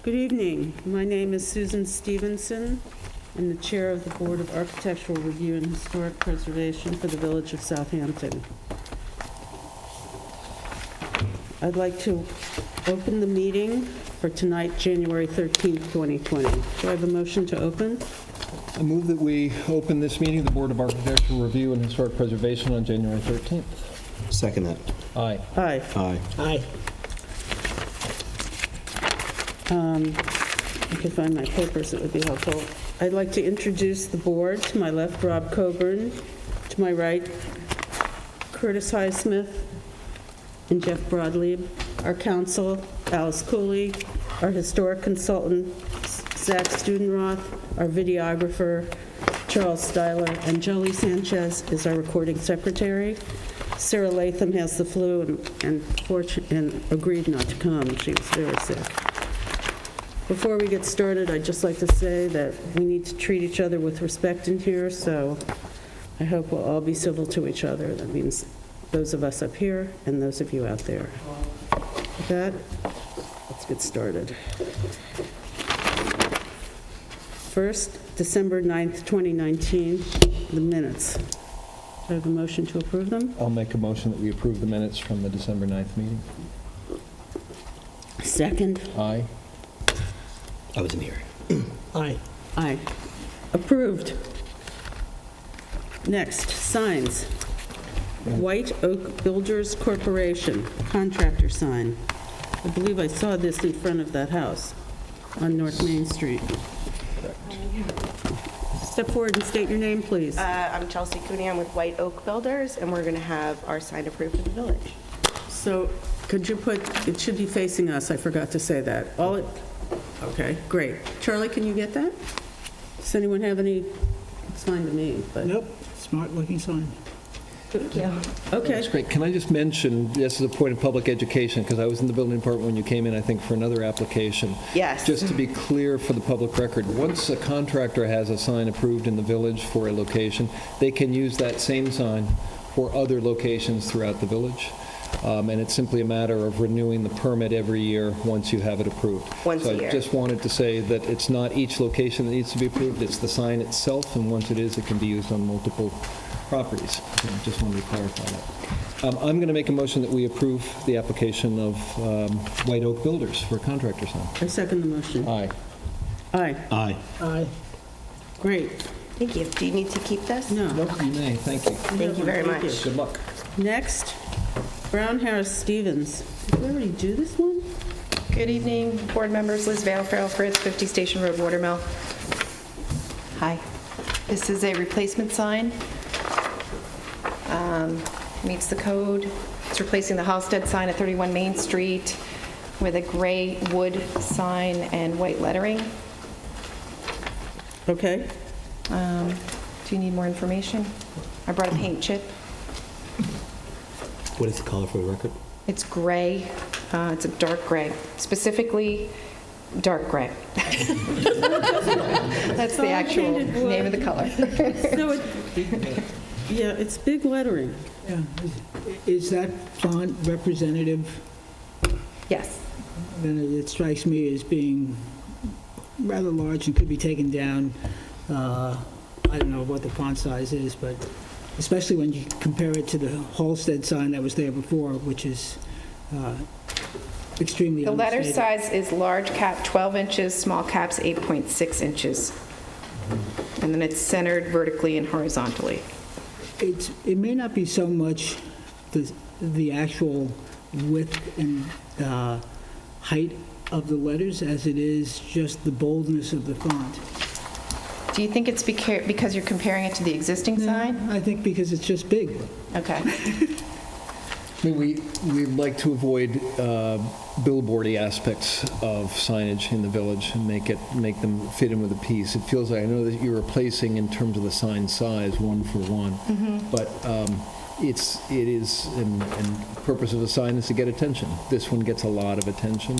Good evening. My name is Susan Stevenson. I'm the Chair of the Board of Architectural Review and Historic Preservation for the Village of Southampton. I'd like to open the meeting for tonight, January 13th, 2020. Do I have a motion to open? I move that we open this meeting of the Board of Architectural Review and Historic Preservation on January 13th. Second that. Aye. Aye. Aye. Aye. I could find my papers, it would be helpful. I'd like to introduce the board. To my left, Rob Coburn. To my right, Curtis Highsmith and Jeff Broadleib. Our counsel, Alice Cooley. Our historic consultant, Zach Studenroth. Our videographer, Charles Styler. And Jolie Sanchez is our recording secretary. Sarah Latham has the flu and agreed not to come. She was very sick. Before we get started, I'd just like to say that we need to treat each other with respect in here, so I hope we'll all be civil to each other. That means those of us up here and those of you out there. With that, let's get started. First, December 9th, 2019, the minutes. Do I have a motion to approve them? I'll make a motion that we approve the minutes from the December 9th meeting. Second? Aye. I wasn't here. Aye. Aye. Approved. Next, signs. White Oak Builders Corporation, contractor sign. I believe I saw this in front of that house on North Main Street. Step forward and state your name, please. I'm Chelsea Cooney. I'm with White Oak Builders, and we're going to have our sign approved for the village. So could you put, it should be facing us, I forgot to say that. Okay, great. Charlie, can you get that? Does anyone have any, it's fine to me, but. Nope, smart looking sign. Thank you. Okay. That's great. Can I just mention, this is a point of public education, because I was in the building department when you came in, I think, for another application. Yes. Just to be clear for the public record, once a contractor has a sign approved in the village for a location, they can use that same sign for other locations throughout the village. And it's simply a matter of renewing the permit every year once you have it approved. Once a year. So I just wanted to say that it's not each location that needs to be approved, it's the sign itself, and once it is, it can be used on multiple properties. So I just wanted to clarify that. I'm going to make a motion that we approve the application of White Oak Builders for a contractor sign. I second the motion. Aye. Aye. Aye. Aye. Great. Thank you. Do you need to keep this? No. Nope, you may. Thank you. Thank you very Thank much. Good luck. Next, Brown Harris Stevens. Did we already do this one? Good evening, board members. Liz Vale, Farrell Fritz, 50 Station Road, Watermill. Hi. This is a replacement sign. Meets the code. It's replacing the Halsted sign at 31 Main Street with a gray wood sign and white lettering. Okay. Do you need more information? I brought a paint chip. What is the color for the record? It's gray. It's a dark gray. Specifically, dark gray. That's the actual Painted wood. name of the color. So yeah, it's big lettering. Yeah. Is that font representative? Yes. Then it strikes me as being rather large and could be taken down. I don't know what the font size is, but especially when you compare it to the Halsted sign that was there before, which is extremely The letter understated. size is large cap 12 inches, small caps 8.6 inches. And then it's centered vertically and horizontally. It may not be so much the actual width and height of the letters as it is just the boldness of the font. Do you think it's because you're comparing it to the existing sign? I think because it's just big. Okay. I mean, we like to avoid billboardy aspects of signage in the village and make them fit in with a piece. It feels like, I know that you're replacing in terms of the sign size, one for one, but it is, and the purpose of the sign is to get attention. This one gets a lot of attention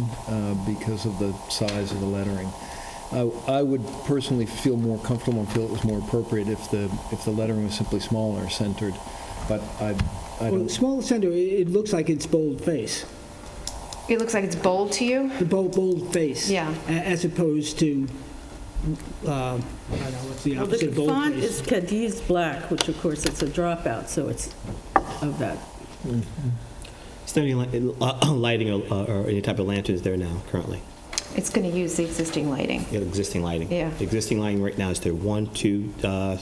because of the size of the lettering. I would personally feel more comfortable and feel it was more appropriate if the lettering was simply smaller, centered, but I Well, don't. small center, it looks like it's bold face. It looks like it's bold to you? The bold face. Yeah. As opposed to, I don't know, what's the Well, opposite the of bold font face? is Cadiz black, which of course it's a dropout, so it's of that. Is there any lighting or any type of lanterns there now, currently? It's going to use the existing lighting. Yeah, existing lighting? Yeah. The existing lighting right now, is there one, two, I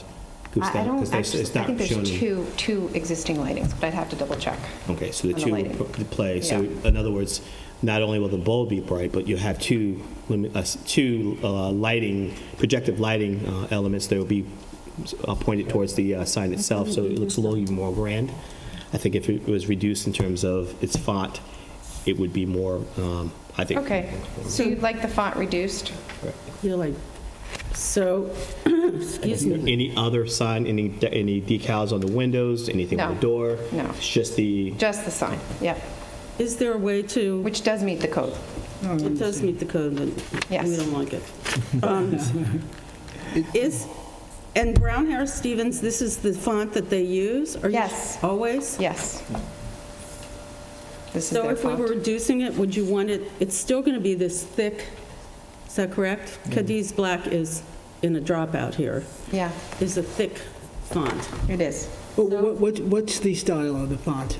don't actually, I think there's two existing lightings, but I'd have to double check. Okay, so the on the two lighting. will play. So Yeah. in other words, not only will the bulb be bright, but you have two lighting, projective lighting elements that will be pointed towards the sign itself, so it looks a little even more grand. I think if it was reduced in terms of its font, it would be more, I think. Okay, so you'd like the font reduced? You're like, so, excuse me. Any other sign, any decals on the windows, anything on the No. door? No. It's just the, Just the sign, yep, Is there a way to, which does meet the code. it does meet the code, but Yes. we don't like it. And Brown Harris Stevens, this is the font that they use? Are you- Yes. Always? Yes. This is So their if we font. were reducing it, would you want it, it's still going to be this thick, is that correct? Cadiz black is in a dropout here, Yeah, is a thick font. it is. What's the style of the font?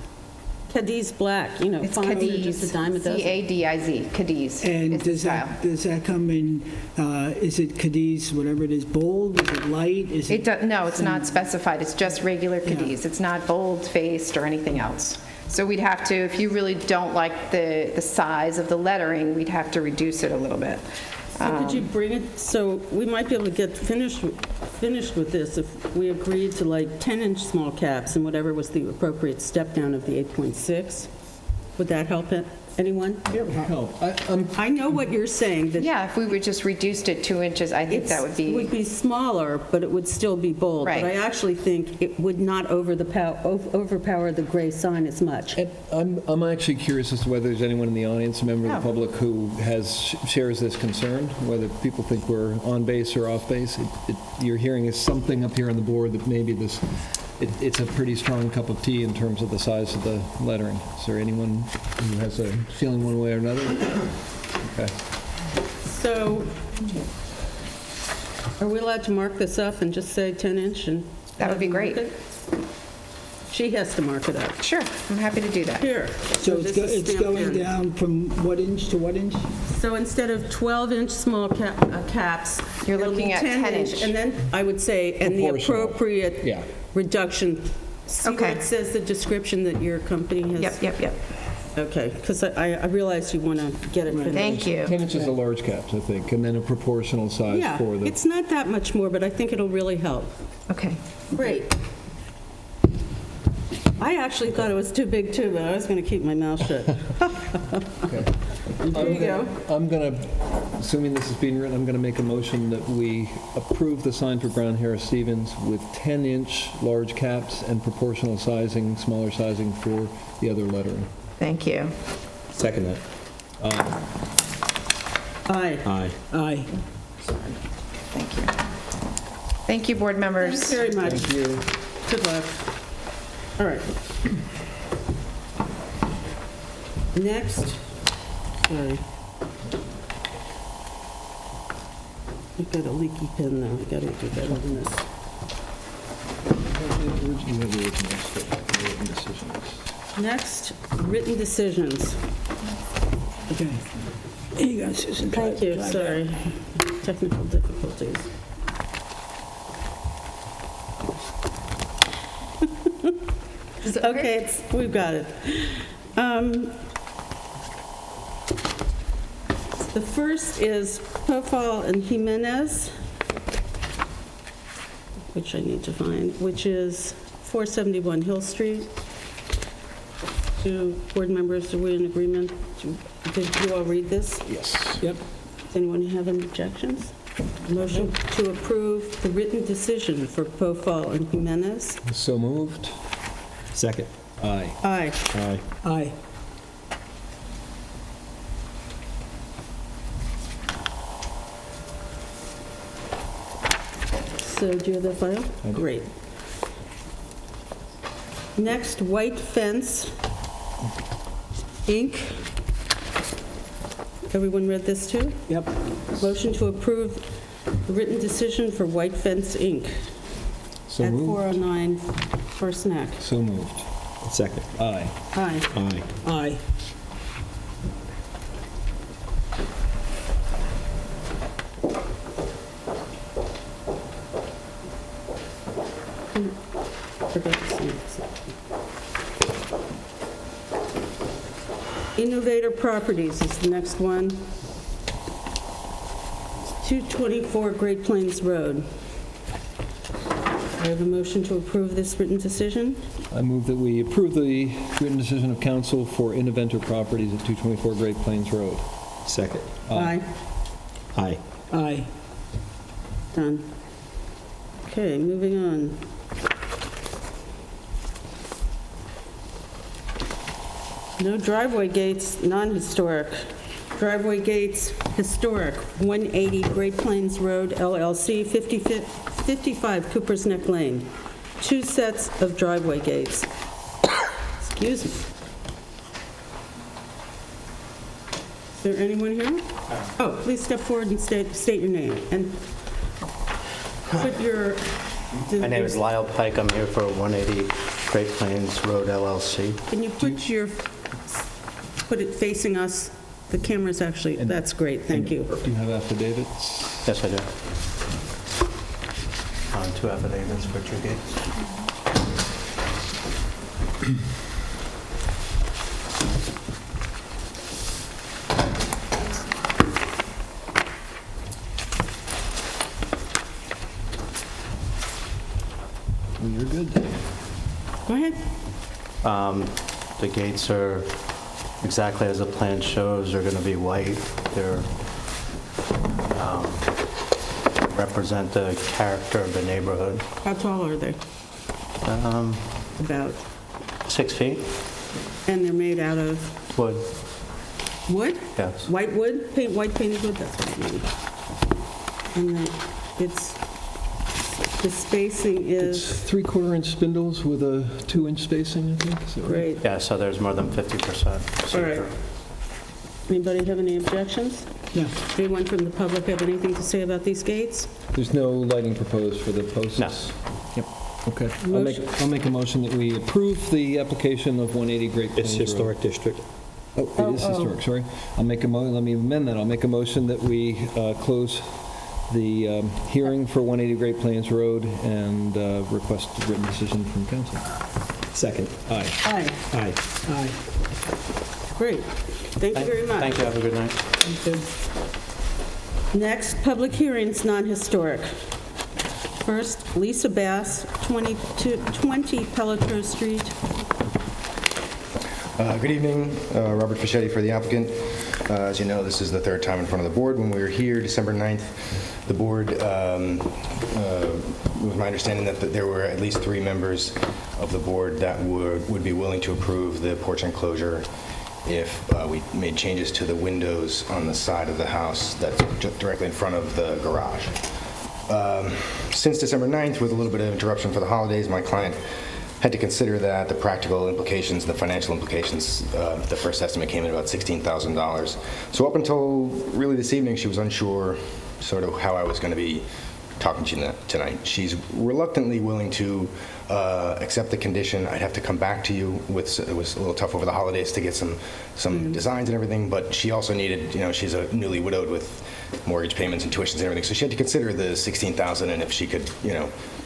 Cadiz black, you know, It's fonts are Cadiz, just a dime a dozen. C-A-D-I-Z, Cadiz. And It's the does style. that come in, is it Cadiz, whatever it is, bold, is it light, is it? No, it's not specified, it's just regular Cadiz. It's not bold-faced or anything else. So we'd have to, if you really don't like the size of the lettering, we'd have to reduce it a little bit. So could you bring it, so we might be able to get finished with this if we agreed to like 10-inch small caps and whatever was the appropriate step down of the 8.6? Would that help anyone? Help. I know what you're saying, that Yeah, if we would just reduced it 2 inches, I think that would it would be, be smaller, but it would still be bold. Right. But I actually think it would not overpower the gray sign as much. And I'm actually curious as to whether there's anyone in the audience, a member of the Oh. public, who shares this concern, whether people think we're on base or off base. You're hearing is something up here on the board that maybe it's a pretty strong cup of tea in terms of the size of the lettering. Is there anyone who has a feeling one way or another? Okay. So are we allowed to mark this up and just say 10-inch and? That would be great. mark it? She has to mark it up. sure, I'm happy to do that. Here. So this is it's stamped going in. down from what inch to what inch? So instead of 12-inch small caps. You're it'll be looking at 10-inch. And then I would say, and the Proportional. appropriate Yeah. reduction. See where Okay. it says the description that your company has? Yep. Okay, because I realize you want to get it finished. Thank you. 10 inches of large caps, I think, and then a proportional size Yeah, for the... it's not that much more, but I think it'll really help. Okay. Great. I actually thought it was too big too, but I was going to keep my mouth shut. There you go. I'm going to, assuming this is being written, I'm going to make a motion that we approve the sign for Brown Harris Stevens with 10-inch large caps and proportional sizing, smaller sizing for the other lettering. Thank you. second that. Aye. Aye. Aye. Thank you. Thank you, board members. Thanks very much. Thank you. Good luck. All right. Next, sorry. I've got a leaky pen now. I got to do better than this. Next, written decisions. Okay. Here you go, Susan. Thank you, sorry. Technical difficulties. Okay, we've got it. The first is Pofal and Jimenez, which I need to find, which is 471 Hill Street. Do board members, are we in agreement? Did you all read this? Yes. Yep. Does anyone have any objections? Motion to approve the written decision for Pofal and Jimenez? So moved. Second. Aye. Aye. Aye. Aye. So do you have that file? I do. Great. Next, White Fence, Inc., Everyone read this too? Yep. Motion to approve the written decision for White Fence, Inc. So at moved. 409 First Neck. So moved. Second. Aye. Aye. Aye. Aye. Forgot to sign this. Innovator Properties is the next one. 224 Great Plains Road. I have a motion to approve this written decision. I move that we approve the written decision of council for Innoventor Properties at 224 Great Plains Road. Second. Aye. Aye. Aye. Done. Okay, moving on. No driveway gates, non-historic. Driveway gates, historic, 180 Great Plains Road LLC, 55 Cooper's Neck Lane. 2 sets of driveway gates. Excuse me. Is there anyone here? Oh, please step forward and state your name. And put your... My name is Lyle Pike. I'm here for 180 Great Plains Road LLC. Can you put it facing us? The camera's actually, that's great, thank you. Do you have affidavits? Yes, I do. 2 affidavits for 2 gates. Well, you're good. Go ahead. The gates are exactly as the plan shows. They're going to be white. They're represent the character of the neighborhood. How tall are they? About. 6 feet. And they're made out of Wood. wood? Yes. White wood? White painted wood? That's what I mean. And the spacing It's is 3/4-inch spindles with a 2-inch spacing, I think. Is that right? great. Yeah, so there's more than 50%. All right. Anybody have any objections? No. Anyone from the public have anything to say about these gates? There's no lighting proposed for the posts? No. Yep, okay. Motion- I'll make a motion that we approve the application of 180 Great Plains It's Road. historic district. Oh, it is historic, sorry. Let me amend that. I'll make a motion that we close the hearing for 180 Great Plains Road and request a written decision from council. Second. Aye. Aye. Aye. Aye. Great. Thank you very much. Thank you. Have a good night. Good. Next, public hearings, non-historic. First, Lisa Bass, 20 Pelletier Street. Good evening, Robert Fischetti for the applicant. As you know, this is the 3rd time in front of the board. When we were here December 9th, the board, it was my understanding that there were at least 3 members of the board that would be willing to approve the porch enclosure if we made changes to the windows on the side of the house that's directly in front of the garage. Since December 9th, with a little bit of interruption for the holidays, my client had to consider that, the practical implications, the financial implications. The first estimate came in about $16,000. So up until really this evening, she was unsure sort of how I was going to be talking to you tonight. She's reluctantly willing to accept the condition. I'd have to come back to you with, it was a little tough over the holidays to get some designs and everything, but she also needed, she's a newly widowed with mortgage payments and tuitions and everything, so she had to consider the $16,000 and if she could,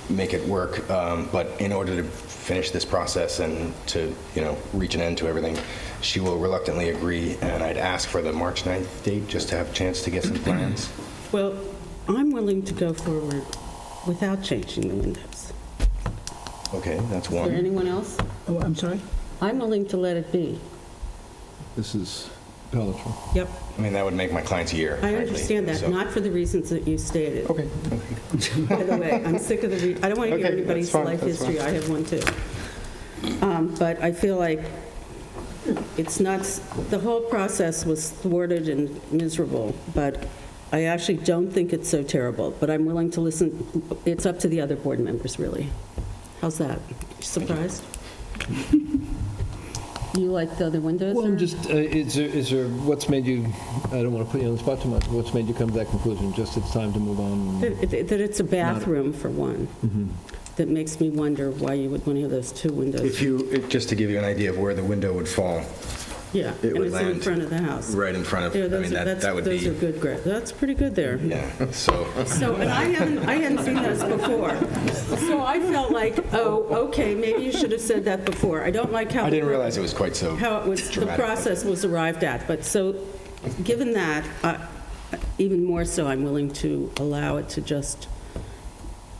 make it work. But in order to finish this process and to, reach an end to everything, she will reluctantly agree, and I'd ask for the March 9th date just to have a chance to get some plans. Well, I'm willing to go forward without changing the windows. Okay, that's Is there one. anyone else? Oh, I'm sorry? I'm willing to let it be. This is Pelletier. Yep. I mean, that would make my client's year. I frankly, understand that, so- not for the reasons that you stated. Okay. By the way, I'm sick of the, I don't want to hear Okay, anybody's that's fine, life that's history, I have one too. But I feel like it's not, the whole process was thwarted and miserable, but I actually don't think it's so terrible, but I'm willing to listen, it's up to the other board members, really. How's that? Surprised? You like the other windows? Well, or- I'm just, is there, what's made you, I don't want to put you on the spot too much, what's made you come to that conclusion? Just it's time to move on? That it's a bathroom, for one. That makes me wonder why you would want to have those two windows. If you, just to give you an idea of where the window would fall, Yeah, it and would it's in land front of the house. right in front of, Yeah, I those mean, are- that would Those are be, good, that's pretty good there. yeah, so. So, and I hadn't seen those before. So I felt like, oh, okay, maybe you should have said that before. I don't like how. I didn't realize it was quite so How it was, the dramatic. process was arrived at. But so, given that, even more so, I'm willing to allow it to just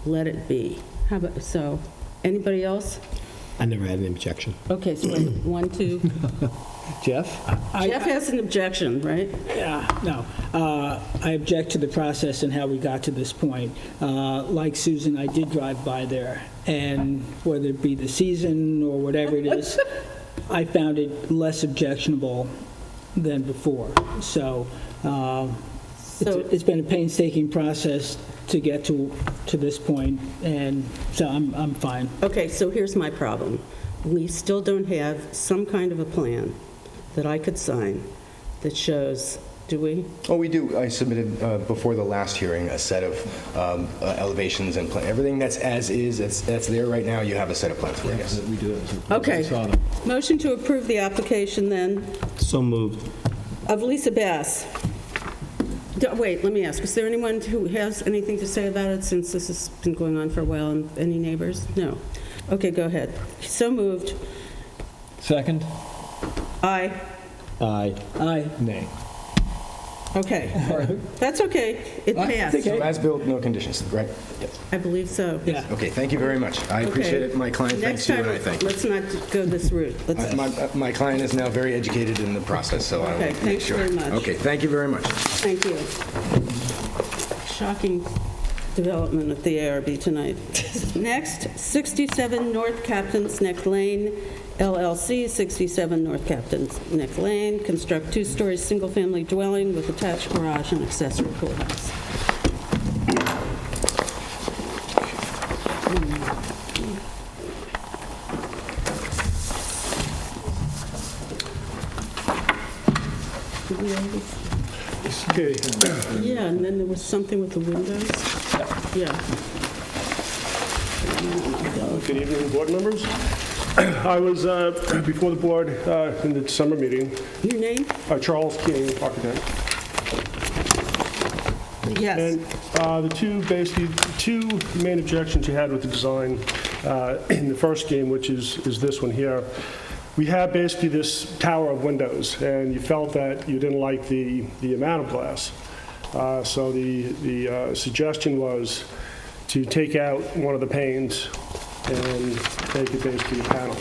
let it be. How about, so, anybody else? I never had an objection. Okay, so wait, 1, 2. Jeff? Jeff has an objection, right? Yeah, no. I object to the process and how we got to this point. Like Susan, I did drive by there, and whether it be the season or whatever it is, I found it less objectionable than before. So it's been a painstaking process to get to this point, and so I'm fine. Okay, so here's my problem. We still don't have some kind of a plan that I could sign that shows, do we? Oh, we do. I submitted before the last hearing a set of elevations and everything that's as is, that's there right now. You have a set of plans for, yes. We do it. Okay. Saw them. Motion to approve the application then So moved. of Lisa Bass. Wait, let me ask, is there anyone who has anything to say about it since this has been going on for a while? And any neighbors? No. Okay, go ahead. So moved. Second? Aye. Aye. Aye. Nay. Okay. That's okay. It passed. So as built, no conditions, right? Yes. I believe so. Yeah. Okay, thank you very much. I appreciate it. My client thanks you, and I thank you. Next time, let's not go this route. Let's, My client is now very educated in the process, so I will Okay, make thanks sure. very much. Okay, thank you very much. thank you. Shocking development at the ARB tonight. Next, 67 North Captain's Neck Lane, LLC, 67 North Captain's Neck Lane, construct two-story single-family dwelling with attached garage and accessory courthouse. Did we already- Okay, Yeah, and then there was something with the windows? Yeah. good evening, board members. I was before the board in the December meeting, Your name? Charles King, architect. Yes. And the two main objections you had with the design in the first game, which is this one here, we had basically this tower of windows, and you felt that you didn't like the amount of glass. So the suggestion was to take out one of the panes and make it basically a panel.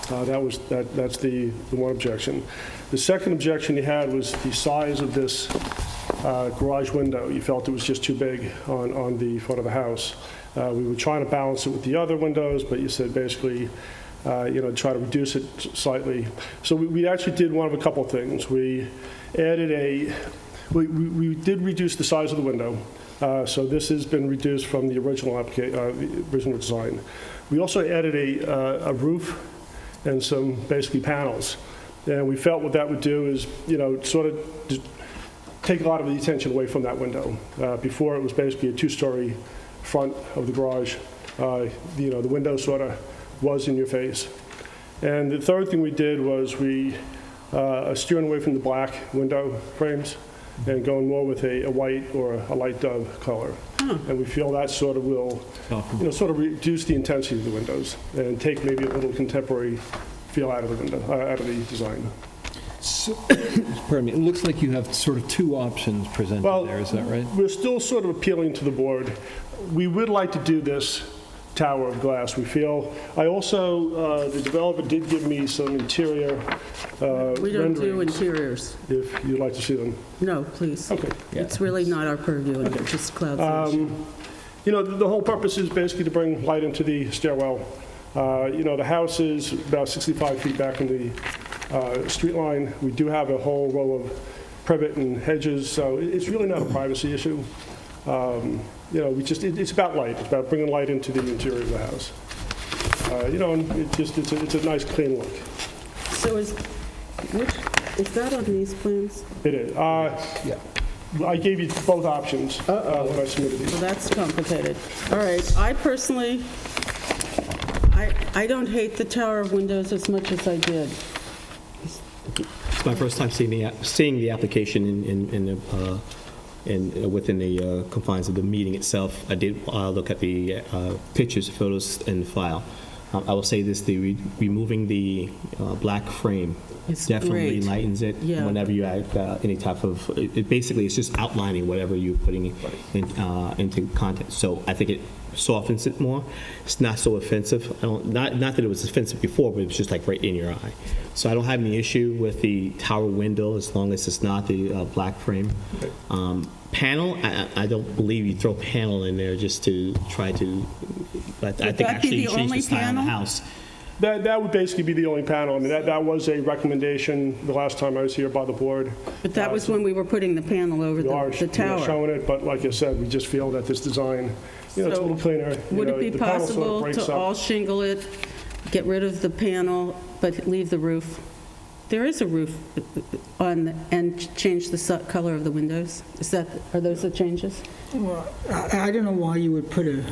That's the one objection. The second objection you had was the size of this garage window. You felt it was just too big on the front of the house. We were trying to balance it with the other windows, but you said basically, try to reduce it slightly. So we actually did one of a couple of things. We added we did reduce the size of the window. So this has been reduced from the original original design. We also added a roof and some basically panels. And we felt what that would do is, sort of take a lot of the attention away from that window. Before it was basically a two-story front of the garage. The window sort of was in your face. And the third thing we did was we steering away from the black window frames and going more with a white or a light dove color. And we feel that sort of will, sort of reduce the intensity of the windows and take maybe a little contemporary feel out of the window, out of the design. So, pardon me, it looks like you have sort of two options presented there, is that right? We're still sort of appealing to the board. We would like to do this tower of glass. We feel, I also, the developer did give me some interior We don't do renderings, interiors. if you'd like to see them. No, please. Okay. It's really not our purview, and it's just cloud search. The whole purpose is basically to bring light into the stairwell. The house is about 65 feet back from the street line. We do have a whole row of privet and hedges, so it's really not a privacy issue. It's about light. It's about bringing light into the interior of the house. And it's a nice, clean look. So is that on these plans? It is. I gave you both options when I submitted these. Well, that's complicated. All right, I personally, I don't hate the tower of windows as much as I did. It's my first time seeing the application within the confines of the meeting itself. I did look at the pictures, photos, in the file. I will say this: removing the black frame It's definitely great. lightens it. Yeah. Whenever you add any type of, basically it's just outlining whatever you're putting into content. So I think it softens it more. It's not so offensive. Not that it was offensive before, but it was just like right in your eye. So I don't have any issue with the tower window as long as it's not the black frame. Panel, I don't believe you throw panel in there just to try to, but I think that be actually the you change only the style of the panel? house. That would basically be the only panel. I mean, that was a recommendation the last time I was here by the board. But that was when we were putting the panel over We are the tower. showing it, but like I said, we just feel that this design, it's a So little cleaner. Would it be The panel sort of possible breaks to up. all shingle it, get rid of the panel, but leave the roof? There is a roof on, and change the color of the windows? Are those the changes? Well, I don't know why you would put a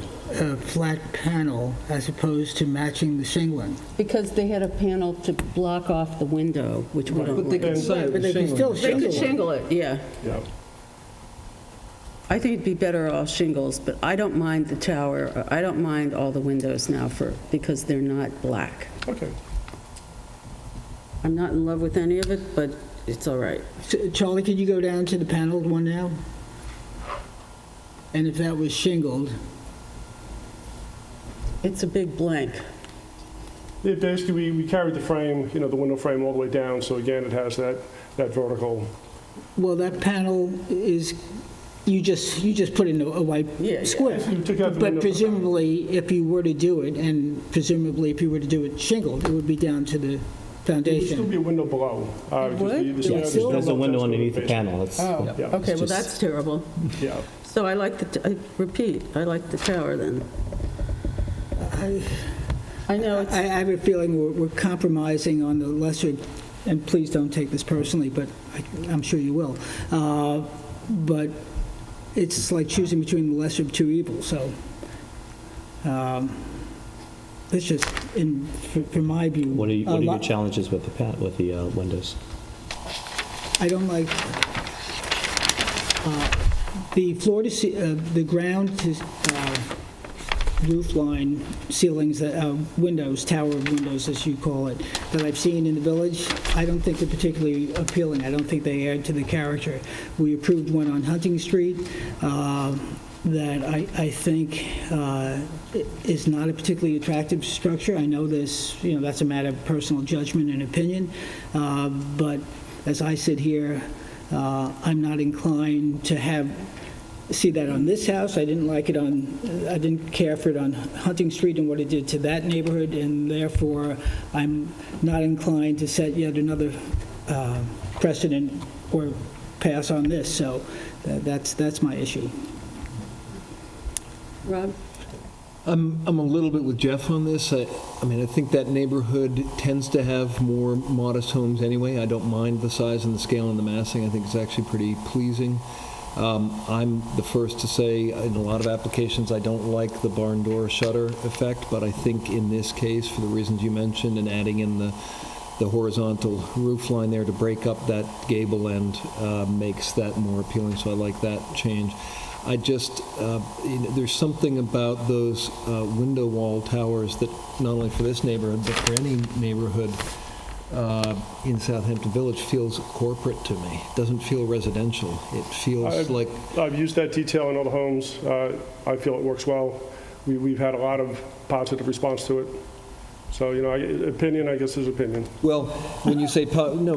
flat panel as opposed to matching the shingling. Because they had a panel to block off the window, which we don't But they want. can say But they can still They could shingle it, yeah. Yeah. I think it'd be better all shingles, but I don't mind the tower. I don't mind all the windows now because they're not black. Okay. I'm not in love with any of it, but it's all right. So, Charlie, could you go down to the paneled one now? And if that was shingled, It's a big blank. Basically, we carried the frame, the window frame all the way down, so again, it has that vertical. well, that panel is, you just put in a white Yeah, yeah. square. You took out the But window. presumably, if you were to do it, and presumably if you were to do it shingled, it would be down to the There would still foundation. be a window below. It would? still- There's a window underneath the panel. It's, Oh, Yeah. okay, well, just- that's terrible. Yeah. So I like I repeat, I like the tower then. I know it's, I have a feeling we're compromising on the lesser, and please don't take this personally, but I'm sure you will. But it's like choosing between the lesser of two evils, so it's just, from my view. what are a your lot- challenges with the windows? I don't like the floor to the ground to roof line ceilings, windows, tower windows, as you call it, that I've seen in the village. I don't think they're particularly appealing. I don't think they add to the character. We approved one on Hunting Street that I think is not a particularly attractive structure. I know that's a matter of personal judgment and opinion, but as I sit here, I'm not inclined to see that on this house. I didn't care for it on Hunting Street and what it did to that neighborhood, and therefore I'm not inclined to set yet another precedent or pass on this. So that's my issue. Rob? I'm a little bit with Jeff on this. I mean, I think that neighborhood tends to have more modest homes anyway. I don't mind the size and the scale and the massing. I think it's actually pretty pleasing. I'm the first to say in a lot of applications I don't like the barn door shutter effect, but I think in this case, for the reasons you mentioned, and adding in the horizontal roof line there to break up that gable end makes that more appealing, so I like that change. I just, there's something about those window wall towers that not only for this neighborhood, but for any neighborhood in Southampton Village feels corporate to me. It doesn't feel residential. It feels like... I've used that detail in other homes. I feel it works well. We've had a lot of positive response to it. So, opinion, I guess, is opinion. Well, when you say, no,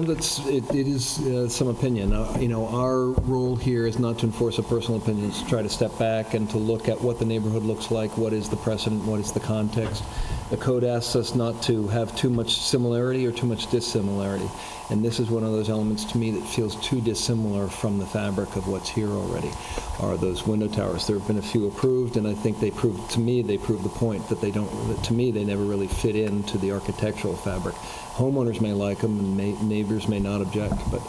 it is some opinion. Our role here is not to enforce a personal opinion, it's to try to step back and to look at what the neighborhood looks like, what is the precedent, what is the context, The code asks us not to have too much similarity or too much dissimilarity. And this is one of those elements to me that feels too dissimilar from the fabric of what's here already, are those window towers. There have been a few approved, and I think they proved the point that to me, they never really fit into the architectural fabric. Homeowners may like them, and neighbors may not object, but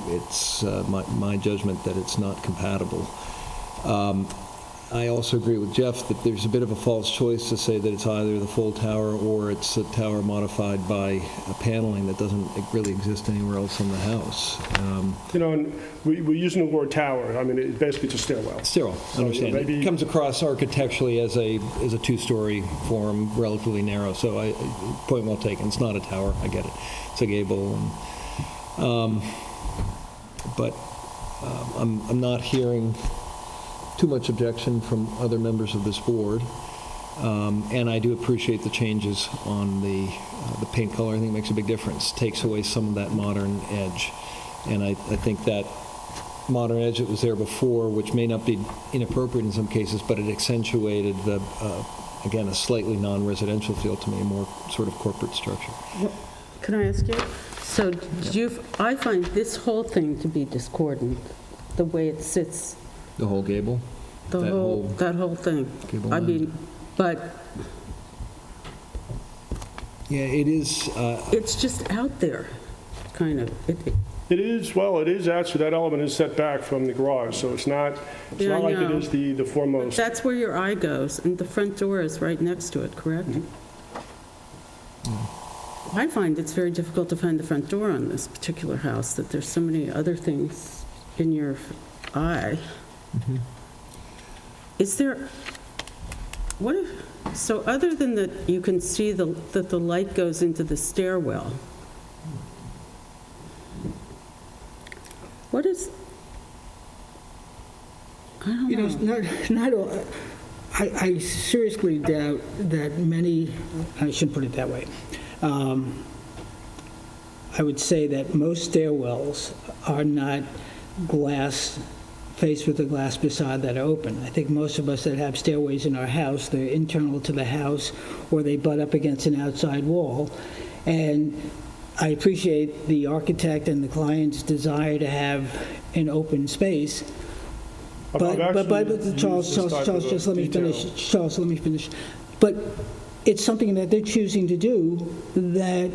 it's my judgment that it's not compatible. I also agree with Jeff that there's a bit of a false choice to say that it's either the full tower or it's a tower modified by a paneling that doesn't really exist anywhere else in the house. And we're using the word tower. I mean, it's basically just a stairwell. Still, I understand. maybe- It comes across architecturally as a two-story form, relatively narrow, so point well taken. It's not a tower, I get it. It's a gable. But I'm not hearing too much objection from other members of this board. And I do appreciate the changes on the paint color. I think it makes a big difference. Takes away some of that modern edge. And I think that modern edge that was there before, which may not be inappropriate in some cases, but it accentuated again, a slightly non-residential feel to me, a more sort of corporate structure. Can I ask you? So I find this whole thing to be discordant, the way it sits, The whole gable? that whole thing. Gable I end. mean, but Yeah, it is. it's just out there, kind of. It is actually, that element is set back from the garage, so it's not Yeah, I like it know. is the foremost. That's where your eye goes, and the front door is right next to it, correct? I find it's very difficult to find the front door on this particular house, that there's so many other things in your eye. Is there, so other than that you can see that the light goes into the stairwell, what is, I don't You know, know. not all, I seriously doubt that many, I shouldn't put it that way. I would say that most stairwells are not glass, faced with a glass facade that are open. I think most of us that have stairways in our house, they're internal to the house, or they butt up against an outside wall. And I appreciate the architect and the client's desire to have an open space, but Charles, just let me finish. Charles, let me finish. But it's something that they're choosing to do that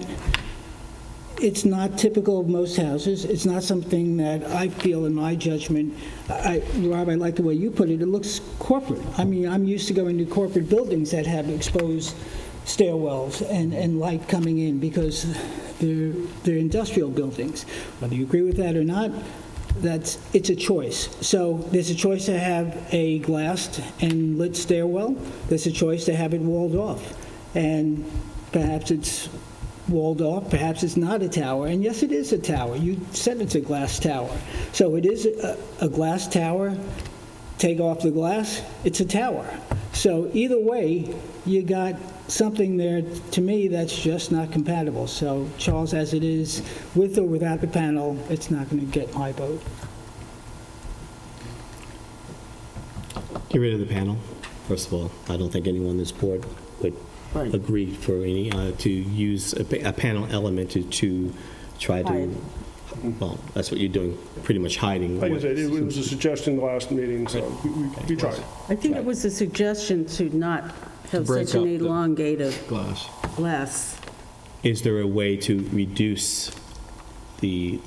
it's not typical of most houses. It's not something that I feel, in my judgment, Rob, I like the way you put it, it looks corporate. I mean, I'm used to going to corporate buildings that have exposed stairwells and light coming in because they're industrial buildings. Whether you agree with that or not, it's a choice. So there's a choice to have a glassed and lit stairwell. There's a choice to have it walled off. And perhaps it's walled off, perhaps it's not a tower. And yes, it is a tower. You said it's a glass tower. So it is a glass tower. Take off the glass, it's a tower. So either way, you got something there, to me, that's just not compatible. So Charles, as it is, with or without the panel, it's not going to get my vote. Get rid of the panel, first of all. I don't think anyone on this board would Right. agree for any, to use a panel element to try to, Hide. well, that's what you're doing, pretty much hiding. Like I what- said, it was a suggestion in the last meeting, so we tried. I think it was a suggestion to not have break such an up the- elongated Glass. glass. Is there a way to reduce the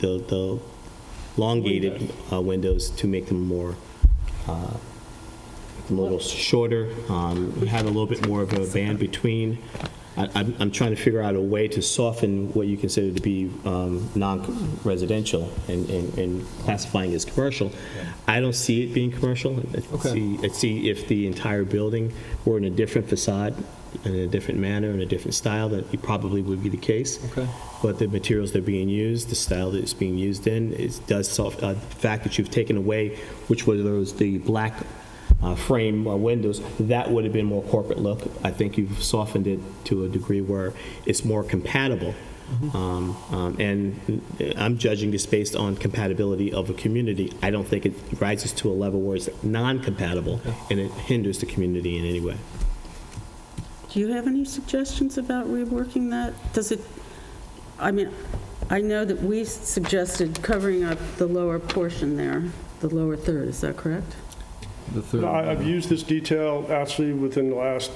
elongated windows to make them more, a little shorter, have a little bit more of a band between? I'm trying to figure out a way to soften what you consider to be non-residential and classifying as commercial. I don't see it being commercial. I see if the entire building were in a different facade, in a different manner, in a different style, that it probably would be the case. Okay. But the materials that are being used, the style that it's being used in, it does the fact that you've taken away, which was the black frame windows, that would have been more corporate look. I think you've softened it to a degree where it's more compatible. And I'm judging this based on compatibility of a community. I don't think it rises to a level where it's non-compatible and it hinders the community in any way. Do you have any suggestions about reworking that? Does it, I mean, I know that we suggested covering up the lower portion there, the lower third, is that correct? The third. I've used this detail actually within the last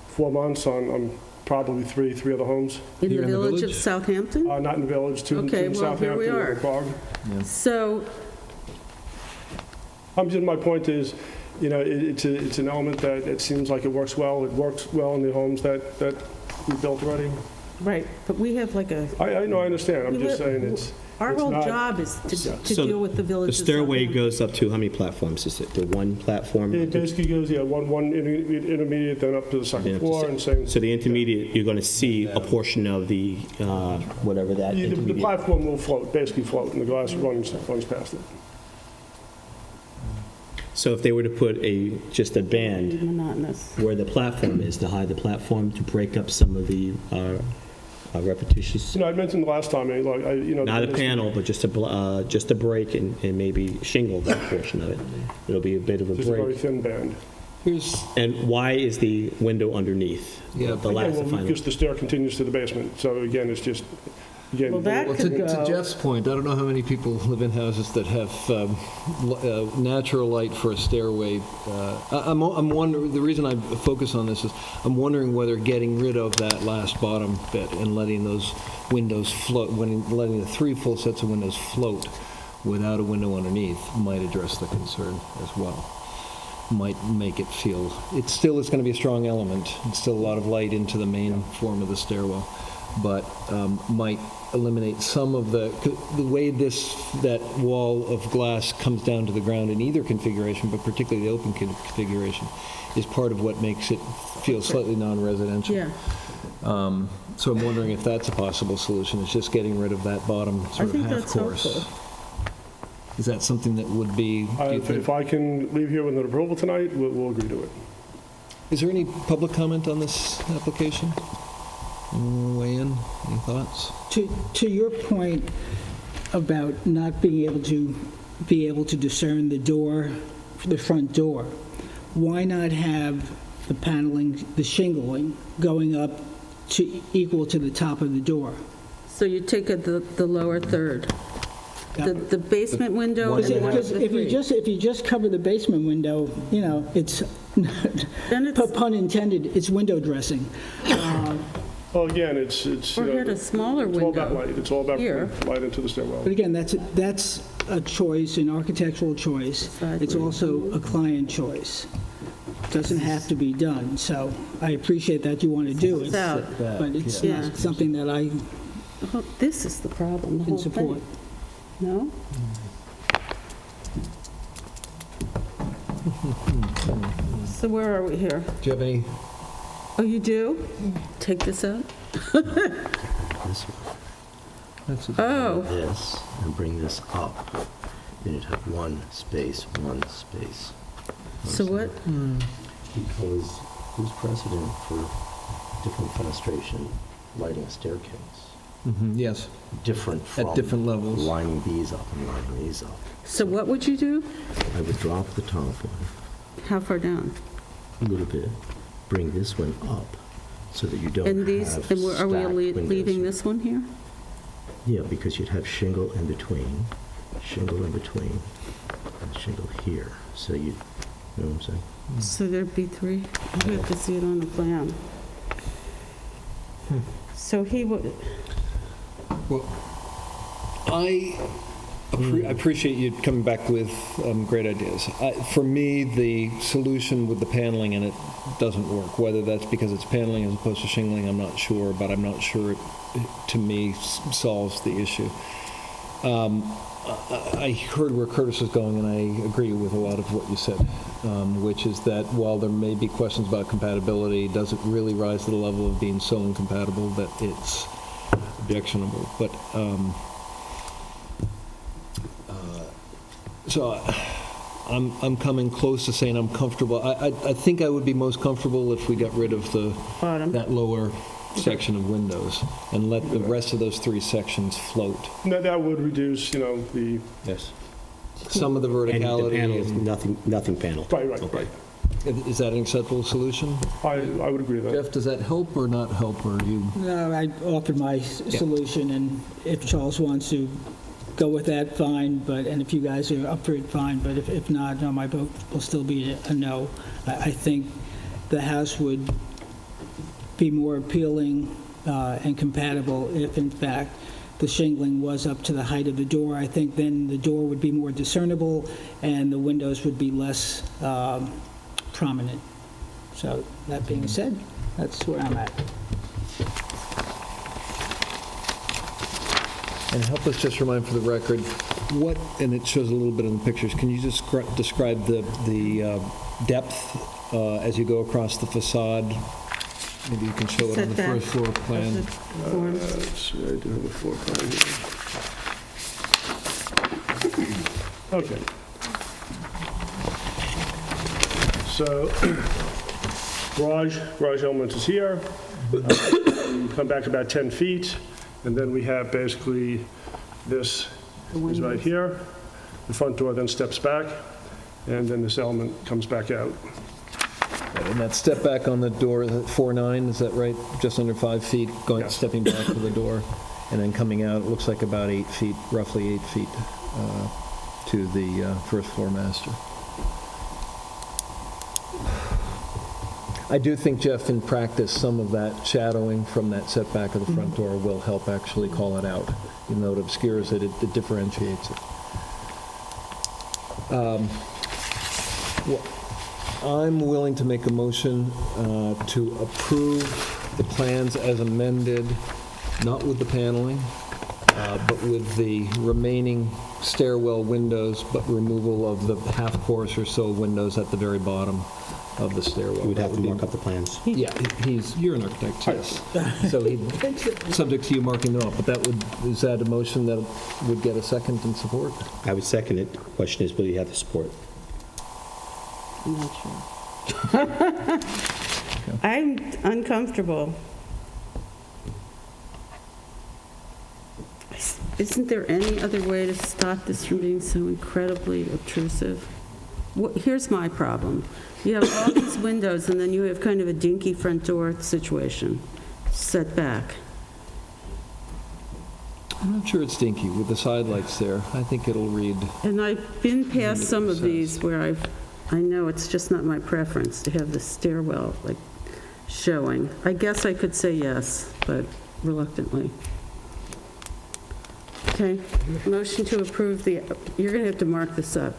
4 months on probably three other homes. In Here the in the village of village? Southampton? Not in the village, two Okay, in well, here we Southampton are. and Quogue. So, My point is, it's an element that it seems like it works well. It works well in the homes that we built already. right, but we have like a, I know, I understand. I'm just saying our it's whole not- job is to So deal with the village The of stairway Southampton. goes up to how many platforms? Is it the one platform? It basically goes, one intermediate, then up to the Yeah, second to floor, se- and same. So the intermediate, you're going to see a portion of the, whatever that The intermediate. platform will float, basically float, and the glass runs past it. So if they were to put just a band Monotonous. where the platform is, to hide the platform, to break up some of the repetitious, I mentioned the last time, not a panel, but just a break and maybe shingle that portion of it. It'll be a bit of a Just a very break. thin band. Here's, And why is the window underneath? Yeah, The Again, last, well, the final. because the stair continues to the basement, so again, it's just, Well, that well, could to go. Jeff's point, I don't know how many people live in houses that have natural light for a stairway. I'm wondering, the reason I focus on this is, I'm wondering whether getting rid of that last bottom bit and letting those windows float, letting the 3 full sets of windows float without a window underneath might address the concern as well. Might make it feel, it still is going to be a strong element. It's still a lot of light into the main form of the stairwell, but might eliminate some of the way that wall of glass comes down to the ground in either configuration, but particularly the open configuration, is part of what makes it feel slightly non-residential. Yeah, So I'm wondering if that's a possible solution, is just getting rid of that bottom I sort of think half that's course. helpful. Is that something that would be, do you think? if I can leave here with an approval tonight, we'll agree to it. Is there any public comment on this application? Anyone weigh in? Any thoughts? To your point about not being able to discern the door, the front door, why not have the paneling, the shingling, going up to equal to the top of the door? so you take the lower third, the basement window and Because the if you just cover the basement window, it's, Then it's, pun intended, it's window dressing. Well, again, it's or get a smaller it's all about window. light. It's all about Here. light into the stairwell. But again, that's a choice, an architectural choice. It's also a client choice. Doesn't have to be done, so I appreciate that you want to do it, It's out. but it's Yeah. not something that I Oh, this is the problem, the can whole support. thing. No? So where are we here? Do you have any, Oh, you do? Take this out? This one, that's a- Oh, this, and bring this up. Then you'd have one space. so what? Because there's precedent for different fenestration, lighting a staircase. yes, Different from at different levels. lining these up and lining these up. So what would you do? I would drop the top one How far down? a little bit, bring this one up, so that you don't And these, have and are we stacked windows. leaving this one here? Yeah, because you'd have shingle in between, and shingle here. So you know what I'm saying? So there'd be 3? I have to see it on the plan. So he would, Well, I appreciate you coming back with great ideas. For me, the solution with the paneling in it doesn't work. Whether that's because it's paneling as opposed to shingling, I'm not sure, but I'm not sure it, to me, solves the issue. I heard where Curtis was going, and I agree with a lot of what you said, which is that while there may be questions about compatibility, does it really rise to the level of being so incompatible that it's objectionable? But so I'm coming close to saying I'm comfortable. I think I would be most comfortable if we got rid of bottom. that lower section of windows and let the rest of those 3 sections float. That would reduce, the, Yes. Some of the And the verticality. panel is and- nothing panel. right. Is that an acceptable solution? I would agree with that. Jeff, does that help or not help, or you? No, I offered my solution, and if Charles wants to go with that, fine, and if you guys are up for it, fine, but if not, no, my vote will still be a no. I think the house would be more appealing and compatible if, in fact, the shingling was up to the height of the door. I think then the door would be more discernible and the windows would be less prominent. So that being said, that's where I'm at. And help us just remind for the record, what, and it shows a little bit in the pictures, can you just describe the depth as you go across the facade? Maybe you can show it on the Setback first floor plan. of the forms. Let's see, I do have a floor plan here. Okay. So, garage element is here. You come back about 10 feet, and then we have basically this is right here. The front door then steps back, and then this element comes back out. And that step back on the door, is it 4.9, is that right? Just under 5 feet, Yes. stepping back to the door, and then coming out, it looks like about 8 feet, roughly 8 feet to the first floor master. I do think, Jeff, in practice, some of that shadowing from that setback of the front door will help actually call it out. Even though it obscures it, it differentiates it. I'm willing to make a motion to approve the plans as amended, not with the paneling, but with the remaining stairwell windows, but removal of the half-course or so windows at the very bottom of the stairwell. You would have to mark up the plans. Yeah, you're an architect, yes. So subject to you marking them up, but is that a motion that would get a second in support? I would second it. The question is, will you have the support? I'm not sure. I'm uncomfortable. Isn't there any other way to stop this from being so incredibly obtrusive? Here's my problem. You have all these windows, and then you have kind of a dinky front door situation set back. I'm not sure it's dinky with the side lights there. I think it'll read. And I've been past some of these where I know it's just not my preference to have the stairwell like showing. I guess I could say yes, but reluctantly. Okay, motion to approve you're going to have to mark this up.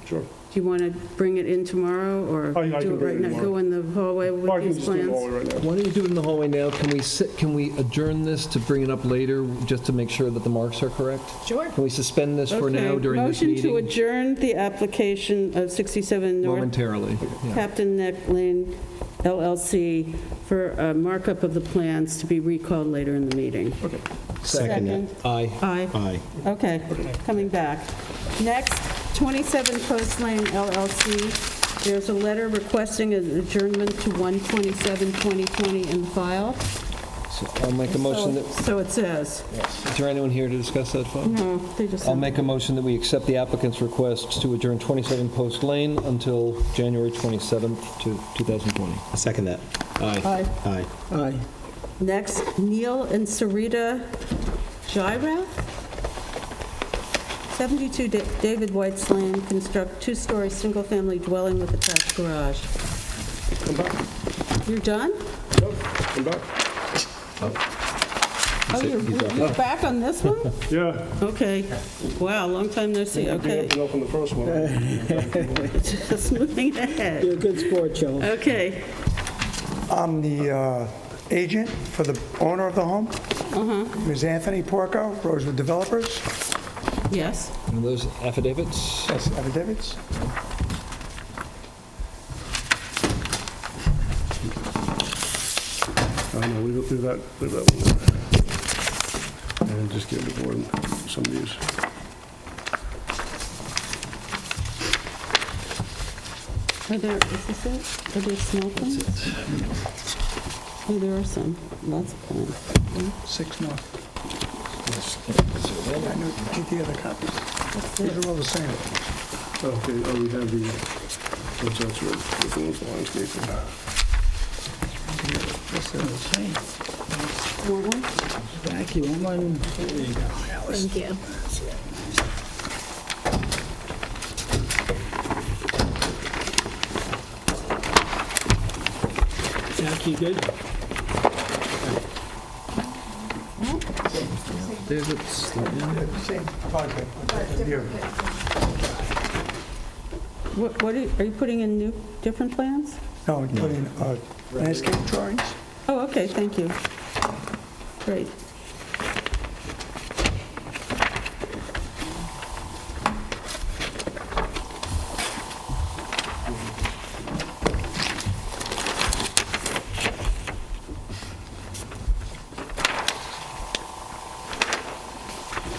Sure. Do you want to bring it in tomorrow, or I can do it bring right it in now? tomorrow. Go in the hallway I with can these just do it all plans? right now. Why don't you do it in the hallway now? Can we adjourn this to bring it up later, just to make sure that the marks are correct? Sure. Can we suspend this for now Okay, during this motion to meeting? adjourn the application of 67 North Momentarily. Yeah. Captain Neck Lane LLC for a markup of the plans to be recalled later in the meeting. Second it. Aye. Aye. Aye. Okay, coming back. Next, 27 Post Lane LLC. There's a letter requesting an adjournment to 1/27/2020 in the file. So I'll make a motion that, So it says. is there anyone here to discuss that file? No, they just. I'll make a motion that we accept the applicant's request to adjourn 27 Post Lane until January 27th, 2020. I'll second that. Aye. Aye. Aye. Aye. Next, Neil and Sarita Jairath, 72 David White's Lane, construct two-story single-family dwelling with attached garage. Come back. You're done? No, come back. Oh, you're back on this one? Yeah. Okay. Wow, long time no see, okay. Open up on the first one. Just moving ahead. You're a good sport, Charles. Okay. I'm the agent for the owner of the home. Ms. Anthony Porco, Rosewood Developers. Yes. And those affidavits? Yes, affidavits. No, leave that one there. And just give the board some of these. Is this it? Are there small plans? Oh, there are some, lots of plans. 6 North. I know, get the other copies. These are all the same. Okay, we have the Which is within the landscaping. Back, you want one? There you go, Alice. Thank you. Jack, you good? Same project. Here. What are you putting in new, different plans? No, we put in landscape drawings. Oh, okay, thank you. Great.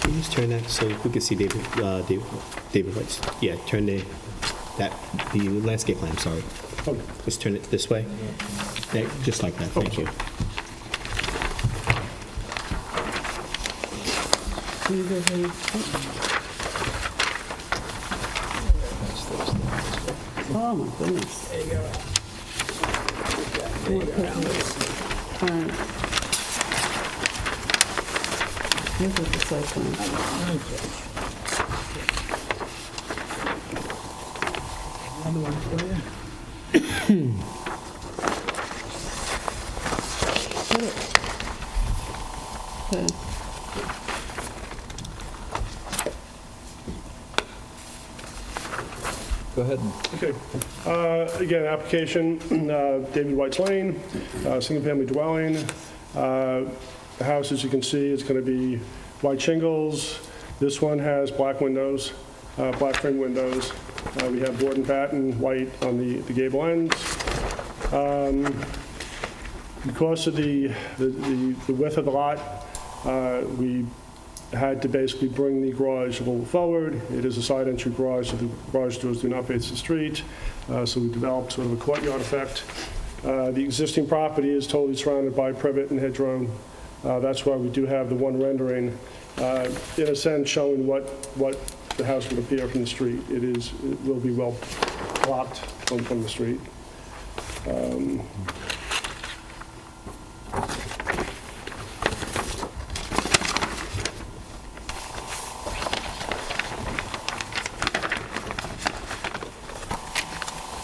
Can you just turn that so we can see David White's, yeah, turn the landscape plan, sorry. Just turn it this way. Yeah, just like that, thank you. Can you go ahead? Oh, my goodness. There you go. All right. Look at the site plan. Another one for you. Okay. Go ahead. Okay. Again, application, David White's Lane, single-family dwelling. The house, as you can see, is going to be white shingles. This one has black windows, black frame windows. We have board and batten white on the gable ends. Because of the width of the lot, we had to basically bring the garage a little forward. It is a side entry garage, so the garage doors do not face the street. So we developed sort of a courtyard effect. The existing property is totally surrounded by privet and hedgerow. That's why we do have the one rendering, in a sense, showing what the house would appear from the street. It will be well blocked from the street.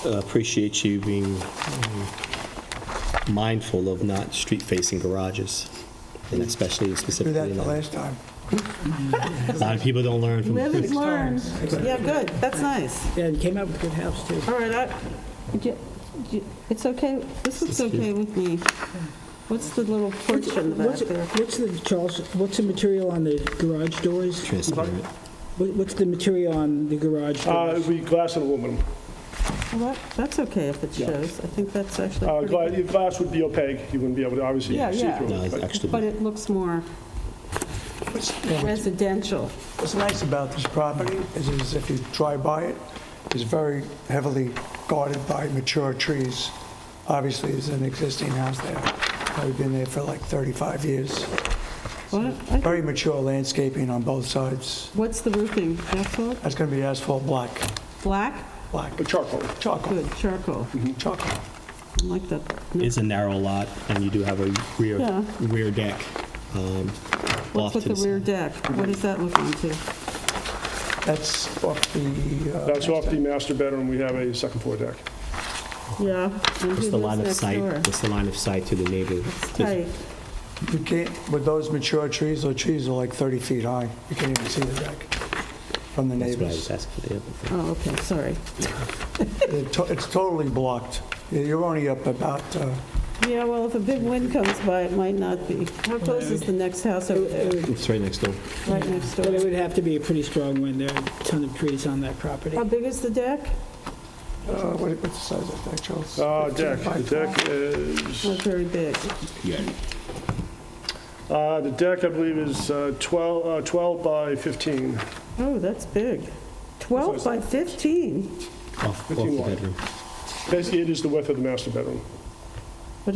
Appreciate you being mindful of not street-facing garages, and especially Do specifically that in the that. last time. A lot of people don't learn from Live and learn. Yeah, good, that's nice. Yeah, and came out with a good house, too. All right, it's okay, this looks okay with me. What's the little porch in the back there? What's the material on the garage doors? transparent. What's the material on the garage It doors? would be glass and aluminum. Well, that's okay if it shows. I think that's actually pretty good. Glass would be opaque. You wouldn't be able to obviously Yeah, see yeah. through No, it. it's but- actually, But it looks more residential. What's nice about this property is if you drive by it, it's very heavily guarded by mature trees. Obviously, there's an existing house there. Probably been there for like 35 years. What? Very mature landscaping on both sides. What's the roofing? Asphalt? That's going to be asphalt black. Black? Black. But charcoal. Charcoal. Good, charcoal. Charcoal. I like that. it's a narrow lot, and you do have a Yeah. rear deck. What's with the rear deck? What does that look onto? That's off the... That's off the master bedroom. We have a second floor deck. Yeah. and What's who the lives line of next sight? door? What's the line of sight to the neighbor? It's tight. You can't, with those mature trees, those trees are like 30 feet high. You can't even see the deck from the That's what I neighbors. was asking for the other thing. Oh, okay, sorry. It's totally blocked. You're only up about, Yeah, well, if a big wind comes by, it might not be. How close is the next house over there? It's right next door. Right next But it door. would have to be a pretty strong wind. There are a ton of trees on that property. How big is the deck? what's the size of that, Charles? Deck. 15 by The deck 12? is, Not very big. the deck, I believe, is 12 by 15. Oh, that's big. 12 by 15, Off the 15 wide. bedroom. Basically, it is the width of the master bedroom. but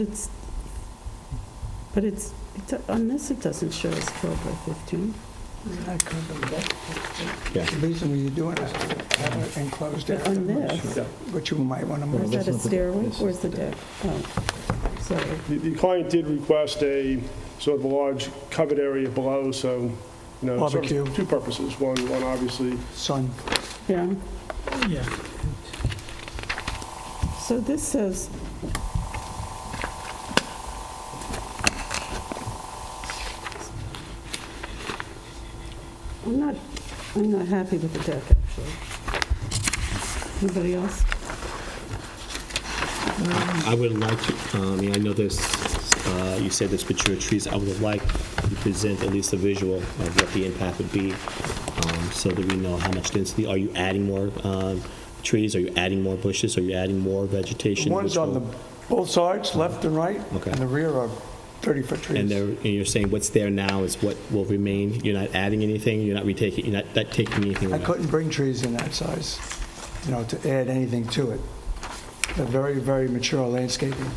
on this it doesn't show as 12 by 15. Isn't that kind of deck? Yeah. The reason we're doing is to have it enclosed But on this, which you might want to is move. that a stairway? Where's the deck? Oh, sorry. The client did request a sort of a large covered area below, so, you know, sort Barbecue. of two purposes. One obviously, Sun. Yeah. Yeah. So this says, I'm not happy with the deck, actually. Anybody else? I would like to, I know there's, you said there's mature trees. I would like to present at least a visual of what the impact would be, so that we know how much density. Are you adding more trees? Are you adding more bushes? Are you adding more vegetation? The ones on the both sides, left and right, Okay. and the rear are 30-foot trees. And you're saying what's there now is what will remain? You're not adding anything? You're not retaking, you're not taking anything I away? couldn't bring trees in that size, you know, to add anything to it. They're very, very mature landscaping.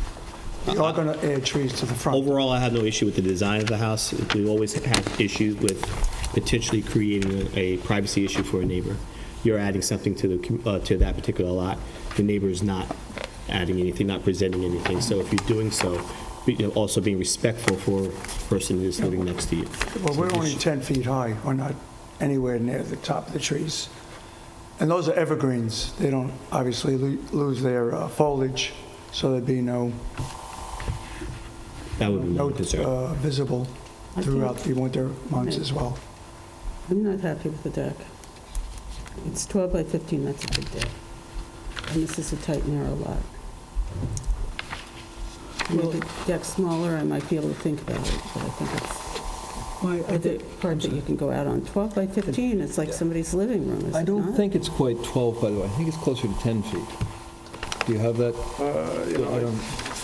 We are going to add trees to the front. Overall, I have no issue with the design of the house. We always have issues with potentially creating a privacy issue for a neighbor. You're adding something to that particular lot. The neighbor is not adding anything, not presenting anything. So if you're doing so, you're also being respectful for the person who's living next to you. Well, we're only 10 feet high. We're not anywhere near the top of the trees. And those are evergreens. They don't obviously lose their foliage, so there'd be no That would be my concern. visible throughout the winter months as well. I'm not happy with the deck. It's 12 by 15, that's a big deck. And this is a tight, narrow lot. Make the deck smaller, I might be able to think about it, but I think it's the part that you can go out on. 12 by 15, it's like somebody's living room, is I it don't not? think it's quite 12, by the way. I think it's closer to 10 feet. Do you have that?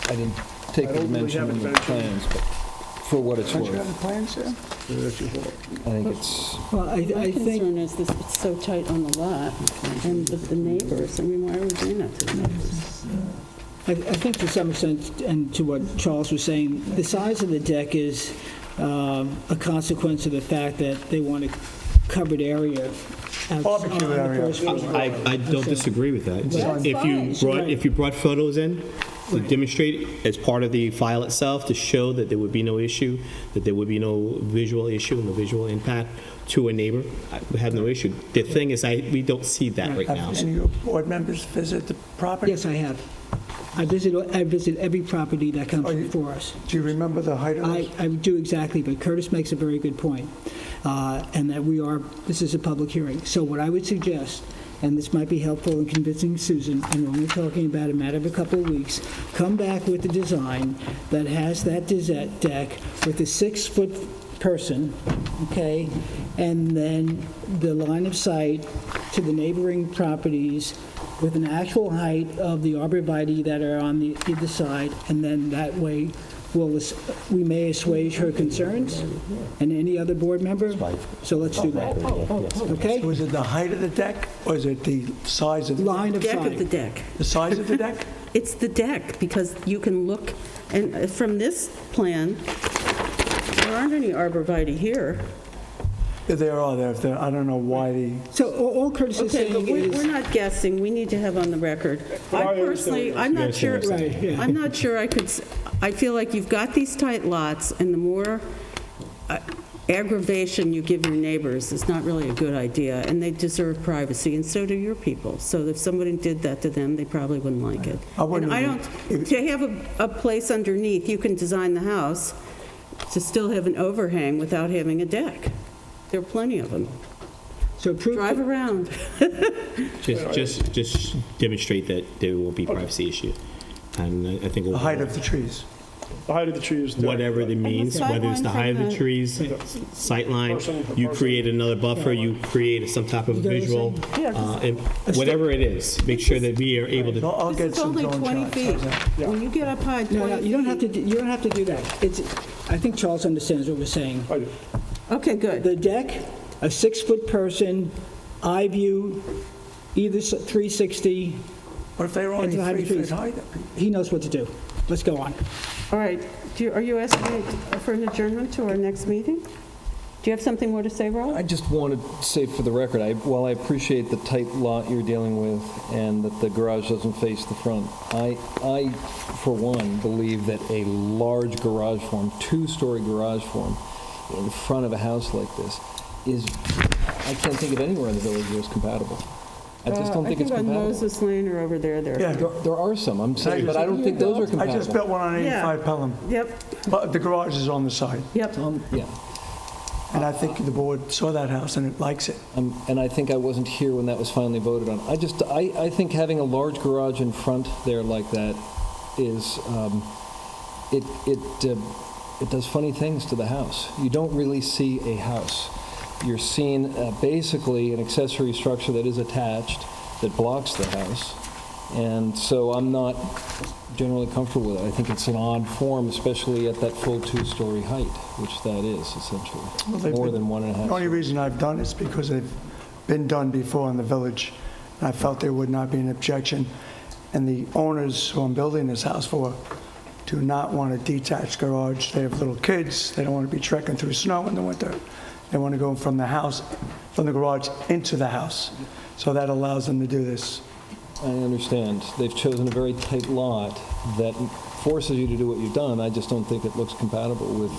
I didn't take I the don't really dimension have in a the dimension. plans, but for what it's Don't you have worth, the plans here? I think it's, Well, My I think, concern is this, it's so tight on the lot, and with the neighbors, I mean, why are we doing that to the neighbors? I think to some extent, and to what Charles was saying, the size of the deck is a consequence of the fact that they want a covered area Barbecue on the area. first floor. I don't disagree with that. That's If you brought photos in to demonstrate as part of the file itself, to show that there would be no issue, that there would be no visual issue and no visual impact to a neighbor, we have no issue. The thing is, we don't see that right now. Have any of your board members visit the property? Yes, I have. I visit every property that comes Oh, you- before us. Do you remember the height of this? I do exactly, but Curtis makes a very good point, and that this is a public hearing. So what I would suggest, and this might be helpful in convincing Susan, and we're only talking about a matter of a couple of weeks, come back with a design that has that deck with a 6-foot person, okay, and then the line of sight to the neighboring properties with an actual height of the arborvitae that are on the either side, and then that way we may assuage her concerns and any other board member. So let's do that. Okay? Was it the height of the deck, or is it the size of the Line of Deck of the sight. deck. The size of the deck? It's the deck, because you can look, and from this plan, there aren't any arborvitae here. There are, I don't know why the, So all Curtis is Okay, but saying we're is, not guessing, we need to have on the record. I I understand personally, what I'm not sure, Right, yeah. I'm not sure I could, I feel like you've got these tight lots, and the more aggravation you give your neighbors is not really a good idea, and they deserve privacy, and so do your people. So if somebody did that to them, they probably wouldn't like it. I wouldn't And I even- don't, to have a place underneath, you can design the house to still have an overhang without having a deck. There are plenty of them. so prove, Drive around. Just demonstrate that there will be privacy issue. And I think the height of the trees. the height of the tree is. whatever it means, whether it's the height of the trees, sightline, you create another buffer, you create some type of visual, and whatever it is, make sure that we are able to. I'll get It's some only drone 20 shots. feet. How's that? When you get up high, 20 no, feet. you don't have to do that. I think Charles understands what we're saying. I do. Okay, good. The deck, a 6-foot person, eye view, either 360, What if they were only Into the height 3 of feet trees. high? he knows what to do. Let's go on. All right. Are you asking for an adjournment to our next meeting? Do you have something more to say, Rob? I just wanted to say for the record, while I appreciate the tight lot you're dealing with and that the garage doesn't face the front, I, for one, believe that a large garage form, two-story garage form, in front of a house like this is, I can't think of anywhere in the village where it's compatible. I just don't think it's I think on compatible. Moses Lane or over there. Yeah, There are some, I'm saying, but I don't think those are I just built compatible. one on 85 Pelham, Yep, but the garage is on the side. yep. Yeah. And I think the board saw that house and it likes it. And I think I wasn't here when that was finally voted on. I think having a large garage in front there like that is, it does funny things to the house. You don't really see a house. You're seeing basically an accessory structure that is attached that blocks the house. And so I'm not generally comfortable with it. I think it's an odd form, especially at that full two-story height, which that is essentially, more than 1.5. The only reason I've done it is because they've been done before in the village. And I felt there would not be an objection. And the owners who I'm building this house for do not want a detached garage. They have little kids. They don't want to be trekking through snow in the winter. They want to go from the house, from the garage into the house. So that allows them to do this. I understand. They've chosen a very tight lot that forces you to do what you've done. I just don't think it looks compatible with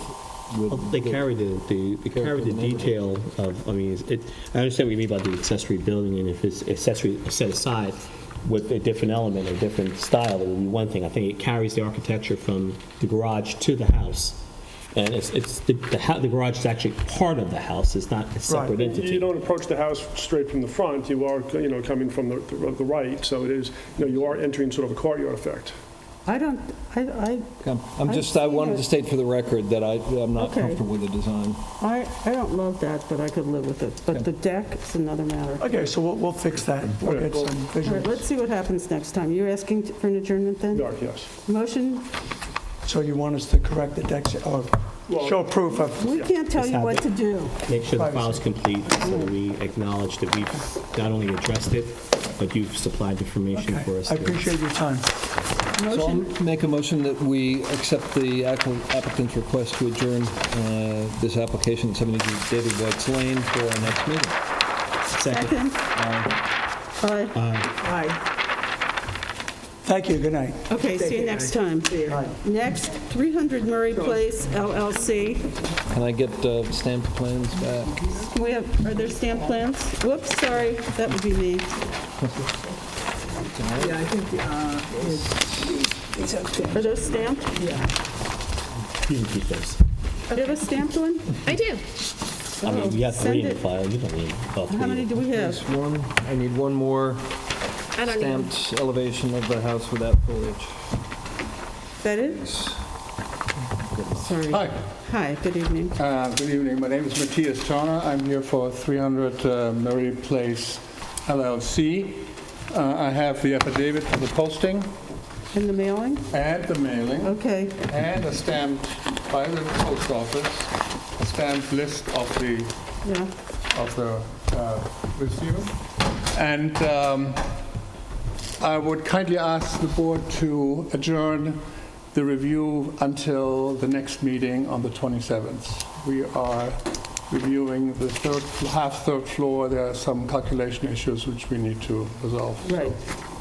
Well, they carry the detail of, I mean, I understand what you mean by the accessory building, and if it's accessory set aside with a different element or different style, it would be one thing. I think it carries the architecture from the garage to the house. And the garage is actually part of the house. It's not a separate entity. You don't approach the house straight from the front. You are, coming from the right, so it is, you are entering sort of a courtyard effect. I don't, I I wanted to state for the record that I'm not Okay. comfortable with the design. don't love that, but I could live with it. But the deck is another matter. Okay, so we'll fix that. We'll get some All right, visuals. let's see what happens next time. You're asking for an adjournment then? Yeah, yes. Motion? So you want us to correct the deck, or show proof of, We can't tell you what to do. Make sure the file's complete, so we acknowledge that we've not only addressed it, but you've supplied information for okay, us. I to- appreciate your time. So I'll make a motion that we accept the applicant's request to adjourn this application at 72 David White's Lane for our next meeting. Second? Aye. Aye. Thank you, good night. Okay, see you next time. Next, 300 Murray Place LLC. Can I get stamped plans back? Are there stamp plans? Whoops, sorry, that would be me. Yeah, I think it's okay. Are those stamped? You can keep those. Do you have a stamped one? I do. I mean, we have three in the Send it. file, you don't need all three. How many do we have? There's one. I need one more I don't need stamped elevation of the house without foliage. Is that it? Sorry. Hi. Hi, good evening. Good evening. My name is Matthias Turner. I'm here for 300 Murray Place LLC. I have the affidavit for the posting And the mailing? and the mailing Okay, and a stamped by the post office, a stamped list of the yeah. receiver. And I would kindly ask the board to adjourn the review until the next meeting on the 27th. We are reviewing the third floor. There are some calculation issues which we need to resolve. Right.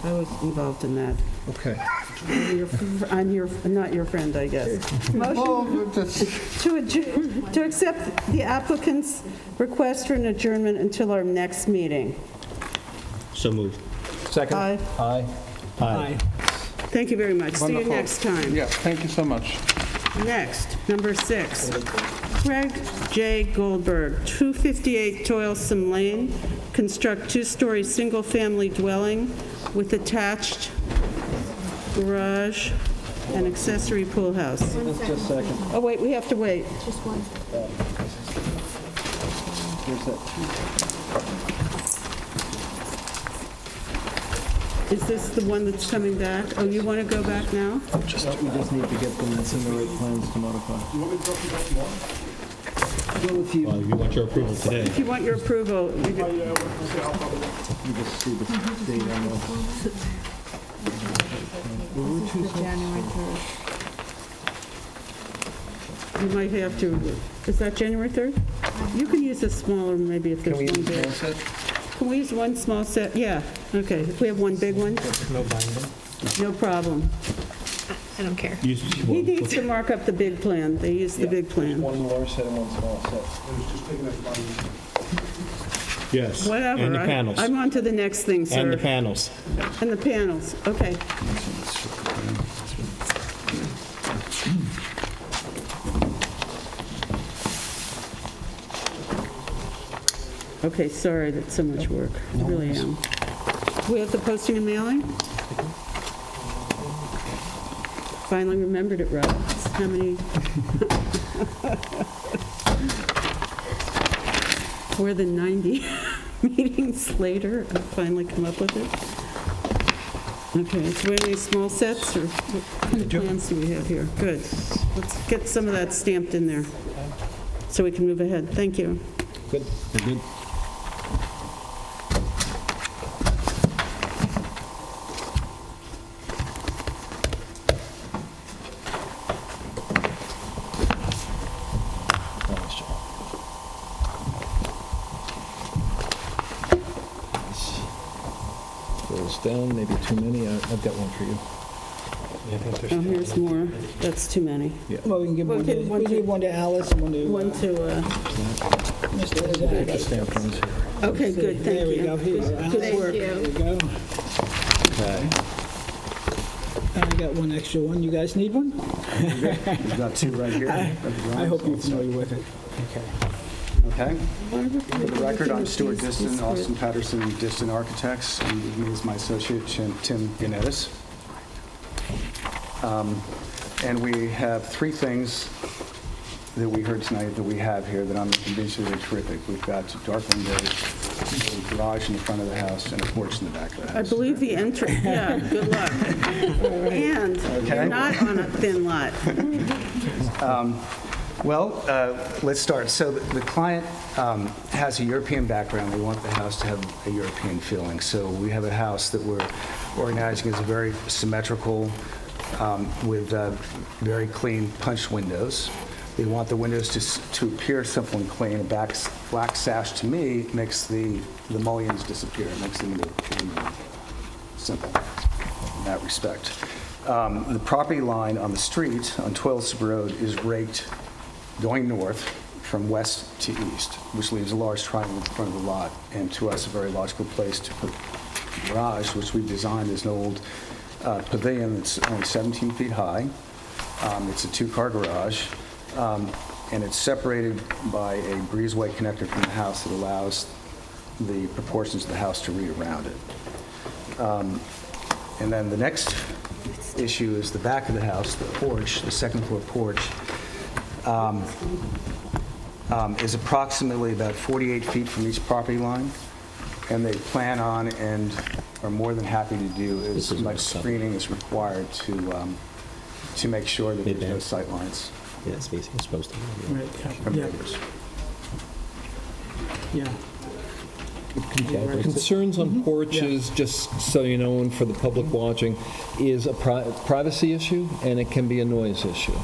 I was involved in that. Okay. I'm not your friend, I guess. Motion Oh, that's, to accept the applicant's request for an adjournment until our next meeting. So moved. Second? Aye. Aye. Aye. Thank you very much. See you Wonderful. next time. yeah, thank you so much. Next, number 6, Craig J. Goldberg, 258 Toilsome Lane, construct two-story single-family dwelling with attached garage and accessory pool house. Just a second. Oh, wait, we have to wait. Here's that. Is this the one that's coming back? Oh, you want to go back now? We just need to get them in the right plans to modify. You want me to drop you back tomorrow? Well, if you, Well, you want your approval today. If you want your approval, you could- you just see the date on the... you might have to, is that January 3rd? You can use a smaller, maybe if there's Can we one use big. one set? Can we use one small set? Yeah, okay. If we have one big one, No binding? no problem. I don't care. He needs to mark up the big plan. They use the big plan. One large set and one small set. Yes. Whatever. And the panels. I'm on to the next thing, sir. And the panels. And the panels, okay. Okay, sorry that's so much work. I really am. We have the posting and mailing? Finally remembered it, Rob. How many? More than 90 meetings later, I finally come up with it. Okay, so we have any small sets, or what kind of plans do we have here? Good. Let's get some of that stamped in there, so we can move ahead. Thank you. Good. Good. Goes down, maybe too many. I've got one for you. Oh, here's more. That's too many. Well, we can give Well, one to, give one we to- give one to Alice and one to One to, Mr. Zach. Just stamped ones here. okay, good, thank There we you. go. Here, Alice. Good work. There we go. Okay. And I got one extra one. You guys need one? We've got two right here. I hope you're familiar with it. Okay. Okay. For the record, I'm Stuart Diston, Austin Patterson Diston Architects, and with me is my associate, Tim Ganettis. And we have three things that we heard tonight that we have here that I'm convinced are terrific. We've got dark windows, a garage in the front of the house, and a porch in the back of the I house. believe the entrance, yeah, good luck. And you're not on a thin lot. Well, let's start. So the client has a European background. We want the house to have a European feeling. So we have a house that we're organizing as very symmetrical with very clean punch windows. We want the windows to appear simple and clean. A black sash, to me, makes the mullions disappear. It makes them simple in that respect. The property line on the street, on Toilsome Road, is raked going north from west to east, which leaves a large triangle in front of the lot, and to us, a very logical place to put the garage, which we designed as an old pavilion that's only 17 feet high. It's a two-car garage, and it's separated by a breezeway connector from the house that allows the proportions of the house to read around it. And then the next issue is the back of the house, the porch, the second-floor porch, is approximately about 48 feet from each property line, and they plan on and are more than happy to do as much screening as required to make sure that there's no sight lines Yeah, it's basically supposed to be. Right, from yeah, neighbors. yeah. Concerns on porches, just so you know, and for the public watching, is a privacy issue, and it can be a noise issue.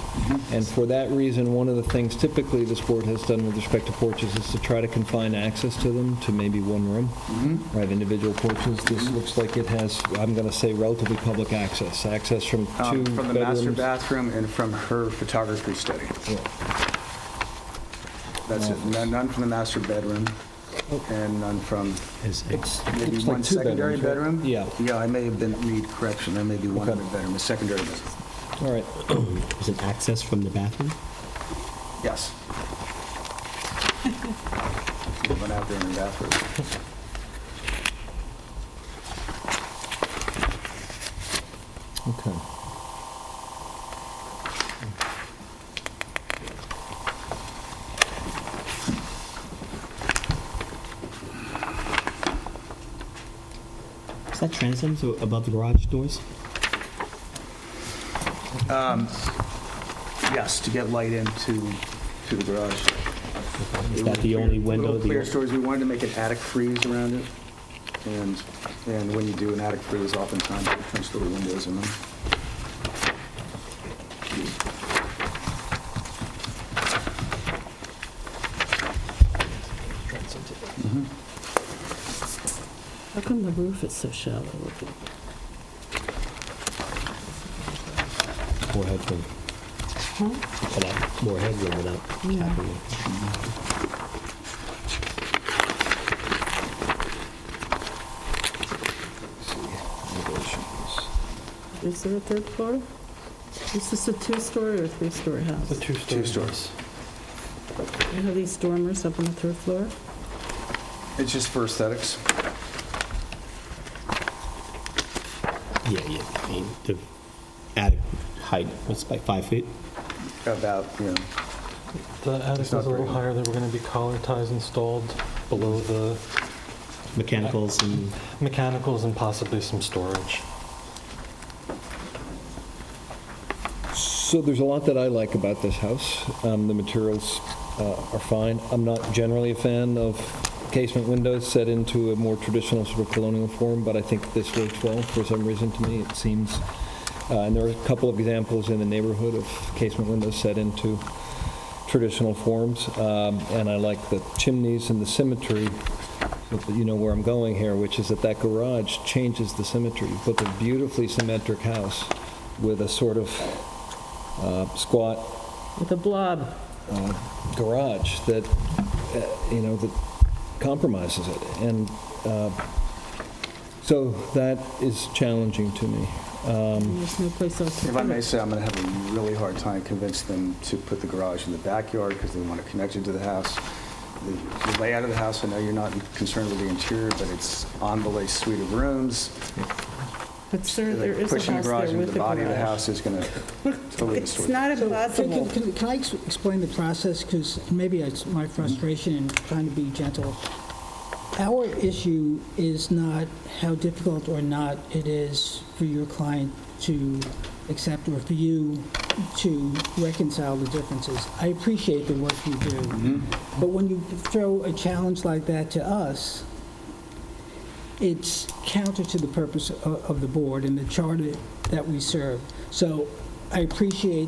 And for that reason, one of the things typically this board has done with respect to porches is to try to confine access to them to maybe one room, or have individual porches. This looks like it has, I'm going to say, relatively public access from two bedrooms. From the master bathroom and from her photography study. That's it. None from the master bedroom, and none from maybe It's one like two secondary bedrooms, right? bedroom? Yeah. Yeah, I may have been, need correction. There may be one Okay. bedroom, a secondary bedroom. All right. Is an access from the bathroom? Yes. Went out there in the bathroom. Okay. Is that transom so above the garage doors? Yes, to get light into the garage. Is that the only window? Little clear stories. We wanted to make an attic freeze around it. And when you do an attic freeze, oftentimes you punch little windows in them. How come the roof is so shallow looking? More headroom. A lot more headroom without capping it. Is there a third floor? Is this a two-story or three-story house? Two stories. You have these dormers up on the third floor? It's just for aesthetics. Yeah. I mean, the attic height was like 5 feet. About, The attic It's was not a little very- higher. There were going to be collar ties installed below the Mechanicals and mechanicals and possibly some storage. So there's a lot that I like about this house. The materials are fine. I'm not generally a fan of casement windows set into a more traditional sort of colonial form, but I think this works well for some reason to me. It seems, and there are a couple of examples in the neighborhood of casement windows set into traditional forms, and I like the chimneys and the symmetry. But you know where I'm going here, which is that garage changes the symmetry. You put a beautifully symmetric house with a sort of squat With a blob. garage that, that compromises it. And so that is challenging to me. There's no place else to If I put may it. say, I'm going to have a really hard time convincing them to put the garage in the backyard because they want a connection to the house. The layout of the house, I know you're not concerned with the interior, but it's enveloped suite of rooms. But sir, there is a Pushing the house garage there into with the a body of the garage. house is going to totally It's distort. not So, impossible. Can I explain the process? Because maybe it's my frustration in trying to be gentle. Our issue is not how difficult or not it is for your client to accept or for you to reconcile the differences. I appreciate the work you do, but when you throw a challenge like that to us, it's counter to the purpose of the board and the charter that we serve. So I appreciate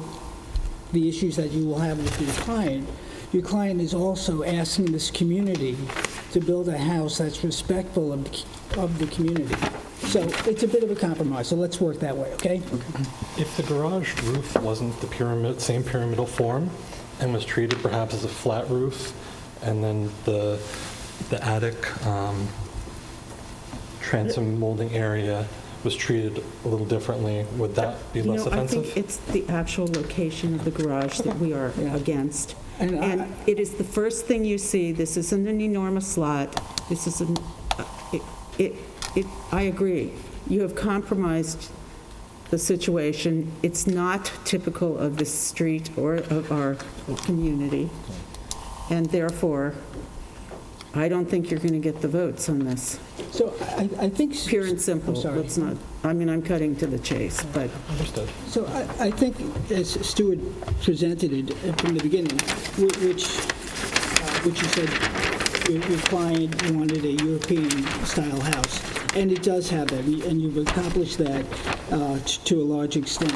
the issues that you will have with your client. Your client is also asking this community to build a house that's respectful of the community. So it's a bit of a compromise, so let's work that way, okay? If the garage roof wasn't the same pyramidal form and was treated perhaps as a flat roof, and then the attic transom molding area was treated a little differently, would that be You less know, I offensive? think it's the actual location of the garage that we are against. And And it is the first thing you see. This isn't an enormous lot. This is I agree. You have compromised the situation. It's not typical of this street or of our community. And therefore, I don't think you're going to get the votes on this. So I think... Pure and simple. I'm sorry. Let's not, I'm cutting to the chase, but Understood. So I think, as Stuart presented it from the beginning, which you said your client wanted a European-style house, and it does have that, and you've accomplished that to a large extent.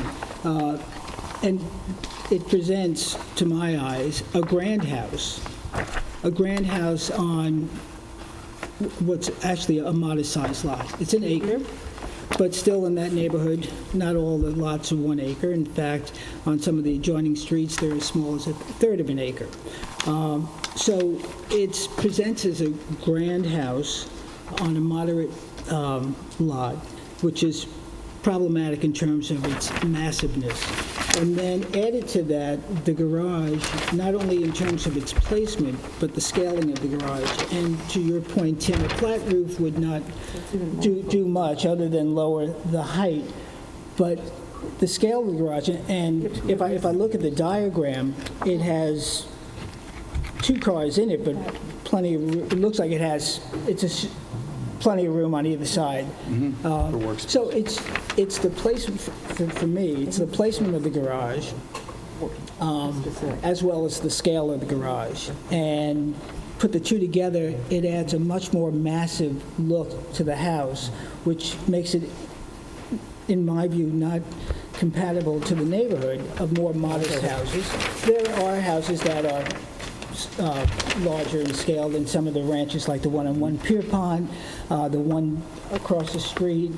And it presents, to my eyes, a grand house on what's actually a modest-sized lot. It's an acre, but still in that neighborhood, not all the lots are 1 acre. In fact, on some of the adjoining streets, they're as small as a third of an acre. So it presents as a grand house on a moderate lot, which is problematic in terms of its massiveness. And then added to that, the garage, not only in terms of its placement, but the scaling of the garage. And to your point, Tim, a flat roof would not do much other than lower the height. But the scale of the garage, and if I look at the diagram, it has 2 cars in it, but plenty of, it looks like plenty of room on either side. So it's the placement, for me, it's the placement of the garage, as well as the scale of the garage. And put the two together, it adds a much more massive look to the house, which makes it, in my view, not compatible to the neighborhood of more modest houses. There are houses that are larger in scale than some of the ranches, like the one on One Pier Pond, the one across the street.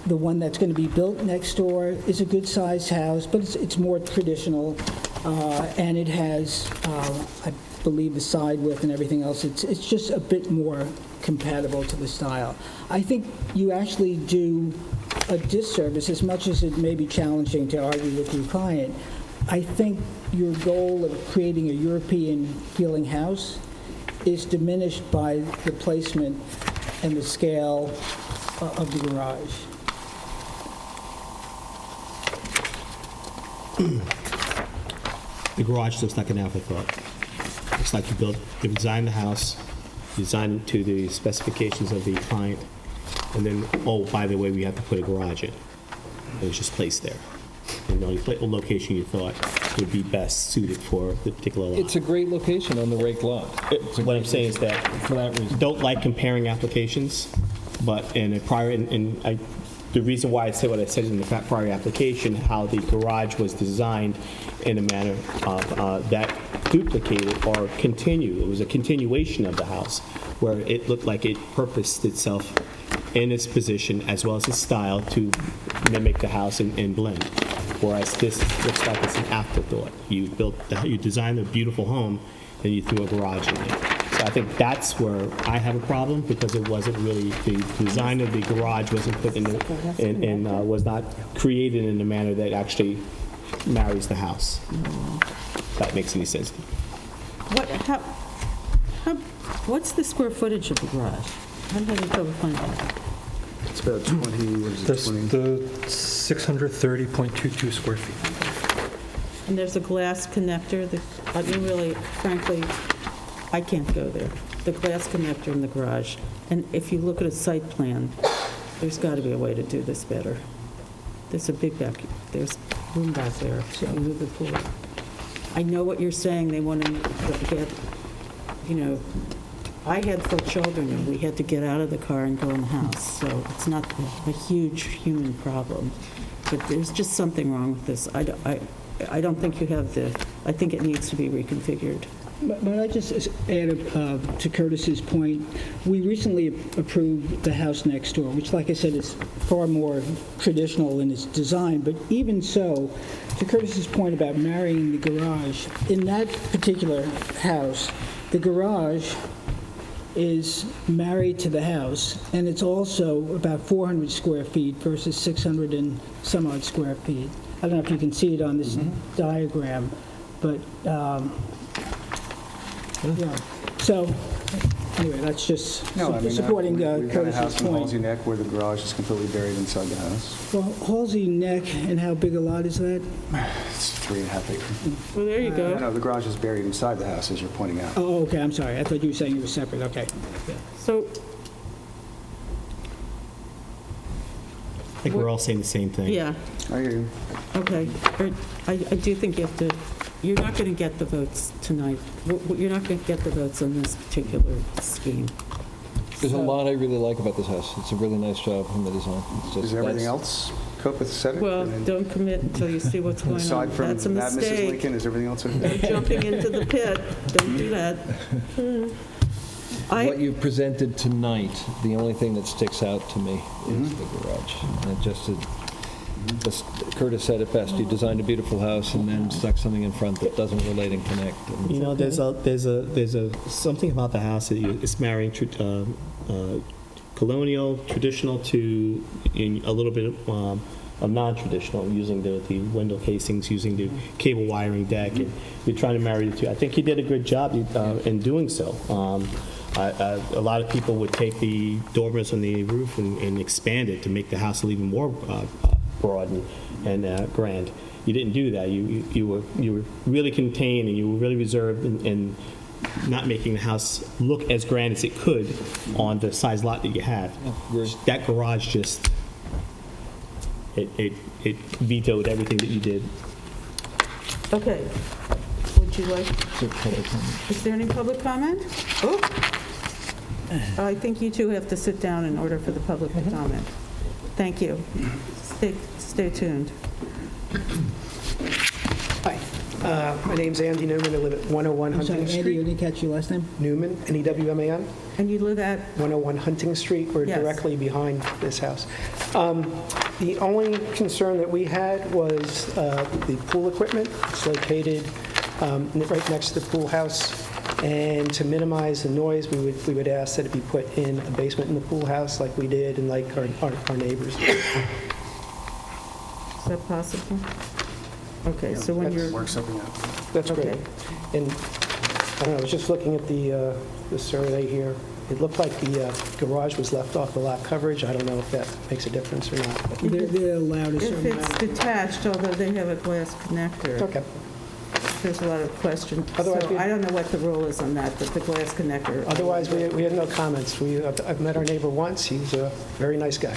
The one that's going to be built next door is a good-sized house, but it's more traditional, and it has, I believe, the side width and everything else. It's just a bit more compatible to the style. I think you actually do a disservice, as much as it may be challenging to argue with your client. I think your goal of creating a European-feeling house is diminished by the placement and the scale of the garage. The garage looks like an afterthought. It's like you designed the house, you designed it to the specifications of the client, and then, oh, by the way, we have to put a garage in. It was just placed there. And the only location you thought would be best suited for the particular lot. It's a great location on the rake lot. What I'm saying is that, for that reason, don't like comparing applications, but in a prior, the reason why I said what I said in the prior application, how the garage was designed in a manner of, that duplicated or continued. It was a continuation of the house, where it looked like it purposed itself in its position as well as its style to mimic the house and blend. Whereas this looks like it's an afterthought. You designed a beautiful home, then you threw a garage in there. So I think that's where I have a problem, because it wasn't really, the design of the garage wasn't put in, was not created in a manner that actually marries the house. If that makes any sense. What's the square footage of the garage? I'm having trouble finding it. It's about 20, what is it, That's 20? the 630.22 square feet. And there's a glass connector that, I mean, really, frankly, I can't go there. The glass connector in the garage. And if you look at a site plan, there's got to be a way to do this better. There's a big there's room back there, so you move it forward. I know what you're saying, they want to get, I had 4 children, and we had to get out of the car and go in the house, so it's not a huge human problem. But there's just something wrong with this. I don't think you have I think it needs to be reconfigured. But I just add to Curtis's point, we recently approved the house next door, which, like I said, is far more traditional in its design. But even so, to Curtis's point about marrying the garage, in that particular house, the garage is married to the house, and it's also about 400 square feet versus 600 and some odd square feet. I don't know if you can see it on this diagram, but yeah. So anyway, that's just supporting we've got a Curtis's house in point. Halsey Neck where the garage is completely buried inside the house. Well, Halsey Neck, and how big a lot is that? It's 3.5 acres. Well, there you go. No, the garage is buried inside the house, as you're pointing out. Oh, okay, I'm sorry. I thought you were saying it was separate. Okay. Yeah. So, I think we're all saying the same thing. yeah, I hear you. okay. I do think you have to, you're not going to get the votes tonight. You're not going to get the votes on this particular scheme. There's a lot I really like about this house. It's a really nice job in the design. It's just, Is everything else copacetic? Well, And then, don't commit until you see what's going on. aside from That's a that, Mrs. mistake. Lincoln, is everything else You're okay? jumping into the pit. Don't do that. what you presented tonight, the only thing that sticks out to me is the garage. And it just, as Curtis said it best, you designed a beautiful house and then stuck something in front that doesn't relate and connect. And There's something about the house that it's marrying colonial, traditional to a little bit of non-traditional, using the window casings, using the cable wiring deck, and you're trying to marry the two. I think you did a good job in doing so. A lot of people would take the dormers on the roof and expand it to make the house even more broad and grand. You didn't do that. You were really contained, and you were really reserved in not making the house look as grand as it could on the size lot that you have. That garage just it vetoed everything that you did. Okay. Would you like, is there any public comment? Oh, I think you two have to sit down in order for the public to comment. Thank you. Stay tuned. Hi. My name's Andy Newman. I live at 101 I'm sorry, Hunting Andy, you Street. didn't catch your last name? Newman, N-E-W-M-A-N, And you live at, 101 Hunting Street. We're Yes. directly behind this house. The only concern that we had was the pool equipment. It's located right next to the pool house. And to minimize the noise, we would ask that it be put in a basement in the pool house like we did and like our neighbors. is that possible? Okay, so when you're, Work something out. That's great. Okay. And I don't know, I was just looking at the survey here. It looked like the garage was left off the lot coverage. I don't know if that makes a difference or not. but- They're allowed a if certain it's amount. detached, although they have a glass connector, Okay. there's a lot of questions. Otherwise, So we- I don't know what the rule is on that, but the glass connector. Otherwise, we have no comments. I've met our neighbor once. He's a very nice guy.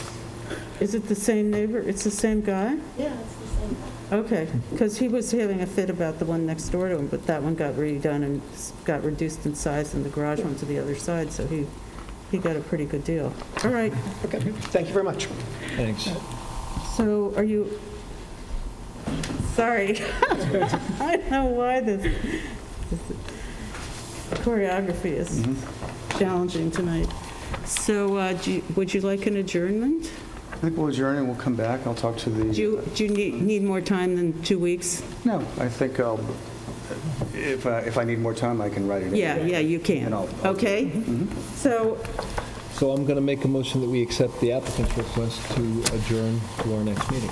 Is it the same neighbor? It's the same guy? Yeah, it's the same. Okay, because he was having a fit about the one next door to him, but that one got redone and got reduced in size, and the garage went to the other side, so he got a pretty good deal. All right, Okay, thank you very much. Thanks. so are you, sorry. I don't know why this choreography is challenging tonight. So would you like an adjournment? I think we'll adjourn and we'll come back. I'll talk to the... Do you need more time than 2 weeks? No, I think if I need more time, I can write it in. Yeah, you can. And I'll- Okay? So So I'm going to make a motion that we accept the applicant's request to adjourn to our next meeting.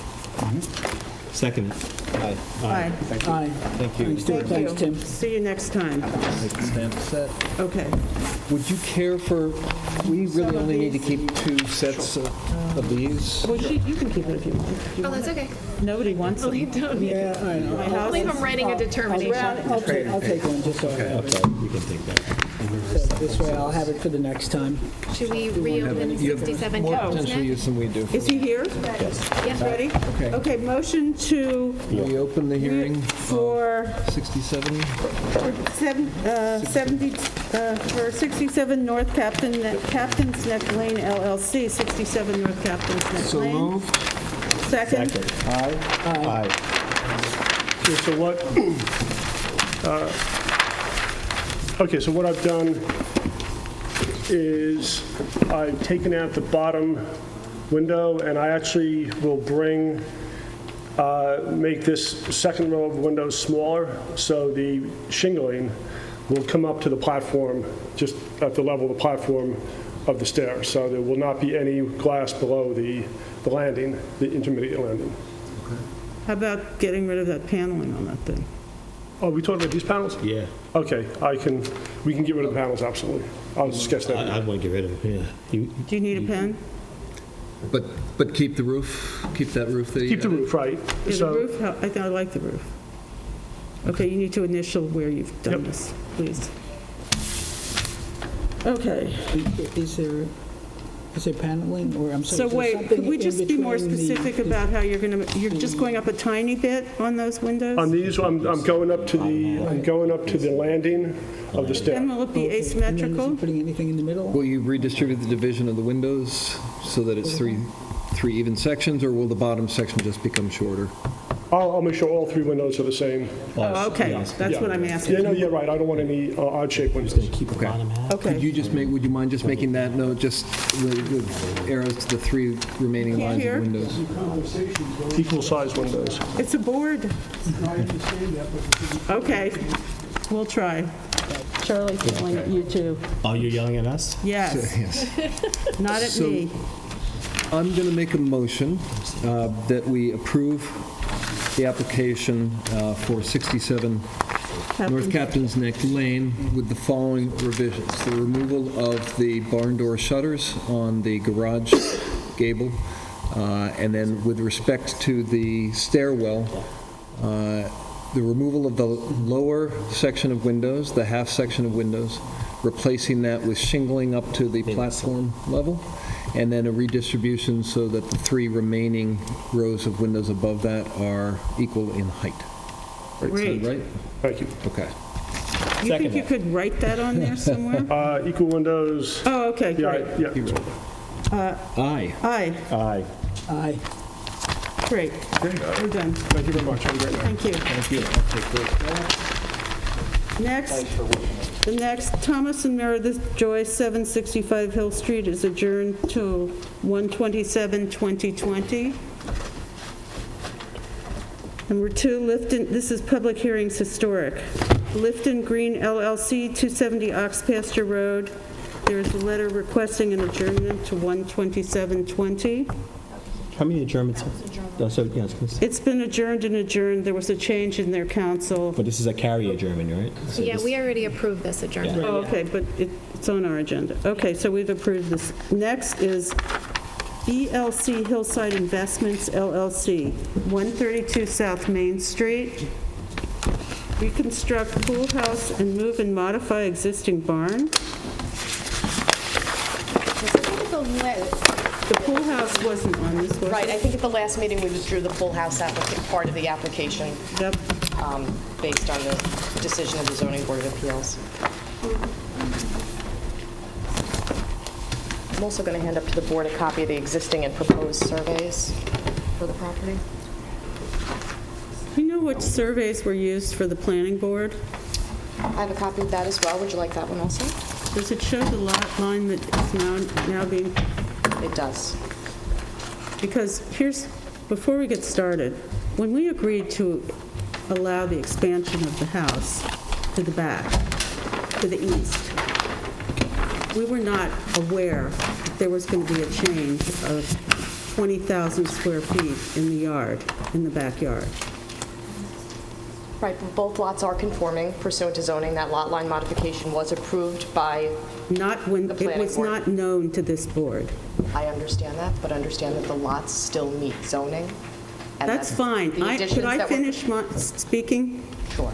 Second. Aye. Aye. Aye. Thank you. Thanks, Tim. See you next time. Make the stamp set. Okay. Would you care for, we really of only need to these? keep 2 sets of these? Well, you can keep it if you want. Oh, that's okay. Nobody wants I'll it. leave them. Yeah, I know. My house Only if is- I'm writing a determination. I'll take one, just so I have it. You can take that. So this way I'll have it for the next time. Should we reopen You have 67 more Captain's potential Neck? use than we do. Is he here? Yes. Ready? Okay. Okay, motion to, We open the hearing for 67. 67 North Captain's Neck Lane LLC, 67 North Captain's Neck So Lane. moved. Second? Aye. Okay, so what I've done is I've taken out the bottom window, and I actually will make this second row of windows smaller, so the shingling will come up to the platform, just at the level of the platform of the stairs. So there will not be any glass below the landing, the intermediate landing. How about getting rid of that paneling on that thing? Oh, we talking about these panels? Yeah, Okay, we can get rid of the panels, absolutely. I'll sketch that. I'd want to get rid of it, yeah. Do you need a pen? But keep the roof, keep that roof that you Keep the added? roof, right? Yeah, the So, roof, I think I like the roof. Okay, you need to initial where you've done Yep. this, please. Okay, Is there paneling, or I'm sorry, so is there wait, something could we in just be more between the- specific about how you're just going up a tiny bit on those windows? on these, I'm going up to the landing of the stair. Then will it be Okay, and then asymmetrical? isn't putting anything in the middle? Will you redistribute the division of the windows so that it's three even sections, or will the bottom section just become shorter? I'll make sure all 3 windows are the same. Oh, okay, that's what I'm asking. Yeah, no, you're right, I don't want any odd-shaped windows. Keep the bottom half. Could Okay, you just would you mind just making that note, just with arrows to the 3 remaining Can't lines hear. of windows? Equal-sized windows. it's a board. Okay, we'll try. Charlie's yelling at you too. Oh, you're yelling at us? Yes, Yes. not at So- me. I'm going to make a motion that we approve the application for 67 North Captain's Neck Lane with the following revisions. The removal of the barn door shutters on the garage gable, and then with respect to the stairwell, the removal of the lower section of windows, the half section of windows, replacing that with shingling up to the platform level, and then a redistribution so that the 3 remaining rows of windows above that are equal in height. Great. Right? Thank you. Okay. You think you could write that on there somewhere? Equal windows, Oh, okay, yeah, great. yeah. Aye. Aye. Aye. Aye. Great. We're done. Thank you very much. Have a great night. Thank you. Next, the next, Thomas and Meredith Joy, 765 Hill Street, is adjourned till 1/27/2020. Number 2, Lifton, this is public hearings historic. Lifton Green LLC, 270 Ox Pasture Road. There is a letter requesting an adjournment to 1/27/20. How many adjournments? Oh, so, yeah, I was gonna say- It's been adjourned and adjourned. There was a change in their council. But this is a carry adjournment, right? So Yeah, this- we already approved this adjournment. Oh, okay, but it's on our agenda. Okay, so we've approved this. Next is BLC Hillside Investments LLC, 132 South Main Street. Reconstruct pool house and move and modify existing barn. The pool house wasn't on this, was it? Right, I think at the last meeting, we withdrew the pool house part of the application. Yep. Based on the decision of the zoning board of appeals. I'm also going to hand up to the board a copy of the existing and proposed surveys for the property. Do you know what surveys were used for the planning board? I have a copy of that as well. Would you like that one also? Does it show the lot line that is now being? It does. Because before we get started, when we agreed to allow the expansion of the house to the back, to the east, we were not aware that there was going to be a change of 20,000 square feet in the yard, in the backyard. Right, but both lots are conforming pursuant to zoning. That lot line modification was approved by Not when, the it planning was board. not known to this board. I understand that, but understand that the lots still meet zoning. And That's that fine. the additions Could I that were- finish speaking? Sure.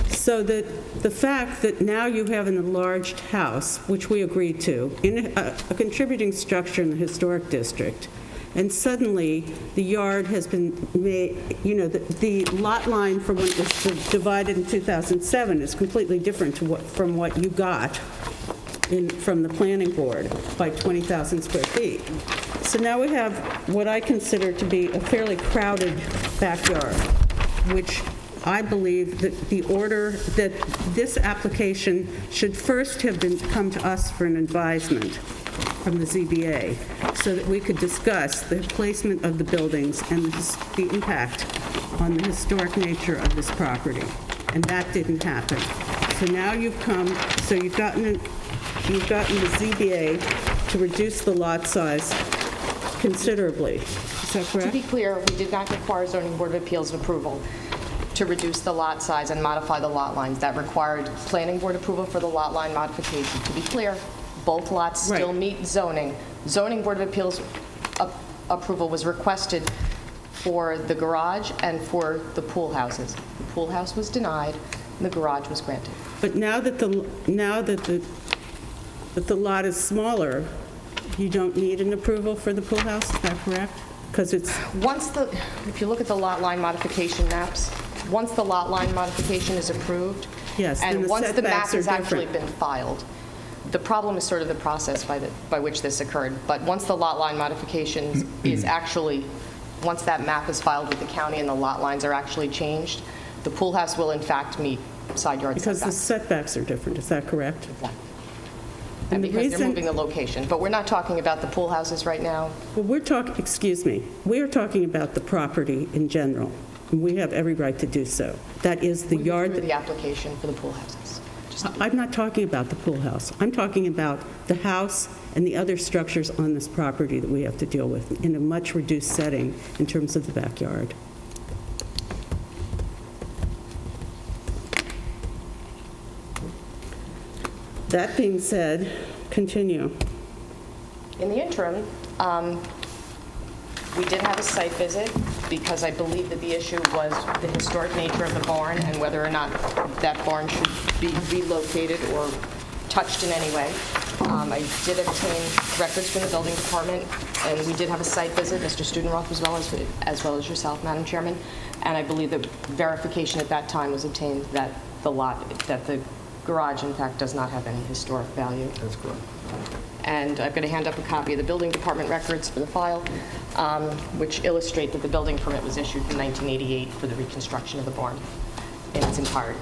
So the fact that now you have an enlarged house, which we agreed to, in a contributing structure in the historic district, and suddenly the yard has been made, the lot line from when it was divided in 2007 is completely different from what you got from the planning board by 20,000 square feet. So now we have what I consider to be a fairly crowded backyard, which I believe that the order that this application should first have come to us for an advisement from the ZBA so that we could discuss the placement of the buildings and the impact on the historic nature of this property. And that didn't happen. So now you've gotten the ZBA to reduce the lot size considerably. Is that To correct? be clear, we did not require zoning board of appeals approval to reduce the lot size and modify the lot lines. That required planning board approval for the lot line modification. To be clear, both lots still Right. meet zoning. Zoning board of appeals approval was requested for the garage and for the pool houses. The pool house was denied, and the garage was granted. But now that the lot is smaller, you don't need an approval for the pool house, is that correct? Because it's, If you look at the lot line modification maps, once the lot line modification is approved, yes, then and the once the map setbacks are has actually different. been filed, the problem is sort of the process by which this occurred. But once the lot line modification is actually, once that map is filed with the county and the lot lines are actually changed, the pool house will in fact meet side yard Because the setbacks. setbacks are different, is that correct? Exactly. And And the because they're reason- moving the location. But we're not talking about the pool houses right now. Well, we are talking about the property in general, and we have every right to do so. That is the We yard. withdrew the application for the pool houses. I'm not talking about the pool house. I'm talking about the house and the other structures on this property that we have to deal with in a much reduced setting in terms of the backyard. That being said, continue. In the interim, we did have a site visit because I believe that the issue was the historic nature of the barn and whether or not that barn should be relocated or touched in any way. I did obtain records from the building department, and we did have a site visit, Mr. Studenroth as well as yourself, Madam Chairman, and I believe that verification at that time was obtained that the garage, in fact, does not have any historic value. That's correct. And I'm going to hand up a copy of the building department records for the file, which illustrate that the building permit was issued in 1988 for the reconstruction of the barn in its entirety.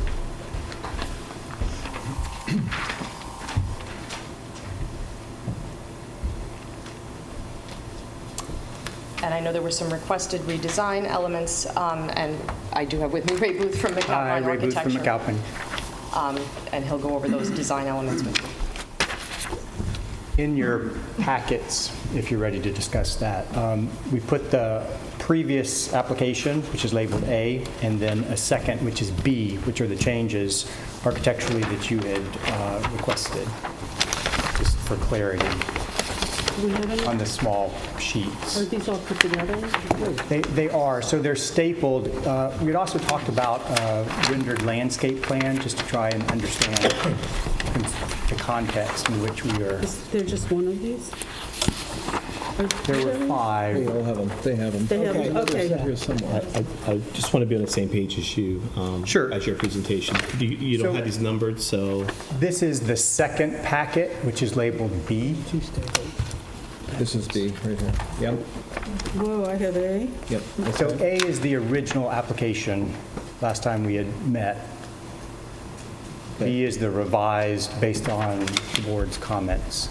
And I know there were some requested redesign elements, and I do have with me Ray Booth from McAlpine Ray Booth from Architecture. McAlpine. And he'll go over those design elements with you. In your packets, if you're ready to discuss that, we put the previous application, which is labeled A, and then a second, which is B, which are the changes architecturally that you had requested, just for clarity Do we have any? on the small sheets. Are these all put together? They are, so they're stapled. We had also talked about a rendered landscape plan, just to try and understand the context in which we are. Is there just one of these? There were 5. They all have them. They have them. They have them, okay. Here somewhere. I just want to be on the same page as you. Sure. As your presentation. You don't So- have these numbered, so. This is the second packet, which is labeled B. This is B right here. Yep. Whoa, I have A. Yep. So A is the original application, last time we had met. B is the revised based on the board's comments.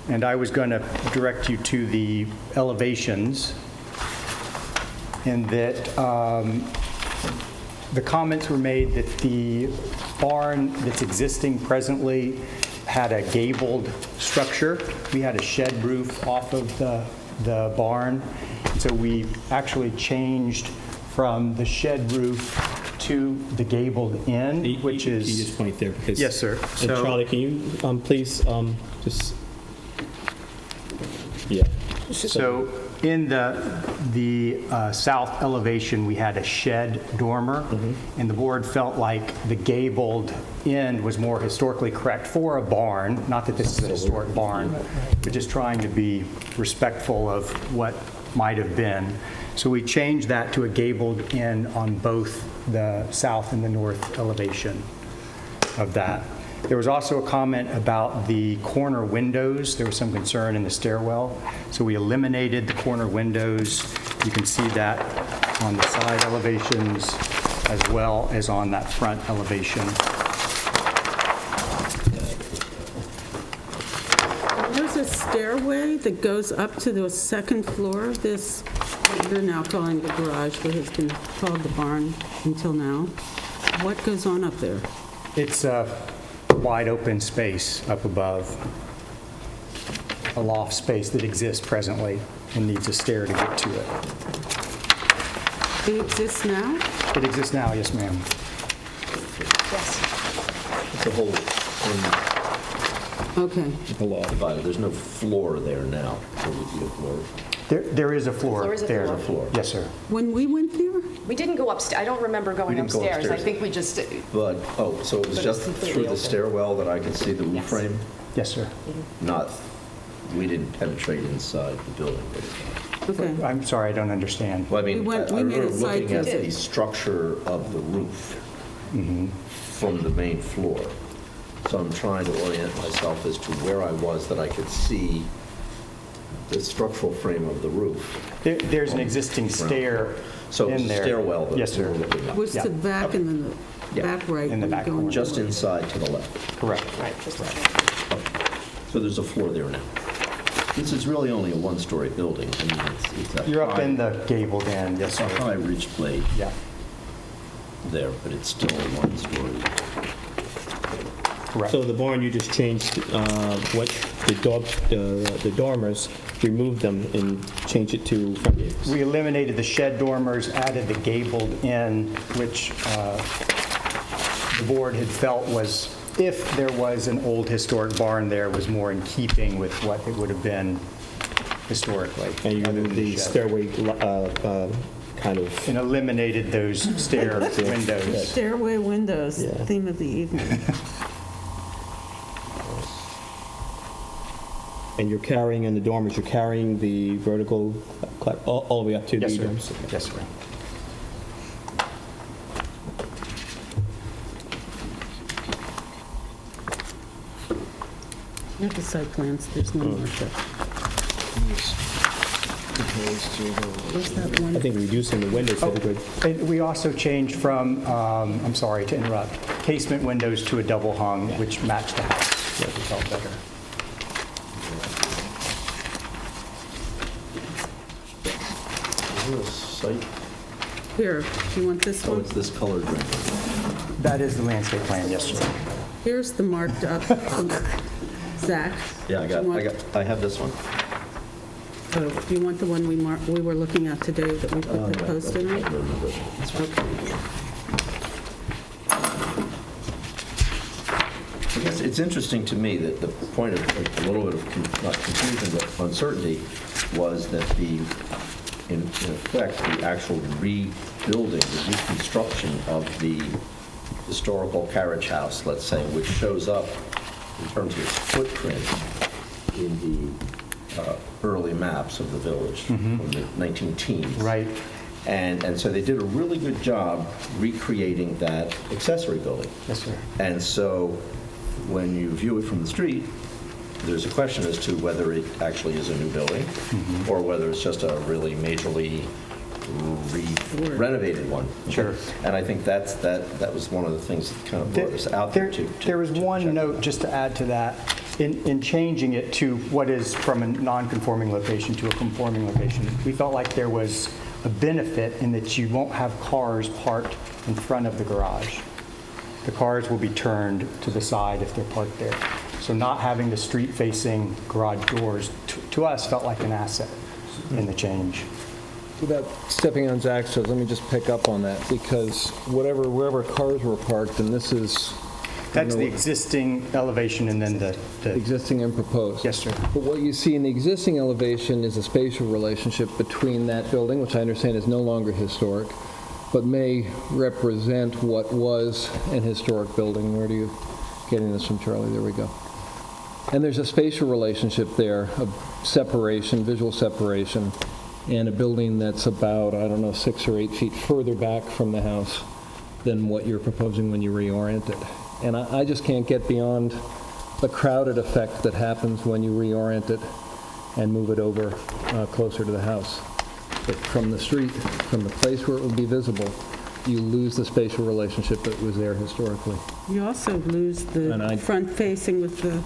And I was going to direct you to the elevations, in that the comments were made that the barn that's existing presently had a gabled structure. We had a shed roof off of the barn. So we actually changed from the shed roof to the gabled end, which is... Can you just point there? Because, Yes, sir. And So- Charlie, can you please just... Yeah. So in the south elevation, we had a shed dormer, and the board felt like the gabled end was more historically correct for a barn, not that this is a historic barn, but just trying to be respectful of what might have been. So we changed that to a gabled end on both the south and the north elevation of that. There was also a comment about the corner windows. There was some concern in the stairwell. So we eliminated the corner windows. You can see that on the side elevations as well as on that front elevation. There's a stairway that goes up to the second floor of this, what you're now calling the garage, but has been called the barn until now. What goes on up there? It's a wide open space up above, a loft space that exists presently and needs a stair to get to it. It exists now? It exists now, yes, ma'am. It's a whole Okay. divided. There's no floor there now. There would be a floor. There is a floor Floor is a there. floor. Yes, sir. When we went there? We didn't go upstairs. I don't remember going didn't go upstairs. I upstairs. think we just, But, so it was But just it's completely through the open. stairwell that I could see the roof Yes. frame? Yes, sir. Not, we didn't penetrate inside the building. Okay. I'm sorry, I don't understand. Well, I mean, We went- I we made remember a site looking at visit. the structure of the roof from the main floor. So I'm trying to orient myself as to where I was that I could see the structural frame of the roof. There's an existing stair So it was in a there. stairwell that Yes, we sir. were looking at. Was to the back and then the Yeah. back right? In the when back you go corner. into Just the- inside to the left. Correct. right, just So there's a floor there now. This is really only a one-story building. I mean, it's a You're up high- in the gabled end, yes, It's a sir. high ridge plate Yeah, there, but it's still a one-story. correct. So the barn, you just changed what the dormers, removed them and changed it to front gables. We eliminated the shed dormers, added the gabled in, which the board had felt was, if there was an old historic barn there, was more in keeping with what it would have been historically. And you other than removed the shed. stairway kind of... And eliminated those stair windows. Stairway windows, Yeah. theme of the evening. And you're carrying in the dormers, you're carrying the vertical all the way up to Yes, the sir. dormers? Yes, sir. You have the site plans, there's one more check. Where's that one? I think reducing the windows would be good. And we also changed from, I'm sorry to interrupt, casement windows to a double hung, which matched the house. We felt better. Is there a site? Here, do you want this Oh, one? it's this colored rendering. That is the landscape plan, yes, sir. Here's the marked up, Zach. Yeah, I have this one. Oh, do you want the one we were looking at today that we put the post in on? I guess it's interesting to me that the point of a little bit of, not confusion, but uncertainty was that in effect, the actual rebuilding, the reconstruction of the historical carriage house, let's say, which shows up in terms of its footprint in the early maps of the village from the 19-teens. Right. And so they did a really good job recreating that accessory building. Yes, sir. And so when you view it from the street, there's a question as to whether it actually is a new building or whether it's just a really majorly renovated one. Sure. And I think that was one of the things that kind of brought us out there to There was one note just to add to that. In changing it to what is from a non-conforming location to a conforming location, we felt like there was a benefit in that you won't have cars parked in front of the garage. The cars will be turned to the side if they're parked there. So not having the street-facing garage doors, to us, felt like an asset in the change. Without stepping on Zach's toes, let me just pick up on that, because wherever cars were parked, and this is... That's the existing elevation and then the... Existing and proposed. Yes, sir. But what you see in the existing elevation is a spatial relationship between that building, which I understand is no longer historic, but may represent what was an historic building. Where do you getting this from, Charlie? There we go. And there's a spatial relationship there of separation, visual separation, and a building that's about, I don't know, 6 or 8 feet further back from the house than what you're proposing when you reorient it. And I just can't get beyond the crowded effect that happens when you reorient it and move it over closer to the house. But from the street, from the place where it will be visible, you lose the spatial relationship that was there historically. You also lose the front facing with the